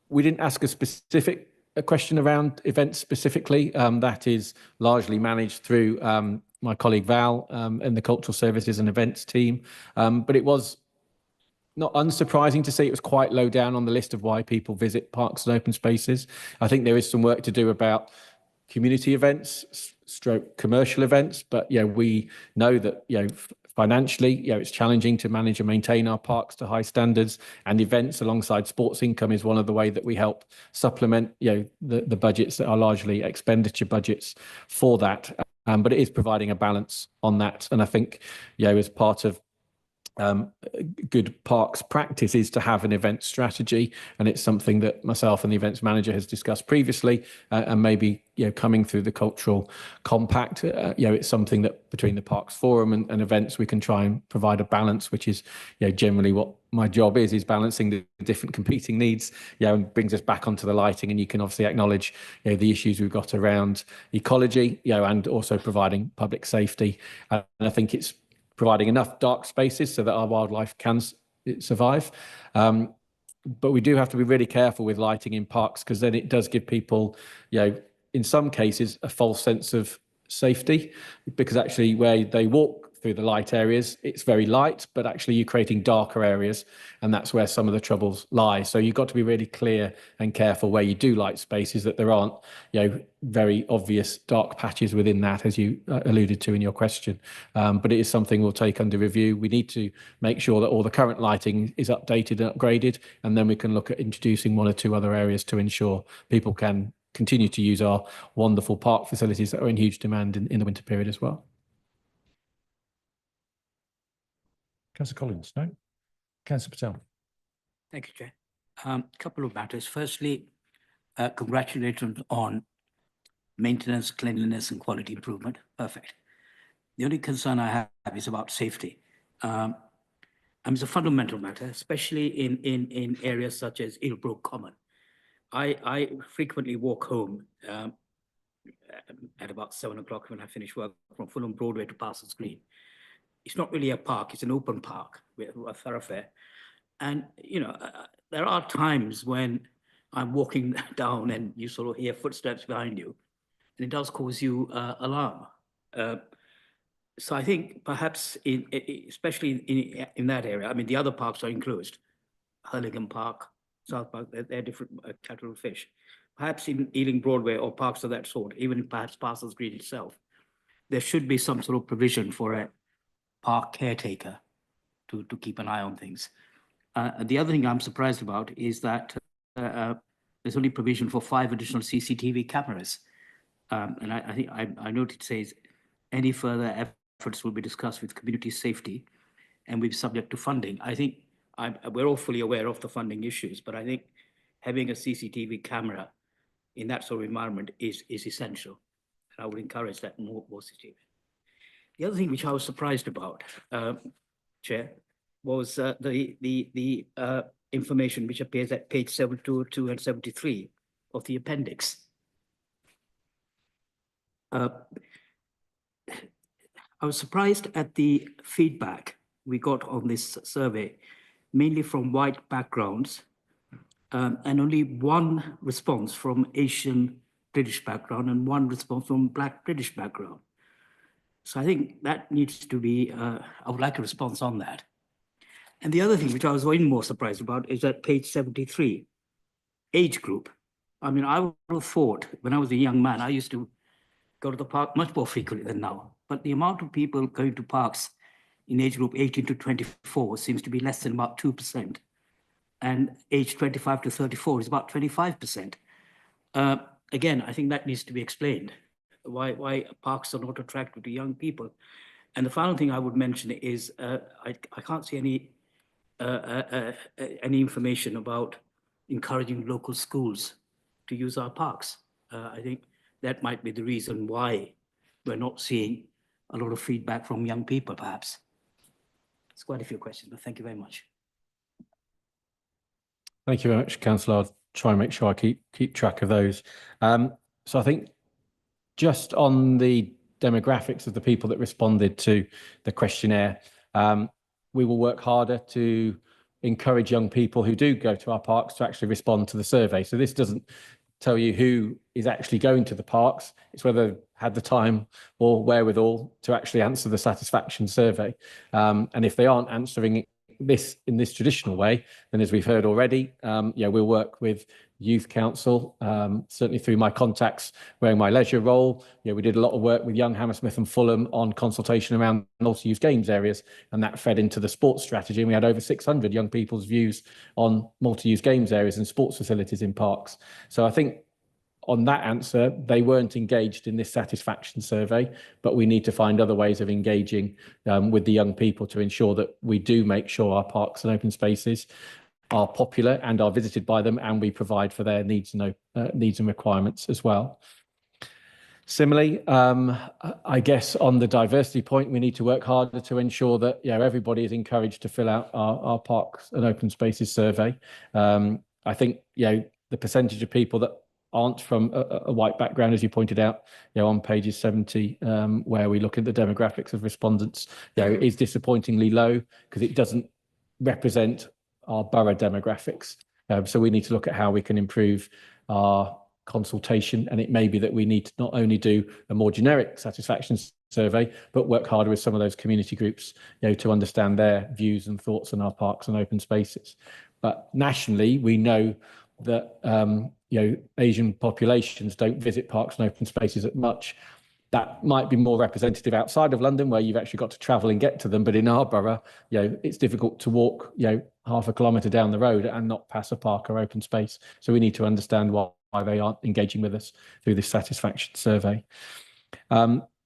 we didn't ask a question around events specifically. That is largely managed through my colleague Val and the Cultural Services and Events team. But it was not unsurprising to see it was quite low down on the list of why people visit parks and open spaces. I think there is some work to do about community events, stroke commercial events, but we know that financially, it's challenging to manage and maintain our parks to high standards, and events alongside sports income is one of the ways that we help supplement the budgets that are largely expenditure budgets for that. But it is providing a balance on that, and I think as part of good parks practice is to have an event strategy, and it's something that myself and the events manager has discussed previously, and maybe coming through the cultural compact, it's something that between the Parks Forum and events we can try and provide a balance, which is generally what my job is balancing the different competing needs, and brings us back onto the lighting. And you can obviously acknowledge the issues we've got around ecology, and also providing public safety, and I think it's providing enough dark spaces so that our wildlife can survive. But we do have to be really careful with lighting in parks, because then it does give people, in some cases, a false sense of safety, because actually where they walk through the light areas, it's very light, but actually you're creating darker areas, and that's where some of the troubles lie. So you've got to be really clear and careful where you do light spaces, that there aren't very obvious dark patches within that, as you alluded to in your question. But it is something we'll take under review. We need to make sure that all the current lighting is updated and upgraded, and then we can look at introducing 1 or 2 other areas to ensure people can continue to use our wonderful park facilities that are in huge demand in the winter period as well. Councillor Collins, no? Councillor Patel. Thank you, Chair. Couple of matters. Firstly, congratulations on maintenance, cleanliness, and quality improvement. Perfect. The only concern I have is about safety. It's a fundamental matter, especially in areas such as Ilbrook Common. I frequently walk home at about 7 o'clock when I finish work, from Fulham Broadway to Parsons Green. It's not really a park, it's an open park, a thoroughfare. And, you know, there are times when I'm walking down and you sort of hear footsteps behind you, and it does cause you alarm. So I think perhaps, especially in that area, I mean, the other parks are enclosed, Hurlingham Park, South Park, they're different cattle and fish. Perhaps in Ealing Broadway or parks of that sort, even perhaps Parsons Green itself, there should be some sort of provision for a park caretaker to keep an eye on things. The other thing I'm surprised about is that there's only provision for 5 additional CCTV cameras. And I think I note it says any further efforts will be discussed with community safety and will be subject to funding. I think we're all fully aware of the funding issues, but I think having a CCTV camera in that sort of environment is essential. And I would encourage that more CCTV. The other thing which I was surprised about, Chair, was the information which appears at page 722 and 73 of the appendix. I was surprised at the feedback we got on this survey, mainly from white backgrounds, and only one response from Asian British background and one response from Black British background. So I think that needs to be, I would like a response on that. And the other thing which I was even more surprised about is at page 73, age group. I mean, I would have thought when I was a young man, I used to go to the park much more frequently than now. But the amount of people going to parks in age group 18 to 24 seems to be less than about 2%. And age 25 to 34 is about 25%. Again, I think that needs to be explained, why parks are not attractive to young people. And the final thing I would mention is I can't see any information about encouraging local schools to use our parks. I think that might be the reason why we're not seeing a lot of feedback from young people, perhaps. It's quite a few questions, but thank you very much. Thank you very much, Councillor. I'll try and make sure I keep track of those. So I think just on the demographics of the people that responded to the questionnaire, we will work harder to encourage young people who do go to our parks to actually respond to the survey. So this doesn't tell you who is actually going to the parks. It's whether they've had the time or wherewithal to actually answer the satisfaction survey. And if they aren't answering this in this traditional way, then as we've heard already, we'll work with Youth Council, certainly through my contacts wearing my leisure role. We did a lot of work with young Hammersmith and Fulham on consultation around multi-use games areas, and that fed into the sports strategy. And we had over 600 young people's views on multi-use games areas and sports facilities in parks. So I think on that answer, they weren't engaged in this satisfaction survey, but we need to find other ways of engaging with the young people to ensure that we do make sure our parks and open spaces are popular and are visited by them, and we provide for their needs and requirements as well. Similarly, I guess on the diversity point, we need to work harder to ensure that everybody is encouraged to fill out our parks and open spaces survey. I think the percentage of people that aren't from a white background, as you pointed out, on pages 70, where we look at the demographics of respondents, is disappointingly low because it doesn't represent our borough demographics. So we need to look at how we can improve our consultation, and it may be that we need to not only do a more generic satisfaction survey, but work harder with some of those community groups, to understand their views and thoughts on our parks and open spaces. But nationally, we know that Asian populations don't visit parks and open spaces as much. That might be more representative outside of London, where you've actually got to travel and get to them. But in our borough, it's difficult to walk, half a kilometre down the road and not pass a park or open space. So we need to understand why they aren't engaging with us through this satisfaction survey.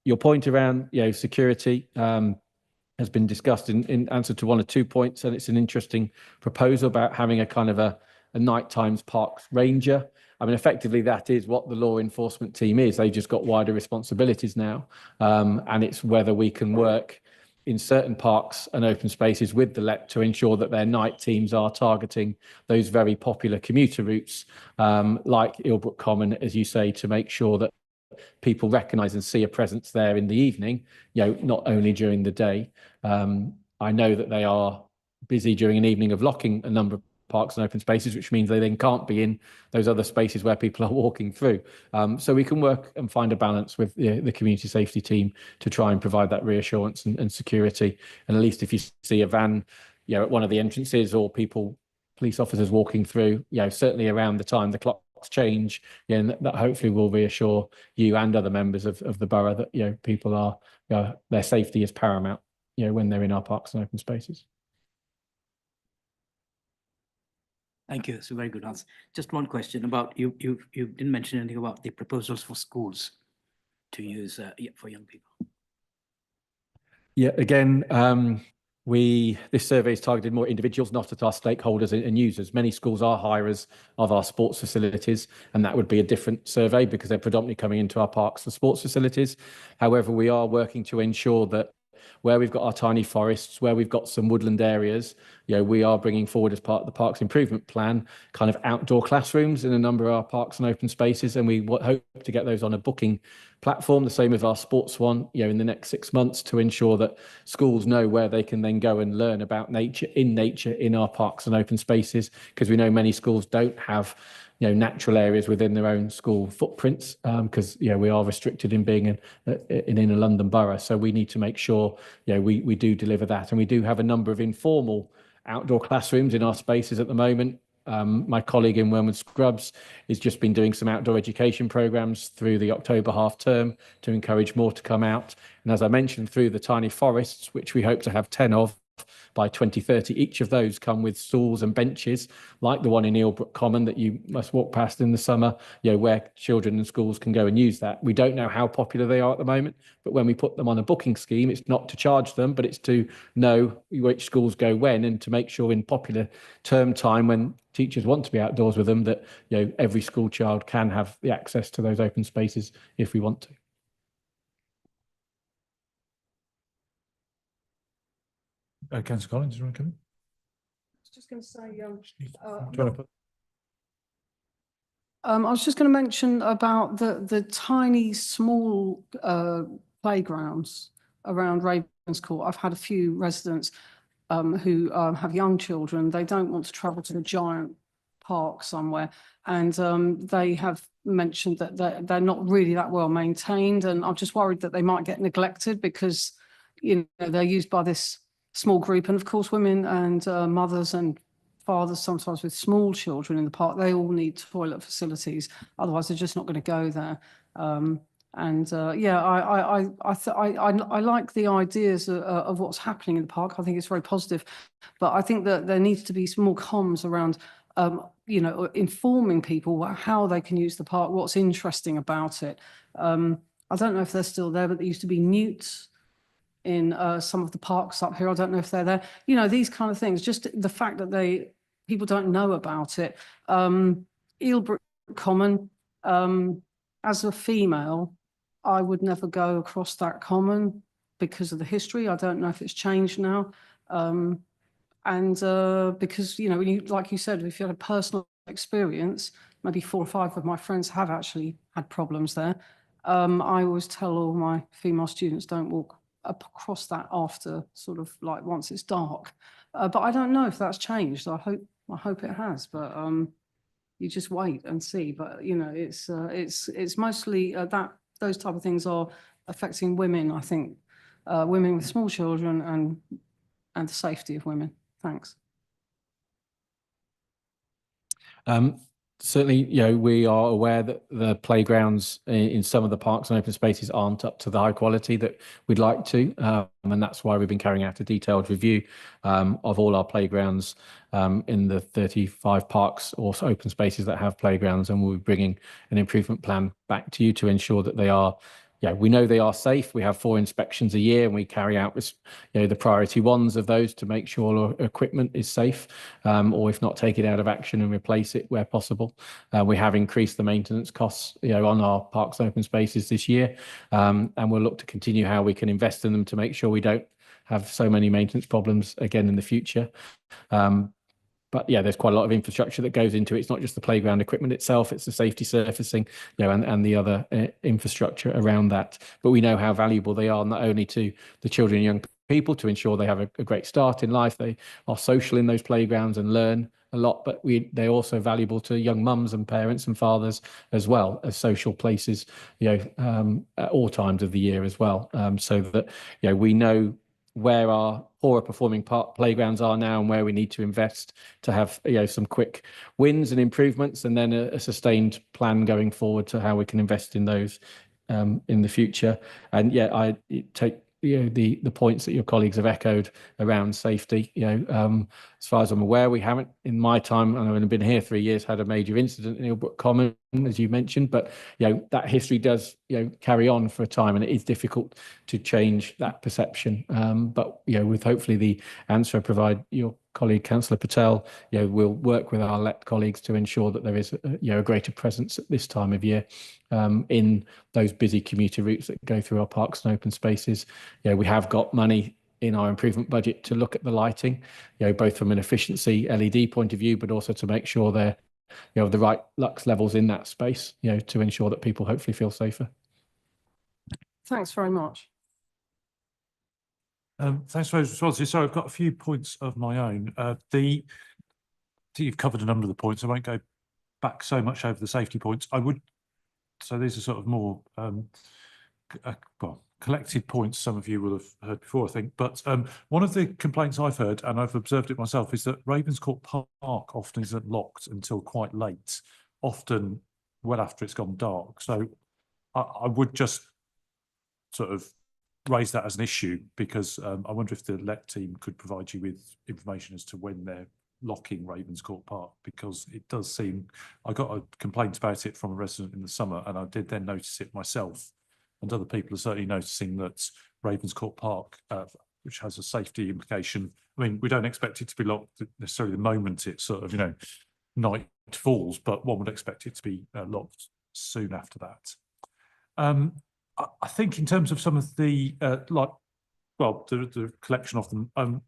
Your point around security has been discussed in answer to one or 2 points, and it's an interesting proposal about having a kind of a night times parks ranger. I mean, effectively, that is what the law enforcement team is. They've just got wider responsibilities now. And it's whether we can work in certain parks and open spaces with the LEP to ensure that their night teams are targeting those very popular commuter routes, like Ilbrook Common, as you say, to make sure that people recognise and see a presence there in the evening, not only during the day. I know that they are busy during an evening of locking a number of parks and open spaces, which means they then can't be in those other spaces where people are walking through. So we can work and find a balance with the community safety team to try and provide that reassurance and security. And at least if you see a van, at one of the entrances, or police officers walking through, certainly around the time the clocks change, and that hopefully will reassure you and other members of the borough that, people are, their safety is paramount, when they're in our parks and open spaces. Thank you. It's a very good answer. Just one question about you didn't mention anything about the proposals for schools to use for young people. Yeah, again, this survey is targeted more individuals, not at our stakeholders and users. Many schools are hirers of our sports facilities, and that would be a different survey because they're predominantly coming into our parks and sports facilities. However, we are working to ensure that where we've got our tiny forests, where we've got some woodland areas, we are bringing forward as part of the Parks Improvement Plan, kind of outdoor classrooms in a number of our parks and open spaces. And we hope to get those on a booking platform, the same as our sports one, in the next 6 months, to ensure that schools know where they can then go and learn about nature in our parks and open spaces, because we know many schools don't have natural areas within their own school footprints, because we are restricted in being in a London borough. So we need to make sure we do deliver that, and we do have a number of informal outdoor classrooms in our spaces at the moment. My colleague in Wormwood Scrubs has just been doing some outdoor education programs through the October half term to encourage more to come out. And as I mentioned, through the tiny forests, which we hope to have 10 of by 2030, each of those come with stools and benches like the one in Eelbrook Common that you must walk past in the summer, where children and schools can go and use that. We don't know how popular they are at the moment, but when we put them on a booking scheme, it's not to charge them, but it's to know which schools go when, and to make sure in popular term time when teachers want to be outdoors with them that every school child can have the access to those open spaces if we want to. Councillor Collins, do you want to come in? I was just going to say, Do you want to put... I was just going to mention about the tiny, small playgrounds around Ravenscourt. I've had a few residents who have young children. They don't want to travel to a giant park somewhere, and they have mentioned that they're not really that well maintained, and I'm just worried that they might get neglected because they're used by this small group. And of course, women and mothers and fathers, sometimes with small children in the park, they all need toilet facilities. Otherwise, they're just not going to go there. Yeah, I like the ideas of what's happening in the park. I think it's very positive, but I think that there needs to be some more comms around, informing people how they can use the park, what's interesting about it. I don't know if they're still there, but there used to be newts in some of the parks up here. I don't know if they're there. These kind of things, just the fact that people don't know about it. Eelbrook Common, as a female, I would never go across that common because of the history. I don't know if it's changed now. Because, when you, like you said, if you had a personal experience, maybe 4 or 5 of my friends have actually had problems there. I always tell all my female students, don't walk across that after sort of like once it's dark. But I don't know if that's changed. I hope it has, but you just wait and see. But it's mostly that those type of things are affecting women. I think women with small children and the safety of women. Thanks. Certainly, we are aware that the playgrounds in some of the parks and open spaces aren't up to the high quality that we'd like to, and that's why we've been carrying out a detailed review of all our playgrounds in the 35 parks or open spaces that have playgrounds, and we'll be bringing an improvement plan back to you to ensure that they are. We know they are safe. We have 4 inspections a year, and we carry out the priority ones of those to make sure all equipment is safe, or if not, take it out of action and replace it where possible. We have increased the maintenance costs on our parks and open spaces this year, and we'll look to continue how we can invest in them to make sure we don't have so many maintenance problems again in the future. But yeah, there's quite a lot of infrastructure that goes into it. It's not just the playground equipment itself, it's the safety surfacing, and the other infrastructure around that. But we know how valuable they are, not only to the children and young people to ensure they have a great start in life, they are social in those playgrounds and learn a lot, but they're also valuable to young mums and parents and fathers as well as social places, at all times of the year as well. So that, we know where our poorer performing playgrounds are now and where we need to invest to have some quick wins and improvements, and then a sustained plan going forward to how we can invest in those in the future. And I take the points that your colleagues have echoed around safety. As far as I'm aware, we haven't, in my time, and I've only been here 3 years, had a major incident in Ilbrook Common, as you mentioned, but that history does carry on for a time, and it is difficult to change that perception. But with hopefully the answer I provide your colleague Councillor Patel, we'll work with our elect colleagues to ensure that there is a greater presence at this time of year in those busy commuter routes that go through our parks and open spaces. We have got money in our improvement budget to look at the lighting, both from an efficiency LED point of view, but also to make sure they're the right lux levels in that space, to ensure that people hopefully feel safer. Thanks very much. Thanks for those responses. So I've got a few points of my own. You've covered a number of the points. I won't go back so much over the safety points. So these are sort of more collected points some of you will have heard before, I think. But one of the complaints I've heard, and I've observed it myself, is that Ravenscourt Park often isn't locked until quite late, often well after it's gone dark. So I would just sort of raise that as an issue, because I wonder if the elect team could provide you with information as to when they're locking Ravenscourt Park, because it does seem, I got a complaint about it from a resident in the summer, and I did then notice it myself, and other people are certainly noticing that Ravenscourt Park, which has a safety implication. I mean, we don't expect it to be locked necessarily the moment it's sort of, night falls, but one would expect it to be locked soon after that. I think in terms of some of the, the collection of them,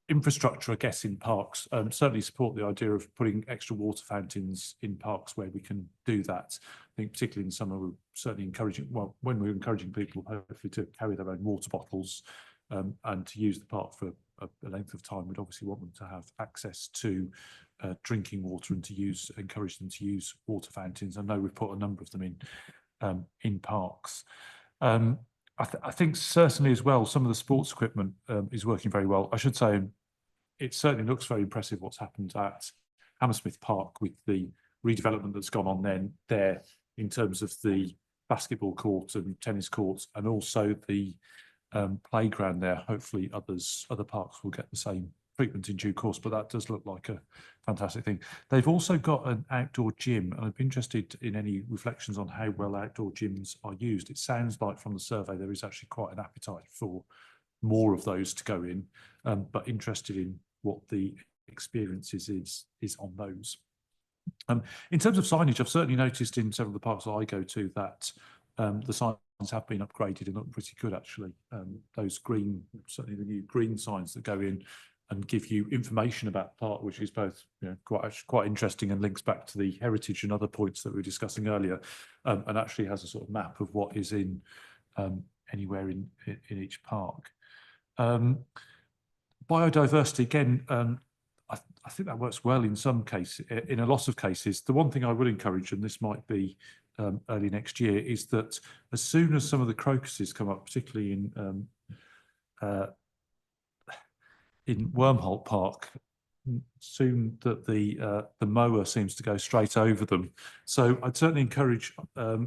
infrastructure, I guess, in parks, certainly support the idea of putting extra water fountains in parks where we can do that. I think particularly in summer, we're certainly encouraging, when we're encouraging people hopefully to carry their own water bottles and to use the park for a length of time, we'd obviously want them to have access to drinking water and to encourage them to use water fountains. I know we've put a number of them in parks. I think certainly as well, some of the sports equipment is working very well. I should say it certainly looks very impressive what's happened at Hammersmith Park with the redevelopment that's gone on there in terms of the basketball court and tennis courts, and also the playground there. Hopefully other parks will get the same treatment in due course, but that does look like a fantastic thing. They've also got an outdoor gym, and I'd be interested in any reflections on how well outdoor gyms are used. It sounds like from the survey there is actually quite an appetite for more of those to go in, but interested in what the experience is on those. In terms of signage, I've certainly noticed in several of the parks that I go to that the signs have been upgraded and look pretty good, actually. Those green, certainly the new green signs that go in and give you information about the park, which is both quite interesting and links back to the heritage and other points that we were discussing earlier, and actually has a sort of map of what is in anywhere in each park. Biodiversity, again, I think that works well in some cases. In a lot of cases, the one thing I would encourage, and this might be early next year, is that as soon as some of the crocuses come up, particularly in Wormholt Park, soon that the mower seems to go straight over them. So I'd certainly encourage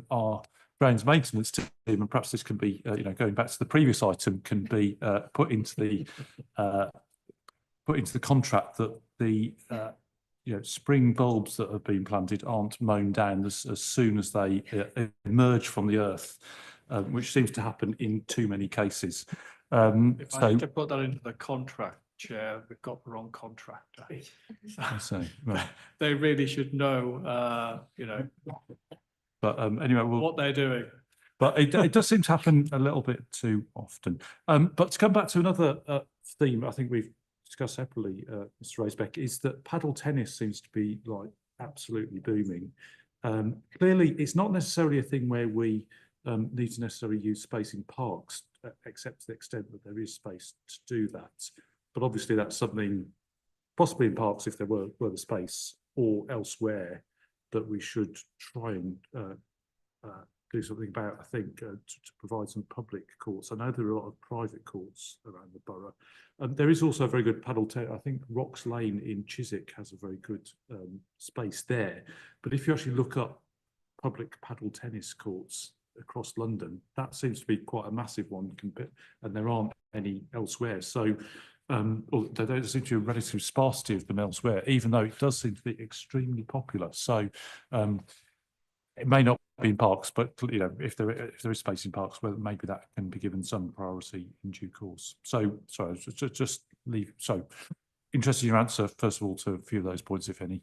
our grounds maintenance team, and perhaps this can be, going back to the previous item, can be put into the contract that the spring bulbs that have been planted aren't mown down as soon as they emerge from the earth, which seems to happen in too many cases. If I need to put that into the contract, Chair, we've got the wrong contractor. So right. They really should know, But anyway, what they're doing. But it does seem to happen a little bit too often. But to come back to another theme, I think we've discuss separately, Mr. Rosebeck, is that paddle tennis seems to be like absolutely booming. Clearly, it's not necessarily a thing where we need to necessarily use space in parks, except to the extent that there is space to do that. But obviously, that's something possibly in parks if there were the space, or elsewhere, that we should try and do something about, I think, to provide some public courts. I know there are a lot of private courts around the borough. There is also a very good paddle tennis. I think Rocks Lane in Chiswick has a very good space there. But if you actually look up public paddle tennis courts across London, that seems to be quite a massive one, and there aren't any elsewhere. So there don't seem to be a relative sparsity of them elsewhere, even though it does seem to be extremely popular. So it may not be in parks, but you know, if there is space in parks, well, maybe that can be given some priority in due course. So sorry, just leave. So interested in your answer, first of all, to a few of those points, if any.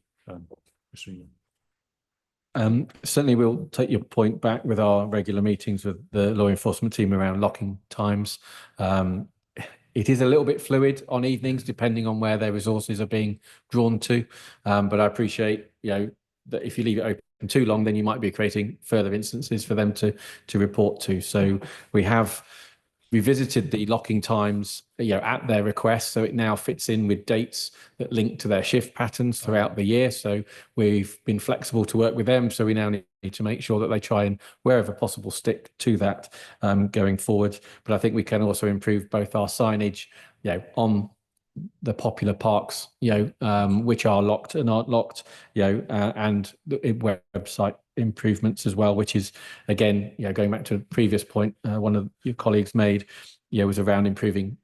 Certainly we'll take your point back with our regular meetings with the law enforcement team around locking times. It is a little bit fluid on evenings, depending on where their resources are being drawn to. But I appreciate, you know, that if you leave it open too long, then you might be creating further instances for them to report to. So we have revisited the locking times, you know, at their request, so it now fits in with dates that link to their shift patterns throughout the year. So we've been flexible to work with them. So we now need to make sure that they try and, wherever possible, stick to that going forward. But I think we can also improve both our signage, you know, on the popular parks, you know, which are locked and aren't locked, you know, and the website improvements as well, which is, again, you know, going back to a previous point one of your colleagues made, you know, was around improving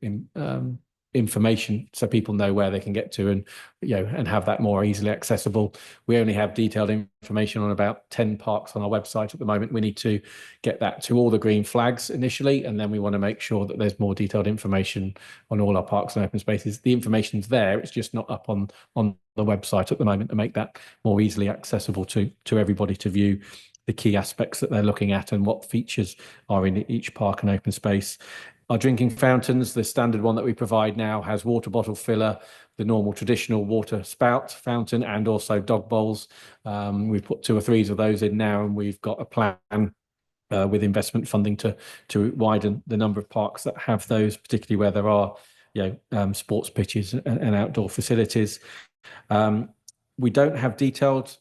information so people know where they can get to, and you know, and have that more easily accessible. We only have detailed information on about 10 parks on our website at the moment. We need to get that to all the green flags initially, and then we want to make sure that there's more detailed information on all our parks and open spaces. The information's there, it's just not up on the website at the moment, to make that more easily accessible to everybody to view the key aspects that they're looking at and what features are in each park and open space. Our drinking fountains, the standard one that we provide now, has water bottle filler, the normal traditional water spout fountain, and also dog bowls. We've put 2 or 3 of those in now, and we've got a plan with investment funding to widen the number of parks that have those, particularly where there are, you know, sports pitches and outdoor facilities. We don't have detailed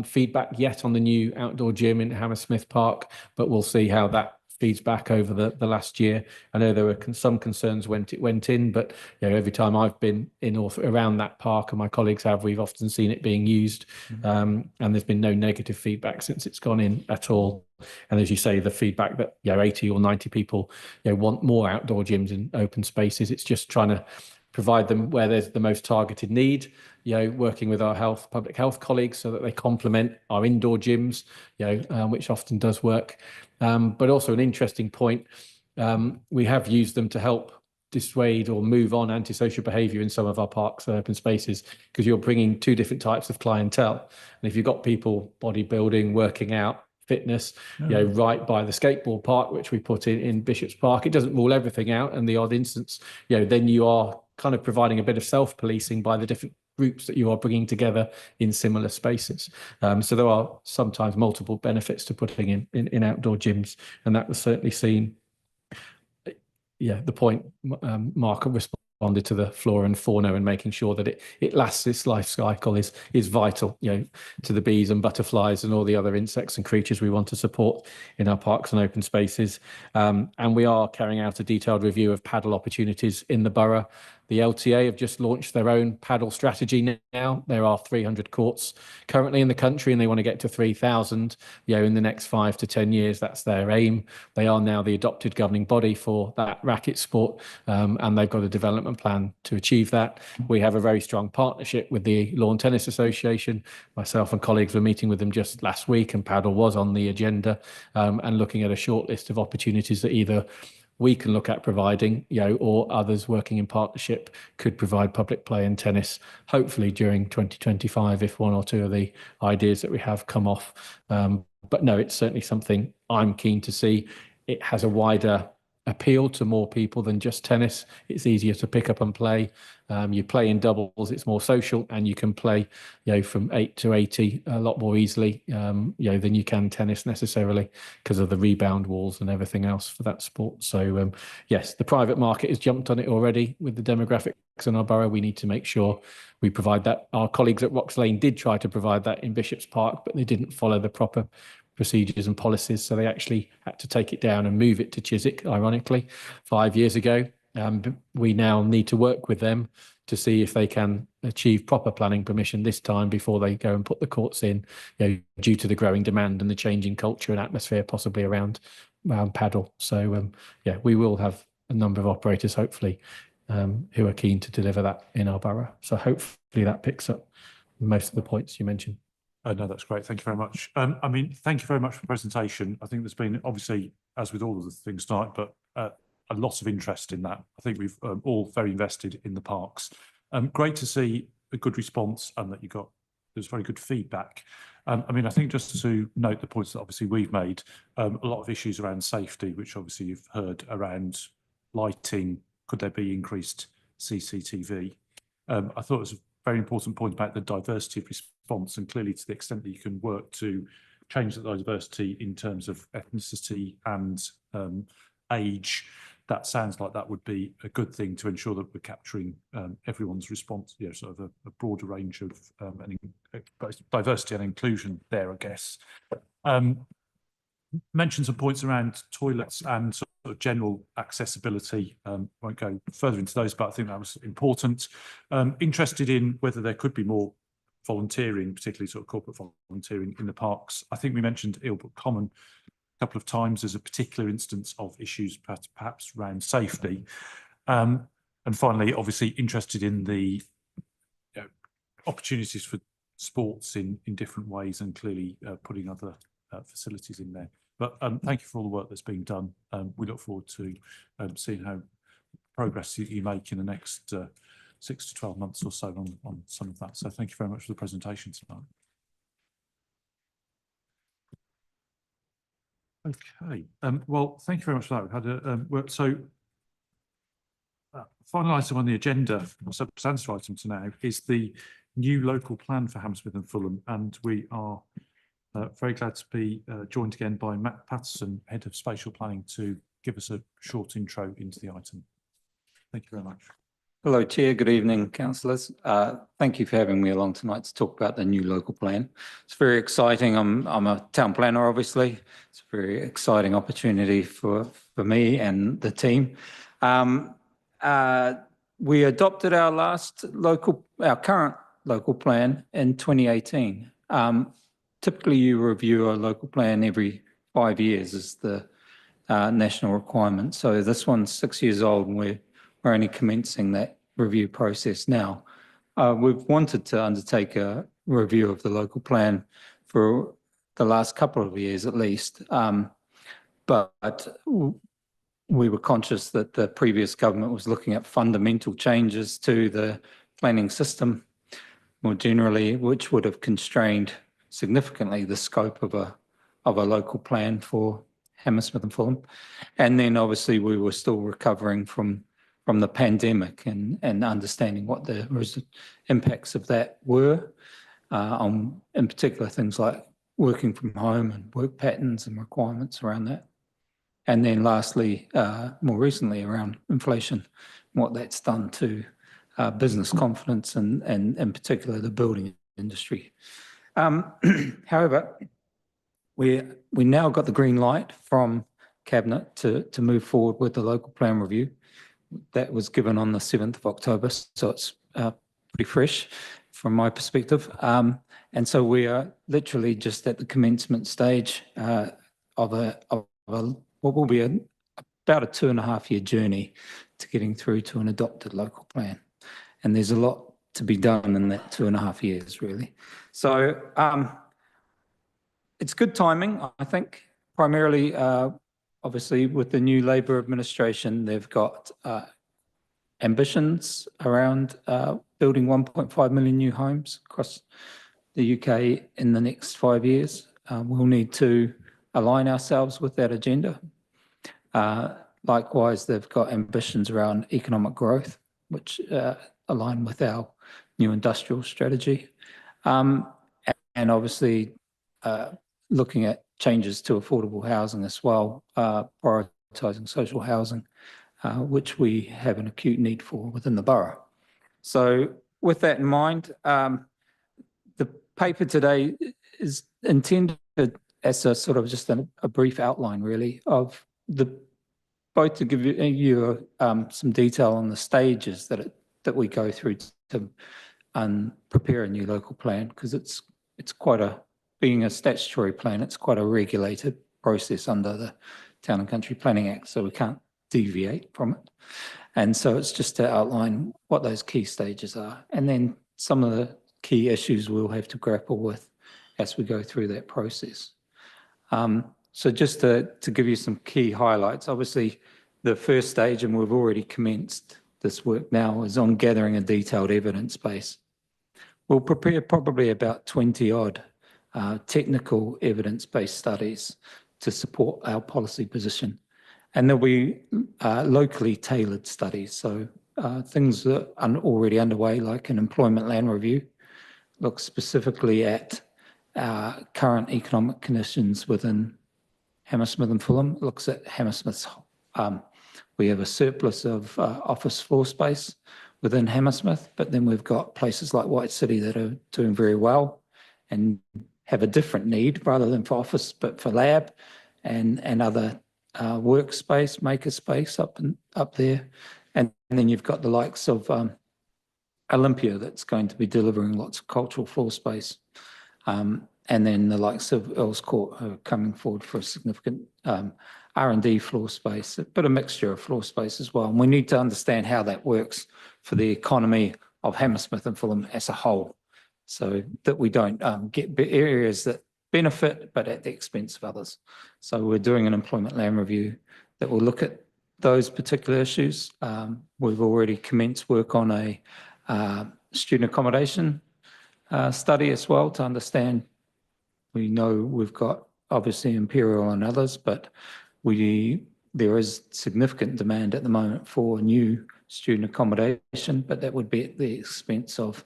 feedback yet on the new outdoor gym in Hammersmith Park, but we'll see how that feeds back over the last year. I know there were some concerns when it went in, but you know, every time I've been in or around that park, and my colleagues have, we've often seen it being used, and there's been no negative feedback since it's gone in at all. And as you say, the feedback that, you know, 80 or 90 people, you know, want more outdoor gyms in open spaces. It's just trying to provide them where there's the most targeted need, you know, working with our public health colleagues so that they complement our indoor gyms, you know, which often does work. But also an interesting point, we have used them to help dissuade or move on antisocial behaviour in some of our parks and open spaces, because you're bringing 2 different types of clientele. And if you've got people bodybuilding, working out, fitness, you know, right by the skateboard park, which we put in Bishop's Park, it doesn't rule everything out. And the odd instance, you know, then you are kind of providing a bit of self-policing by the different groups that you are bringing together in similar spaces. So there are sometimes multiple benefits to putting in outdoor gyms, and that was certainly seen. Yeah, the point Mark responded to the flora and fauna, and making sure that it lasts its life cycle is vital, you know, to the bees and butterflies and all the other insects and creatures we want to support in our parks and open spaces. And we are carrying out a detailed review of paddle opportunities in the borough. The LTA have just launched their own paddle strategy now. There are 300 courts currently in the country, and they want to get to 3,000, you know, in the next 5 to 10 years. That's their aim. They are now the adopted governing body for that racket sport, and they've got a development plan to achieve that. We have a very strong partnership with the Lawn Tennis Association. Myself and colleagues were meeting with them just last week, and paddle was on the agenda, and looking at a short list of opportunities that either we can look at providing, you know, or others working in partnership could provide public play and tennis, hopefully during 2025, if 1 or 2 of the ideas that we have come off. But no, it's certainly something I'm keen to see. It has a wider appeal to more people than just tennis. It's easier to pick up and play. You play in doubles, it's more social, and you can play, from 8 to 80 a lot more easily, than you can tennis necessarily because of the rebound walls and everything else for that sport. So yes, the private market has jumped on it already with the demographics in our borough. We need to make sure we provide that. Our colleagues at Rocks Lane did try to provide that in Bishop's Park, but they didn't follow the proper procedures and policies. So they actually had to take it down and move it to Chiswick, ironically, 5 years ago. We now need to work with them to see if they can achieve proper planning permission this time before they go and put the courts in, due to the growing demand and the changing culture and atmosphere possibly around paddle. So yeah, we will have a number of operators, hopefully, who are keen to deliver that in our borough. So hopefully that picks up most of the points you mentioned. No, that's great. Thank you very much. I mean, thank you very much for the presentation. I think there's been, obviously, as with all of the things tonight, but a lot of interest in that. I think we've all very invested in the parks. Great to see a good response and that there's very good feedback. I mean, I think just to note the points that obviously we've made, a lot of issues around safety, which obviously you've heard around lighting. Could there be increased CCTV? I thought it was a very important point about the diversity of response, and clearly to the extent that you can work to change the diversity in terms of ethnicity and age, that sounds like that would be a good thing to ensure that we're capturing everyone's response, sort of a broader range of diversity and inclusion there, I guess. Mentioned some points around toilets and sort of general accessibility. Won't go further into those, but I think that was important. Interested in whether there could be more volunteering, particularly sort of corporate volunteering in the parks. I think we mentioned Ilbrook Common a couple of times as a particular instance of issues perhaps around safety. And finally, obviously interested in the opportunities for sports in different ways, and clearly putting other facilities in there. But thank you for all the work that's being done. We look forward to seeing how progress you make in the next 6 to 12 months or so on some of that. So thank you very much for the presentation tonight. Okay, well, thank you very much for that. We've had a final item on the agenda, substantive item to now, is the new local plan for Hammersmith and Fulham, and we are very glad to be joined again by Matt Patterson, Head of Spatial Planning, to give us a short intro into the item. Thank you very much. Hello, Chair. Good evening, councillors. Thank you for having me along tonight to talk about the new local plan. It's very exciting. I'm a town planner, obviously. It's a very exciting opportunity for me and the team. We adopted our current local plan in 2018. Typically, you review a local plan every 5 years is the national requirement. So this one's 6 years old, and we're only commencing that review process now. We've wanted to undertake a review of the local plan for the last couple of years at least, but we were conscious that the previous government was looking at fundamental changes to the planning system more generally, which would have constrained significantly the scope of a local plan for Hammersmith and Fulham. And then obviously we were still recovering from the pandemic and understanding what the impacts of that were, on in particular things like working from home and work patterns and requirements around that. And then lastly, more recently, around inflation, what that's done to business confidence and in particular the building industry. However, we now got the green light from Cabinet to move forward with the local plan review. That was given on the 7th of October, so it's pretty fresh from my perspective. And so we are literally just at the commencement stage of what will be about a 2.5-year journey to getting through to an adopted local plan. And there's a lot to be done in that 2.5 years, really. So it's good timing, I think, primarily, obviously, with the new Labour administration. They've got ambitions around building 1.5 million new homes across the UK in the next 5 years. We'll need to align ourselves with that agenda. Likewise, they've got ambitions around economic growth, which align with our new industrial strategy. And obviously, looking at changes to affordable housing as well, prioritising social housing, which we have an acute need for within the borough. So with that in mind, the paper today is intended as a sort of just a brief outline, really, of both to give you some detail on the stages that we go through to prepare a new local plan, because it's quite being a statutory plan, it's quite a regulated process under the Town and Country Planning Act, so we can't deviate from it. And so it's just to outline what those key stages are, and then some of the key issues we'll have to grapple with as we go through that process. So just to give you some key highlights, obviously the first stage, and we've already commenced this work now, is on gathering a detailed evidence base. We'll prepare probably about 20 odd technical evidence-based studies to support our policy position. And there'll be locally tailored studies. So things that are already underway, like an employment land review, look specifically at current economic conditions within Hammersmith and Fulham. It looks at Hammersmith's, we have a surplus of office floor space within Hammersmith, but then we've got places like White City that are doing very well and have a different need, rather than for office, but for lab and other workspace, maker space up there. And then you've got the likes of Olympia that's going to be delivering lots of cultural floor space. And then the likes of Earls Court are coming forward for a significant R&D floor space, but a mixture of floor space as well. And we need to understand how that works for the economy of Hammersmith and Fulham as a whole, so that we don't get areas that benefit but at the expense of others. So we're doing an employment land review that will look at those particular issues. We've already commenced work on a student accommodation study as well, to understand. We know we've got obviously Imperial and others, but there is significant demand at the moment for new student accommodation, but that would be at the expense of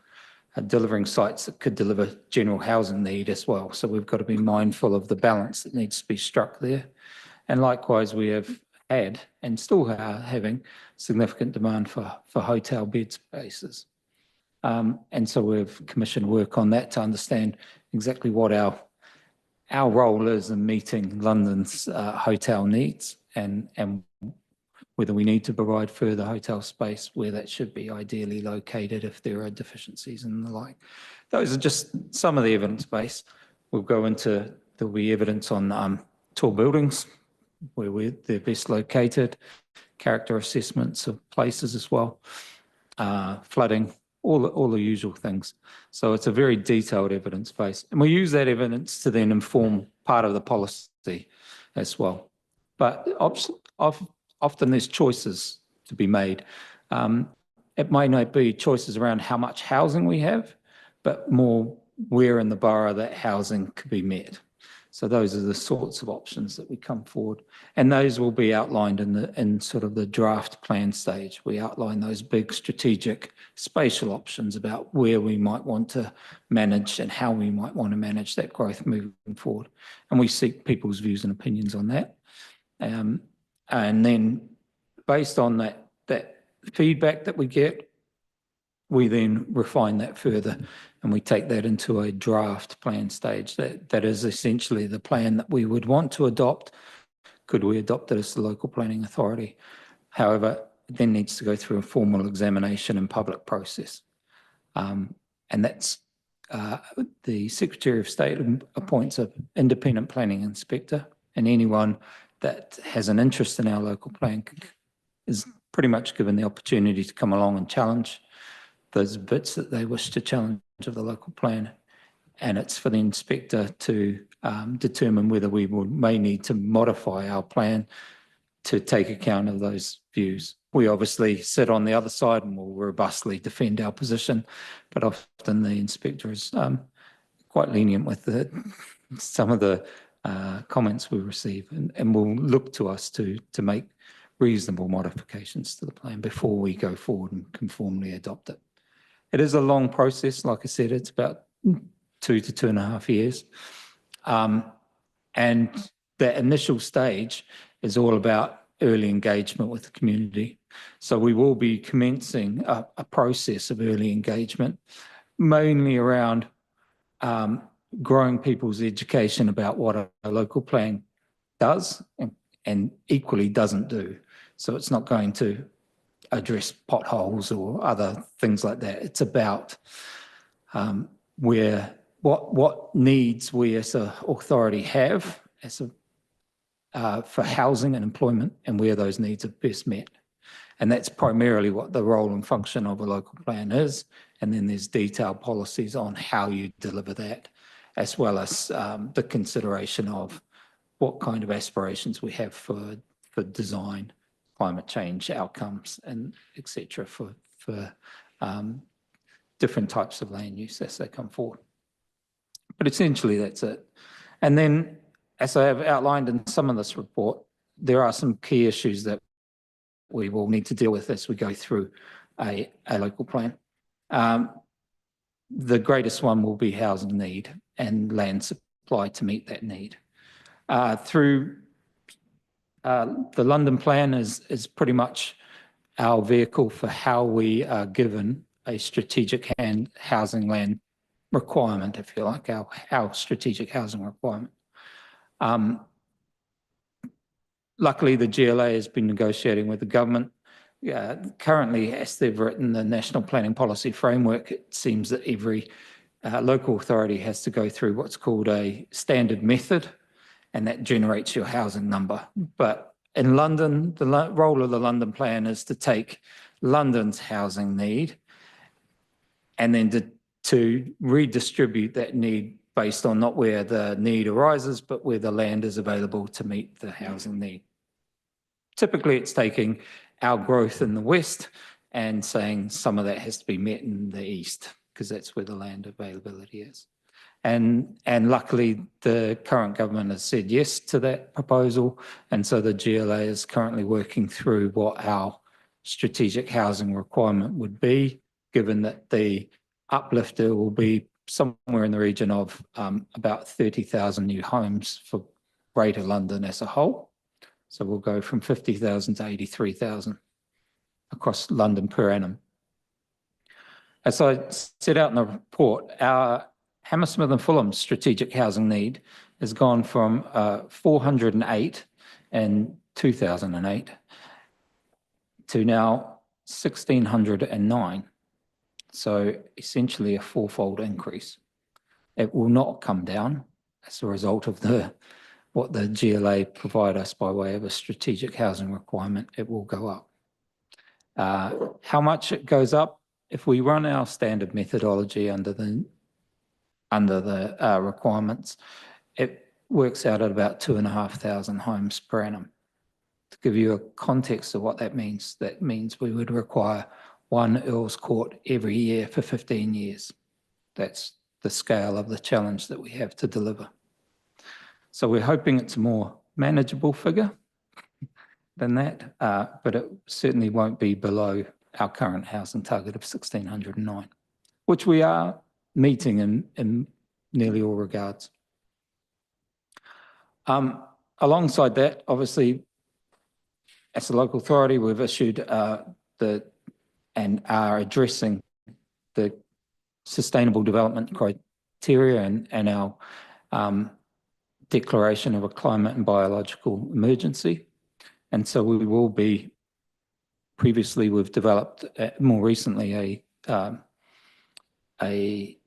delivering sites that could deliver general housing need as well. So we've got to be mindful of the balance that needs to be struck there. And likewise, we have had and still are having significant demand for hotel bed spaces. And so we've commissioned work on that to understand exactly what our role is in meeting London's hotel needs, and whether we need to provide further hotel space, where that should be ideally located if there are deficiencies and the like. Those are just some of the evidence base. We'll go into, there'll be evidence on tall buildings, where they're best located, character assessments of places as well, flooding, all the usual things. So it's a very detailed evidence base. And we use that evidence to then inform part of the policy as well. But often there's choices to be made. It may not be choices around how much housing we have, but more where in the borough that housing could be met. So those are the sorts of options that we come forward, and those will be outlined in sort of the draft plan stage. We outline those big strategic spatial options about where we might want to manage and how we might want to manage that growth moving forward. And we seek people's views and opinions on that. And then based on that feedback that we get, we then refine that further, and we take that into a draft plan stage. That is essentially the plan that we would want to adopt. Could we adopt it as the local planning authority? However, it then needs to go through a formal examination and public process. And that's the Secretary of State appoints an independent planning inspector, and anyone that has an interest in our local plan is pretty much given the opportunity to come along and challenge those bits that they wish to challenge of the local plan. And it's for the inspector to determine whether we may need to modify our plan to take account of those views. We obviously sit on the other side and will robustly defend our position, but often the inspector is quite lenient with some of the comments we receive, and will look to us to make reasonable modifications to the plan before we go forward and conformally adopt it. It is a long process. Like I said, it's about 2 to 2.5 years. And the initial stage is all about early engagement with the community. So we will be commencing a process of early engagement, mainly around growing people's education about what a local plan does and equally doesn't do. So it's not going to address potholes or other things like that. It's about what needs we as an authority have for housing and employment, and where those needs are best met. And that's primarily what the role and function of a local plan is. And then there's detailed policies on how you deliver that, as well as the consideration of what kind of aspirations we have for design, climate change outcomes, and et cetera for different types of land use as they come forward. But essentially that's it. And then, as I have outlined in some of this report, there are some key issues that we will need to deal with as we go through a local plan. The greatest one will be housing need and land supply to meet that need. Through the London plan is pretty much our vehicle for how we are given a strategic housing land requirement, if you like, our strategic housing requirement. Luckily, the GLA has been negotiating with the government. Currently, as they've written the National Planning Policy Framework, it seems that every local authority has to go through what's called a standard method, and that generates your housing number. But in London, the role of the London plan is to take London's housing need and then to redistribute that need based on not where the need arises, but where the land is available to meet the housing need. Typically, it's taking our growth in the west and saying some of that has to be met in the east, because that's where the land availability is. And luckily, the current government has said yes to that proposal. And so the GLA is currently working through what our strategic housing requirement would be, given that the uplifter will be somewhere in the region of about 30,000 new homes for Greater London as a whole. So we'll go from 50,000 to 83,000 across London per annum. As I set out in the report, our Hammersmith and Fulham strategic housing need has gone from 408 in 2008 to now 1,609. So essentially a fourfold increase. It will not come down as a result of what the GLA provide us by way of a strategic housing requirement. It will go up. How much it goes up? If we run our standard methodology under the requirements, it works out at about 2,500 homes per annum. To give you a context of what that means we would require 1 Earls Court every year for 15 years. That's the scale of the challenge that we have to deliver. So we're hoping it's a more manageable figure than that, but it certainly won't be below our current housing target of 1,609, which we are meeting in nearly all regards. Alongside that, obviously, as a local authority, we've issued and are addressing the sustainable development criteria and our declaration of a climate and biological emergency. And so we will be, previously we've developed more recently a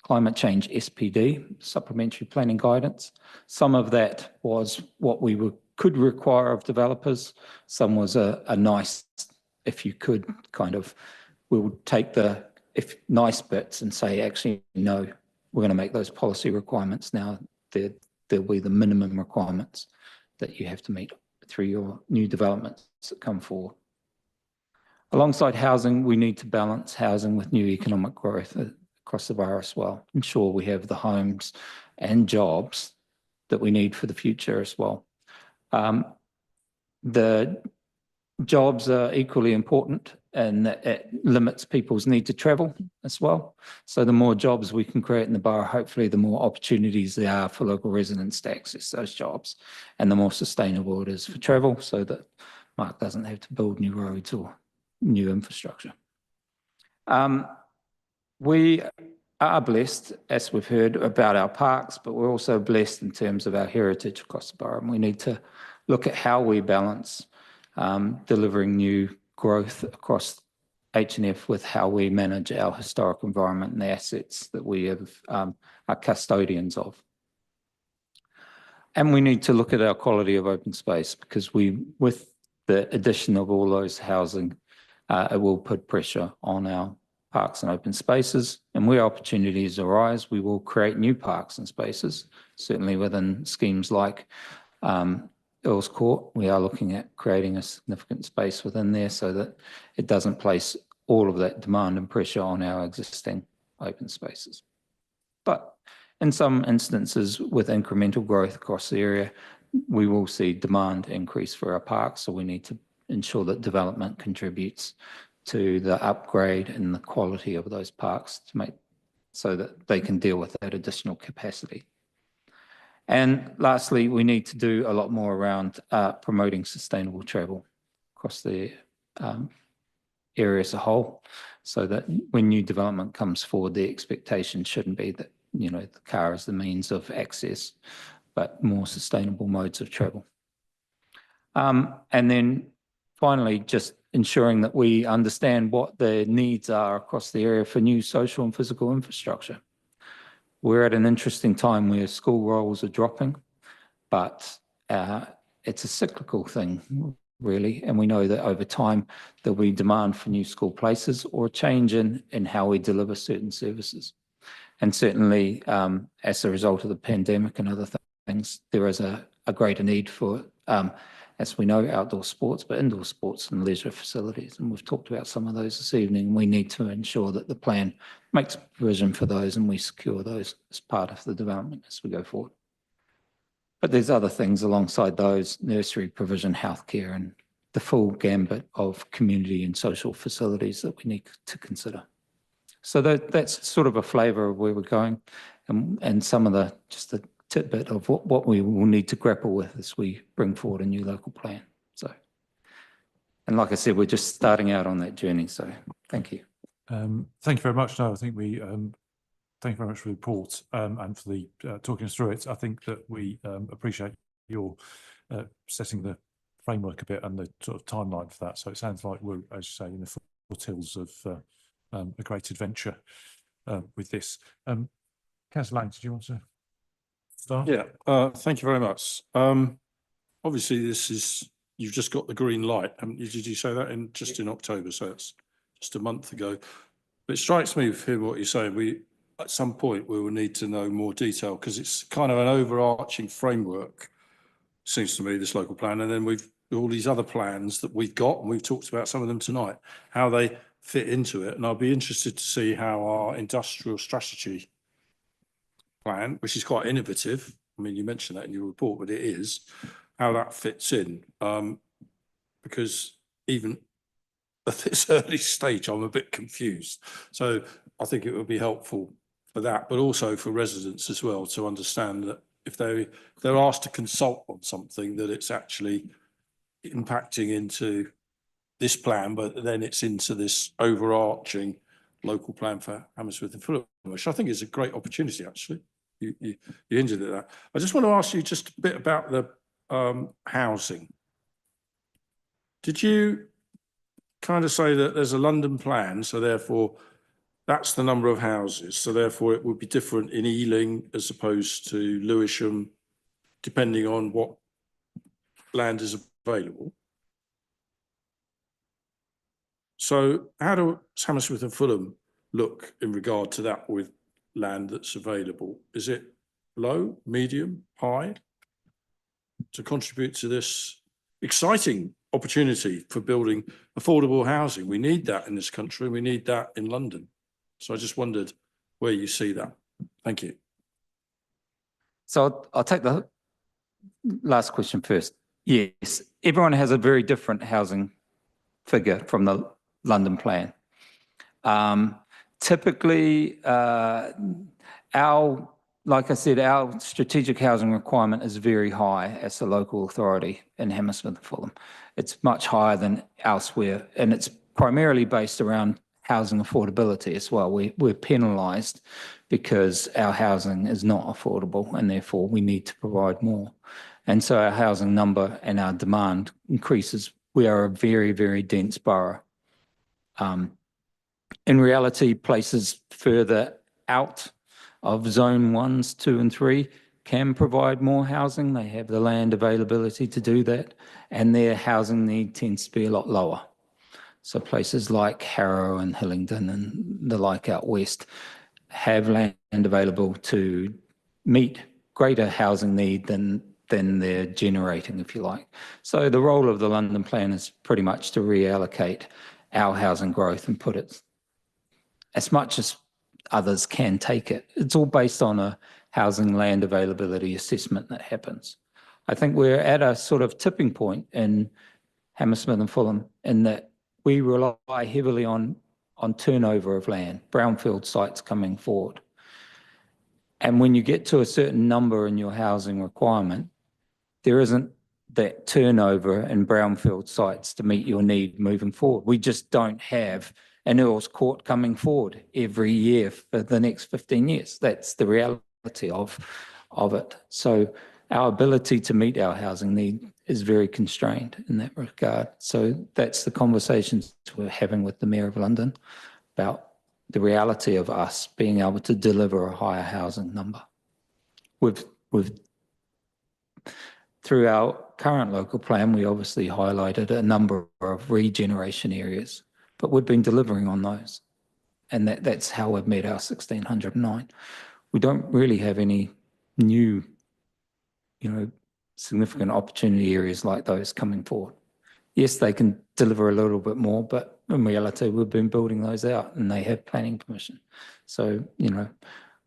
climate change SPD, supplementary planning guidance. Some of that was what we could require of developers. Some was a nice, if you could kind of, we'll take the nice bits and say, actually, no, we're going to make those policy requirements now. There'll be the minimum requirements that you have to meet through your new developments that come forward. Alongside housing, we need to balance housing with new economic growth across the borough as well. Ensure we have the homes and jobs that we need for the future as well. The jobs are equally important, and it limits people's need to travel as well. So the more jobs we can create in the borough, hopefully the more opportunities there are for local residents to access those jobs, and the more sustainable it is for travel, so that Mark doesn't have to build new roads or new infrastructure. We are blessed, as we've heard, about our parks, but we're also blessed in terms of our heritage across the borough. And we need to look at how we balance delivering new growth across H&F with how we manage our historic environment and the assets that we have, are custodians of. And we need to look at our quality of open space, because with the addition of all those housing, it will put pressure on our parks and open spaces. And where opportunities arise, we will create new parks and spaces, certainly within schemes like Earls Court. We are looking at creating a significant space within there so that it doesn't place all of that demand and pressure on our existing open spaces. But in some instances, with incremental growth across the area, we will see demand increase for our parks. So we need to ensure that development contributes to the upgrade and the quality of those parks to make so that they can deal with that additional capacity. And lastly, we need to do a lot more around promoting sustainable travel across the area as a whole, so that when new development comes forward, the expectation shouldn't be that, you know, the car is the means of access, but more sustainable modes of travel. And then finally, just ensuring that we understand what the needs are across the area for new social and physical infrastructure. We're at an interesting time where school rolls are dropping, but it's a cyclical thing, really. And we know that over time, there'll be demand for new school places or a change in how we deliver certain services. And certainly, as a result of the pandemic and other things, there is a greater need for, as we know, outdoor sports, but indoor sports and leisure facilities. And we've talked about some of those this evening. We need to ensure that the plan makes provision for those and we secure those as part of the development as we go forward. But there's other things alongside those: nursery provision, healthcare, and the full gambit of community and social facilities that we need to consider. So that's sort of a flavour of where we're going, and some of the, just a tidbit of what we will need to grapple with as we bring forward a new local plan. So, and like I said, we're just starting out on that journey. So thank you. Thank you very much. No, I think we thank you very much for the report and for the talking us through it. I think that we appreciate your setting the framework a bit and the sort of timeline for that. So it sounds like we're, as you say, in the foothills of a great adventure with this. Councillor Lang, did you want to start? Yeah, thank you very much. Obviously, this is, you've just got the green light, haven't you? Did you say that just in October? So it's just a month ago. But it strikes me with what you're saying, at some point we will need to know more detail, because it's kind of an overarching framework, seems to me, this local plan. And then we've all these other plans that we've got, and we've talked about some of them tonight, how they fit into it. And I'll be interested to see how our industrial strategy plan, which is quite innovative, I mean, you mentioned that in your report, but it is, how that fits in. Because even at this early stage, I'm a bit confused. So I think it would be helpful for that, but also for residents as well, to understand that if they're asked to consult on something, that it's actually impacting into this plan, but then it's into this overarching local plan for Hammersmith and Fulham, which I think is a great opportunity, actually. You hinted at that. I just want to ask you just a bit about the housing. Did you kind of say that there's a London plan, so therefore that's the number of houses, so therefore it would be different in Ealing as opposed to Lewisham, depending on what land is available? So how do Hammersmith and Fulham look in regard to that with land that's available? Is it low, medium, high, to contribute to this exciting opportunity for building affordable housing? We need that in this country. We need that in London. So I just wondered where you see that. Thank you. So I'll take the last question first. Yes, everyone has a very different housing figure from the London plan. Typically, like I said, our strategic housing requirement is very high as a local authority in Hammersmith and Fulham. It's much higher than elsewhere, and it's primarily based around housing affordability as well. We're penalised because our housing is not affordable, and therefore we need to provide more. And so our housing number and our demand increases. We are a very, very dense borough. In reality, places further out of zone 1s, 2 and 3 can provide more housing. They have the land availability to do that, and their housing need tends to be a lot lower. So places like Harrow and Hillingdon and the like out west have land available to meet greater housing need than they're generating, if you like. So the role of the London plan is pretty much to reallocate our housing growth and put it as much as others can take it. It's all based on a housing land availability assessment that happens. I think we're at a sort of tipping point in Hammersmith and Fulham in that we rely heavily on turnover of land, brownfield sites coming forward. And when you get to a certain number in your housing requirement, there isn't that turnover in brownfield sites to meet your need moving forward. We just don't have an Earl's Court coming forward every year for the next 15 years. That's the reality of it. So our ability to meet our housing need is very constrained in that regard. So that's the conversations we're having with the Mayor of London about the reality of us being able to deliver a higher housing number. Through our current local plan, we obviously highlighted a number of regeneration areas, but we've been delivering on those. And that's how we've met our 1,609. We don't really have any new, significant opportunity areas like those coming forward. Yes, they can deliver a little bit more, but in reality, we've been building those out and they have planning permission. So,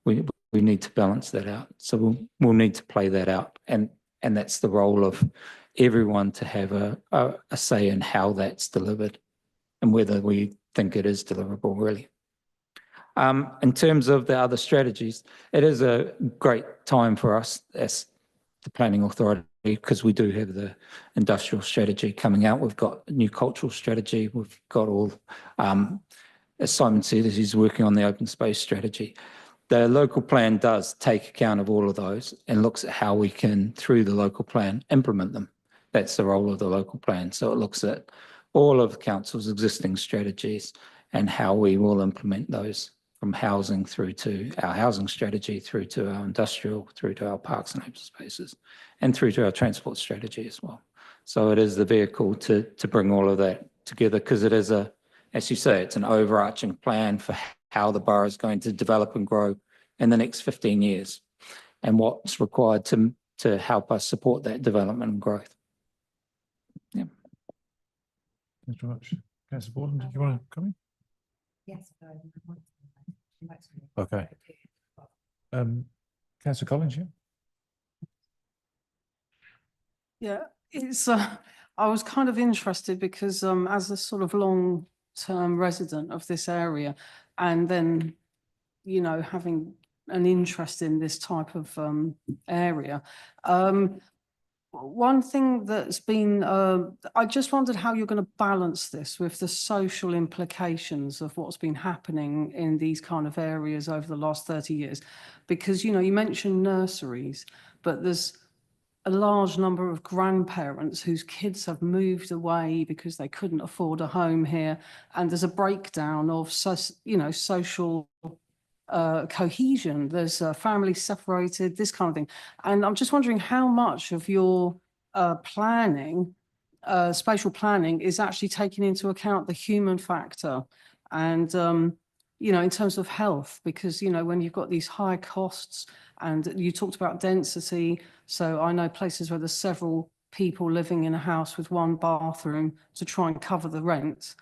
we need to balance that out. So we'll need to play that out. And that's the role of everyone to have a say in how that's delivered and whether we think it is deliverable, really. In terms of the other strategies, it is a great time for us as the planning authority because we do have the industrial strategy coming out. We've got a new cultural strategy. We've got all, as Simon said, he's working on the open space strategy. The local plan does take account of all of those and looks at how we can, through the local plan, implement them. That's the role of the local plan. So it looks at all of the council's existing strategies and how we will implement those from housing through to our housing strategy, through to our industrial, through to our parks and open spaces, and through to our transport strategy as well. So it is the vehicle to bring all of that together because it is as you say, it's an overarching plan for how the borough is going to develop and grow in the next 15 years and what's required to help us support that development and growth. Yeah. Thanks very much. Councillor Borden, did you want to come in? Yes. Okay. Councillor Collins, yeah? Yeah, it's I was kind of interested because as a sort of long-term resident of this area and then, having an interest in this type of area, one thing that's been, I just wondered how you're going to balance this with the social implications of what's been happening in these kind of areas over the last 30 years. Because, you mentioned nurseries, but there's a large number of grandparents whose kids have moved away because they couldn't afford a home here. And there's a breakdown of, social cohesion. There's families separated, this kind of thing. And I'm just wondering how much of your planning, spatial planning, is actually taking into account the human factor and, in terms of health, because, when you've got these high costs and you talked about density. So I know places where there's several people living in a house with one bathroom to try and cover the rent.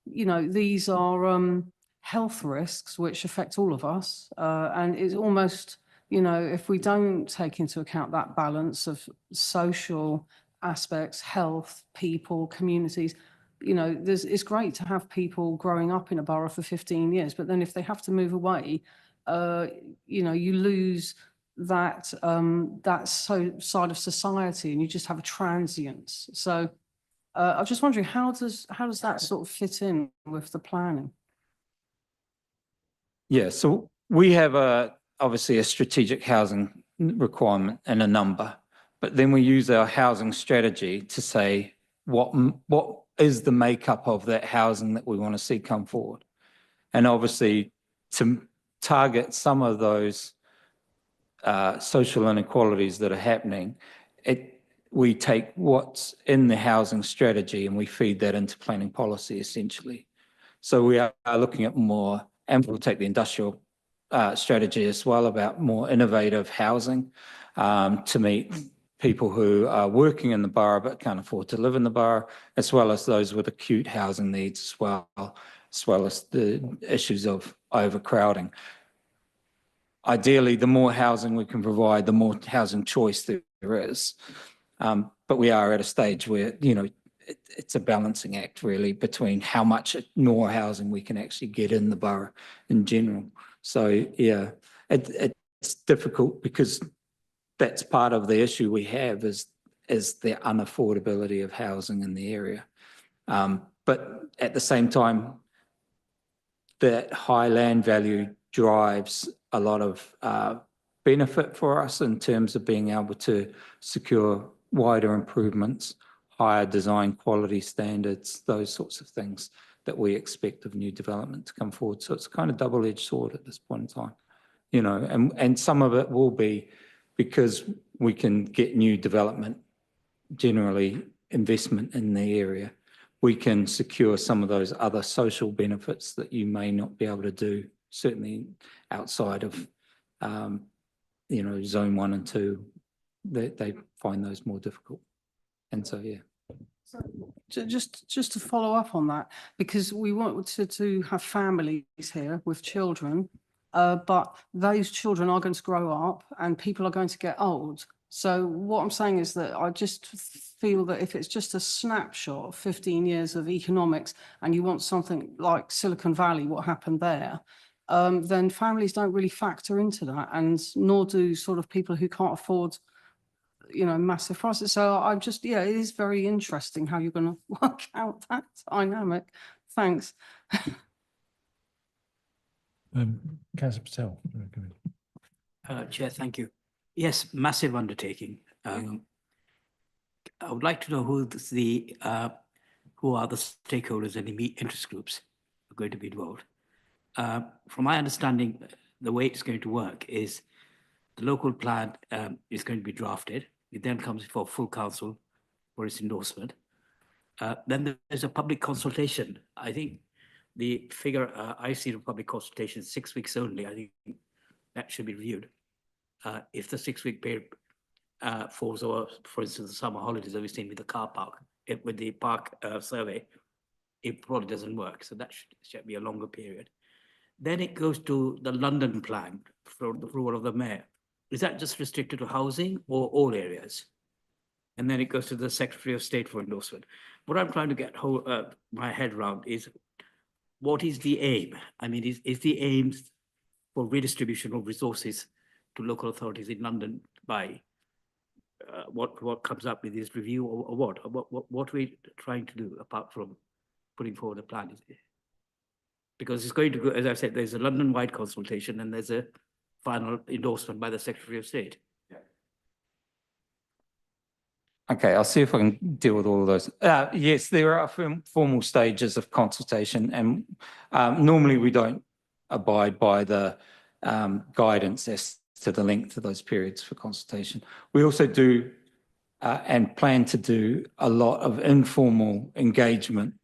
These are health risks which affect all of us. And it's almost, if we don't take into account that balance of social aspects, health, people, communities, you know, it's great to have people growing up in a borough for 15 years, but then if they have to move away, you know, you lose that side of society, and you just have a transience. So I'm just wondering, how does that sort of fit in with the planning? Yeah, so we have obviously a strategic housing requirement and a number, but then we use our housing strategy to say what is the makeup of that housing that we want to see come forward. And obviously to target some of those social inequalities that are happening, we take what's in the housing strategy and we feed that into planning policy essentially. So we are looking at more, and we'll take the industrial strategy as well, about more innovative housing to meet people who are working in the borough but can't afford to live in the borough, as well as those with acute housing needs as well as the issues of overcrowding. Ideally, the more housing we can provide, the more housing choice there is. But we are at a stage where, you know, it's a balancing act really between how much more housing we can actually get in the borough in general. So yeah, it's difficult because that's part of the issue we have is the unaffordability of housing in the area. But at the same time, that high land value drives a lot of benefit for us in terms of being able to secure wider improvements, higher design quality standards, those sorts of things that we expect of new development to come forward. So it's kind of double-edged sword at this point in time, you know, and some of it will be because we can get new development, generally investment in the area. We can secure some of those other social benefits that you may not be able to do, certainly outside of, you know, zone 1 and 2, they find those more difficult. And so, yeah. So just to follow up on that, because we want to have families here with children, but those children are going to grow up and people are going to get old. So what I'm saying is that I just feel that if it's just a snapshot of 15 years of economics and you want something like Silicon Valley, what happened there, then families don't really factor into that, and nor do sort of people who can't afford, you know, massive prices. So I'm just, yeah, it is very interesting how you're going to work out that dynamic. Thanks. Councillor Patel. Chair, thank you. Yes, massive undertaking. I would like to know who are the stakeholders and interest groups who are going to be involved. From my understanding, the way it's going to work is the local plan is going to be drafted. It then comes before full council for its endorsement. Then there's a public consultation. I think the figure I see of public consultation is 6 weeks only. I think that should be reviewed. If the 6-week period falls over, for instance, the summer holidays that we've seen with the car park, with the park survey, it probably doesn't work. So that should be a longer period. Then it goes to the London plan for the approval of the mayor. Is that just restricted to housing or all areas? And then it goes to the Secretary of State for endorsement. What I'm trying to get my head around is, what is the aim? I mean, is the aim for redistribution of resources to local authorities in London by what comes up with this review, or what are we trying to do apart from putting forward a plan? Because it's going to go, as I said, there's a London-wide consultation and there's a final endorsement by the Secretary of State. Okay, I'll see if I can deal with all of those. Yes, there are formal stages of consultation, and normally we don't abide by the guidance as to the length of those periods for consultation. We also do and plan to do a lot of informal engagement.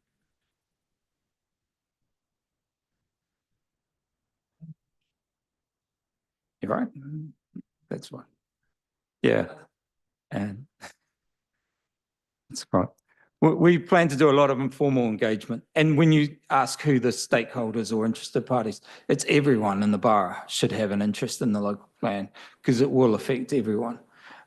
You're right. That's right. Yeah. And that's right. We plan to do a lot of informal engagement. And when you ask who the stakeholders or interested parties, it's everyone in the borough should have an interest in the local plan, because it will affect everyone.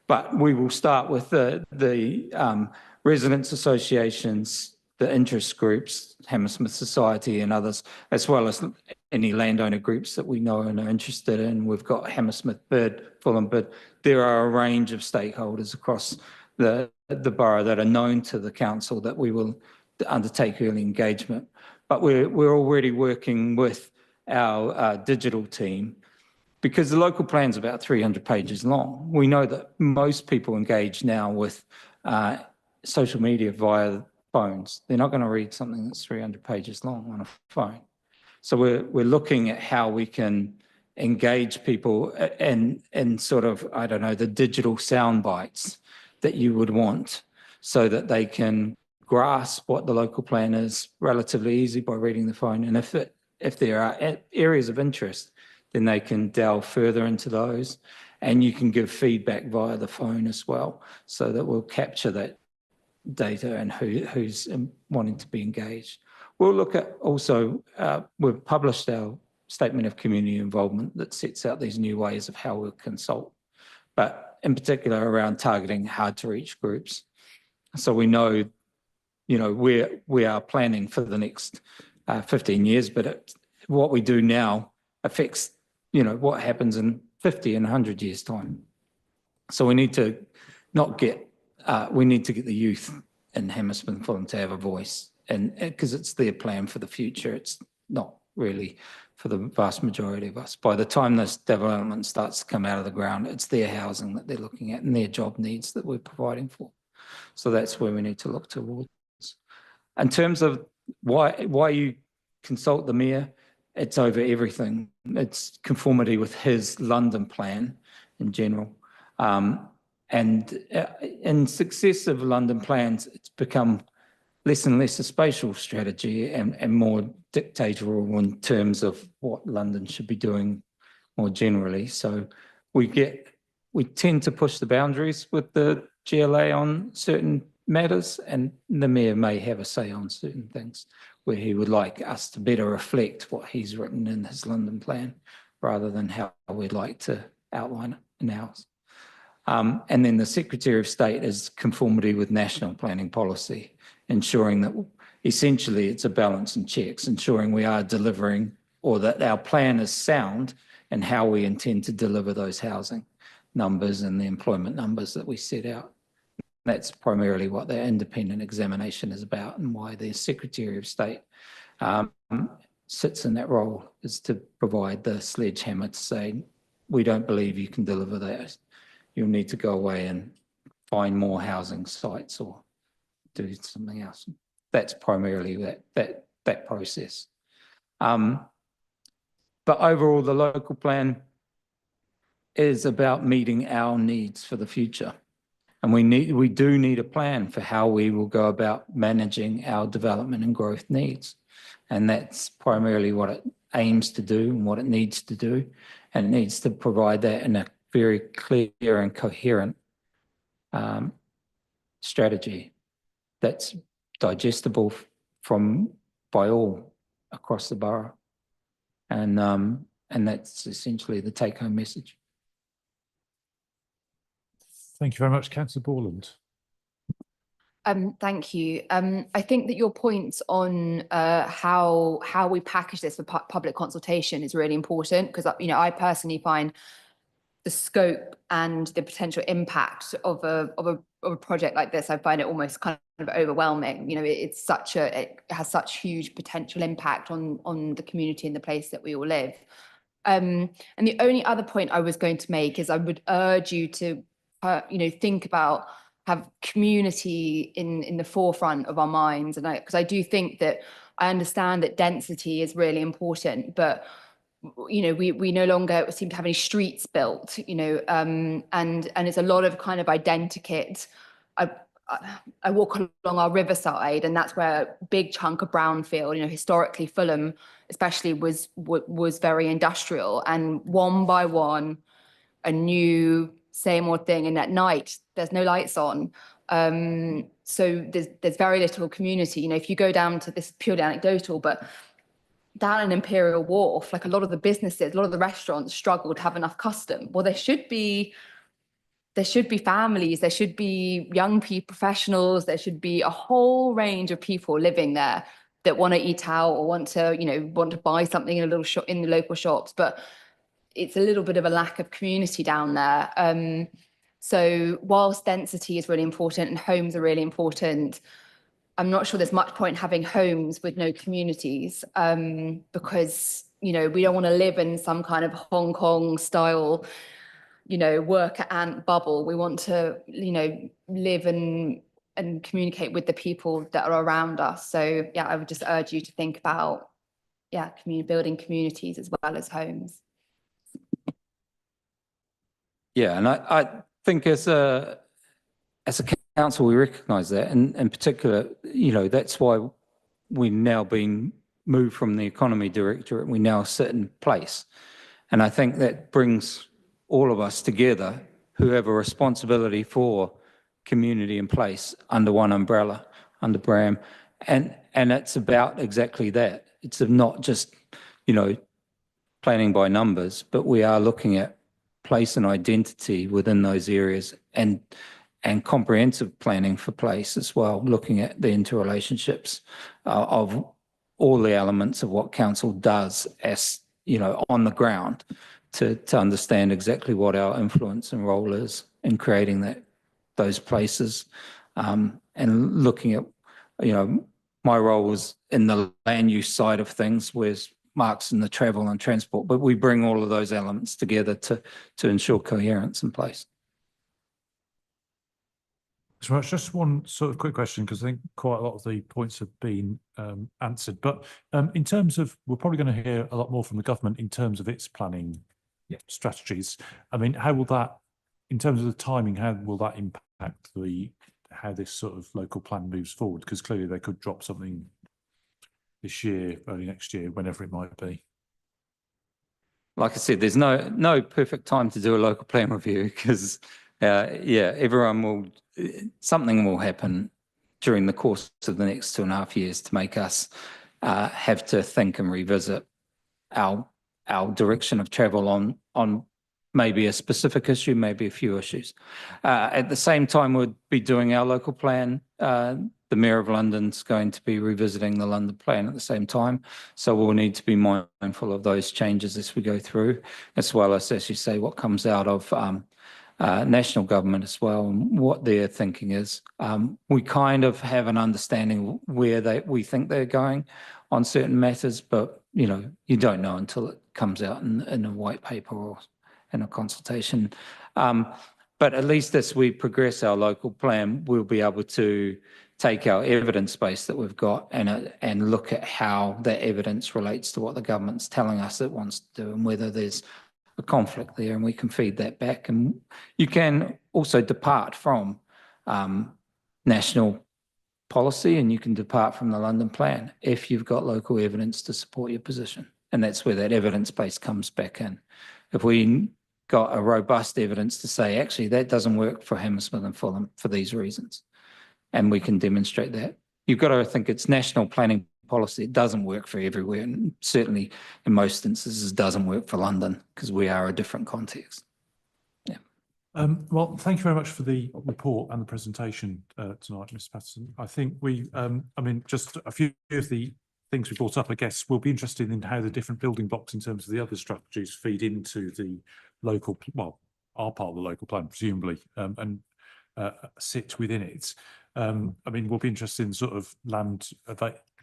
But we will start with the residents associations, the interest groups, Hammersmith Society and others, as well as any landowner groups that we know and are interested in. We've got Hammersmith bid, Fulham bid. There are a range of stakeholders across the borough that are known to the council that we will undertake early engagement. But we're already working with our digital team, because the local plan's about 300 pages long. We know that most people engage now with social media via phones. They're not going to read something that's 300 pages long on a phone. So we're looking at how we can engage people in sort of, I don't know, the digital sound bites that you would want, so that they can grasp what the local plan is relatively easy by reading the phone. And if there are areas of interest, then they can delve further into those, and you can give feedback via the phone as well, so that we'll capture that data and who's wanting to be engaged. We'll look at also, we've published our statement of community involvement that sets out these new ways of how we'll consult, but in particular around targeting hard to reach groups. So we know, we are planning for the next 15 years, but what we do now affects, what happens in 50 and 100 years' time. So we need to we need to get the youth in Hammersmith and Fulham to have a voice, and because it's their plan for the future. It's not really for the vast majority of us. By the time this development starts to come out of the ground, it's their housing that they're looking at and their job needs that we're providing for. So that's where we need to look towards. In terms of why you consult the mayor, it's over everything. It's conformity with his London plan in general. And in successive London plans, it's become less and less a spatial strategy and more dictatorial in terms of what London should be doing more generally. So we tend to push the boundaries with the GLA on certain matters, and the mayor may have a say on certain things where he would like us to better reflect what he's written in his London plan rather than how we'd like to outline it in ours. And then the Secretary of State is conformity with national planning policy, ensuring that essentially it's a balance and checks, ensuring we are delivering, or that our plan is sound and how we intend to deliver those housing numbers and the employment numbers that we set out. That's primarily what the independent examination is about, and why the Secretary of State sits in that role, is to provide the sledgehammer to say, we don't believe you can deliver that. You'll need to go away and find more housing sites or do something else. That's primarily that process. But overall, the local plan is about meeting our needs for the future. And we do need a plan for how we will go about managing our development and growth needs. And that's primarily what it aims to do and what it needs to do. And it needs to provide that in a very clear and coherent strategy that's digestible by all across the borough. And that's essentially the take-home message. Thank you very much, Councillor Borland. Thank you. I think that your points on how we package this for public consultation is really important, because I personally find the scope and the potential impact of a project like this, I find it almost kind of overwhelming. It has such huge potential impact on the community and the place that we all live. And the only other point I was going to make is I would urge you to think about, have community in the forefront of our minds. And because I do think that I understand that density is really important, but we no longer seem to have any streets built, and it's a lot of kind of identikit. I walk along our riverside, and that's where a big chunk of brownfield, historically Fulham especially was very industrial, and one by one a new same old thing, and at night there's no lights on, so there's very little community. If you go down to, this purely anecdotal, but down in Imperial Wharf, like a lot of the businesses, a lot of the restaurants struggle to have enough custom. Well, there should be there should be families, there should be young people, professionals, there should be a whole range of people living there that want to eat out or want to, you know, want to buy something in a little shop in the local shops, but it's a little bit of a lack of community down there. So whilst density is really important and homes are really important, I'm not sure there's much point having homes with no communities, because, you know, we don't want to live in some kind of Hong Kong style, you know, worker ant bubble. We want to, you know, live and communicate with the people that are around us. So yeah, I would just urge you to think about, yeah, building communities as well as homes. Yeah, and I think as a council, we recognise that, and in particular, you know, that's why we've now been moved from the economy directorate. We now sit in place, and I think that brings all of us together who have a responsibility for community in place under one umbrella, under BRAM, and it's about exactly that. It's not just, you know, planning by numbers, but we are looking at place and identity within those areas, and comprehensive planning for place as well, looking at the interrelationships of all the elements of what council does, as you know, on the ground, to understand exactly what our influence and role is in creating those places, and looking at, you know, my role was in the land use side of things, whereas Mark's in the travel and transport, but we bring all of those elements together to ensure coherence in place. So much. Just one sort of quick question, because I think quite a lot of the points have been answered. But in terms of, we're probably going to hear a lot more from the government in terms of its planning strategies. I mean, how will that, in terms of the timing, how will that impact how this sort of local plan moves forward? Because clearly they could drop something this year, early next year, whenever it might be. Like I said, there's no perfect time to do a local plan review, because something will happen during the course of the next 2.5 years to make us have to think and revisit our direction of travel on maybe a specific issue, maybe a few issues. At the same time, we'll be doing our local plan. The Mayor of London's going to be revisiting the London plan at the same time. So we'll need to be mindful of those changes as we go through, as well as you say, what comes out of national government as well, and what their thinking is. We kind of have an understanding where we think they're going on certain matters, but you know, you don't know until it comes out in a white paper or in a consultation. But at least as we progress our local plan, we'll be able to take our evidence base that we've got and look at how that evidence relates to what the government's telling us it wants to do, and whether there's a conflict there, and we can feed that back. And you can also depart from national policy, and you can depart from the London plan if you've got local evidence to support your position. And that's where that evidence base comes back in. If we got a robust evidence to say, actually, that doesn't work for Hammersmith and Fulham for these reasons, and we can demonstrate that. You've got to think it's national planning policy. It doesn't work for everywhere, and certainly in most instances doesn't work for London, because we are a different context. Yeah. Well, thank you very much for the report and the presentation tonight, Ms. Patterson. I think I mean, just a few of the things we brought up, I guess we'll be interested in how the different building blocks in terms of the other strategies feed into the local, well, are part of the local plan, presumably, and sit within it. I mean, we'll be interested in sort of land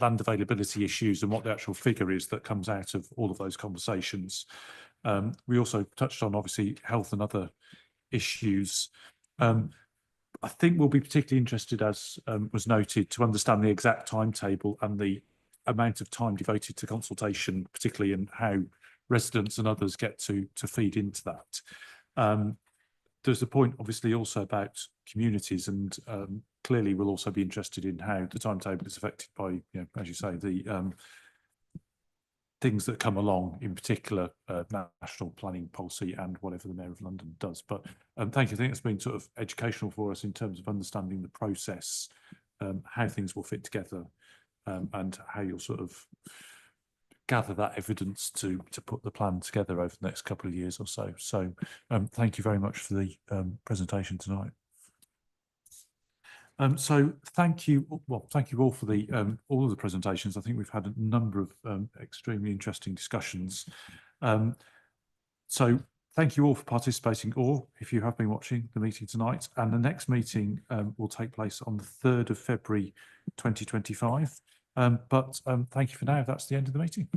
availability issues and what the actual figure is that comes out of all of those conversations. We also touched on, obviously, health and other issues. I think we'll be particularly interested, as was noted, to understand the exact timetable and the amount of time devoted to consultation, particularly, and how residents and others get to feed into that. There's a point, obviously, also about communities, and clearly we'll also be interested in how the timetable is affected by, you know, as you say, the things that come along, in particular national planning policy and whatever the Mayor of London does. But thank you. I think it's been sort of educational for us in terms of understanding the process, how things will fit together, and how you'll sort of gather that evidence to put the plan together over the next couple of years or so. So thank you very much for the presentation tonight. So thank you. Well, thank you all for the all of the presentations. I think we've had a number of extremely interesting discussions. So thank you all for participating, or if you have been watching the meeting tonight. And the next meeting will take place on the 3rd of February 2025. But thank you for now. That's the end of the meeting.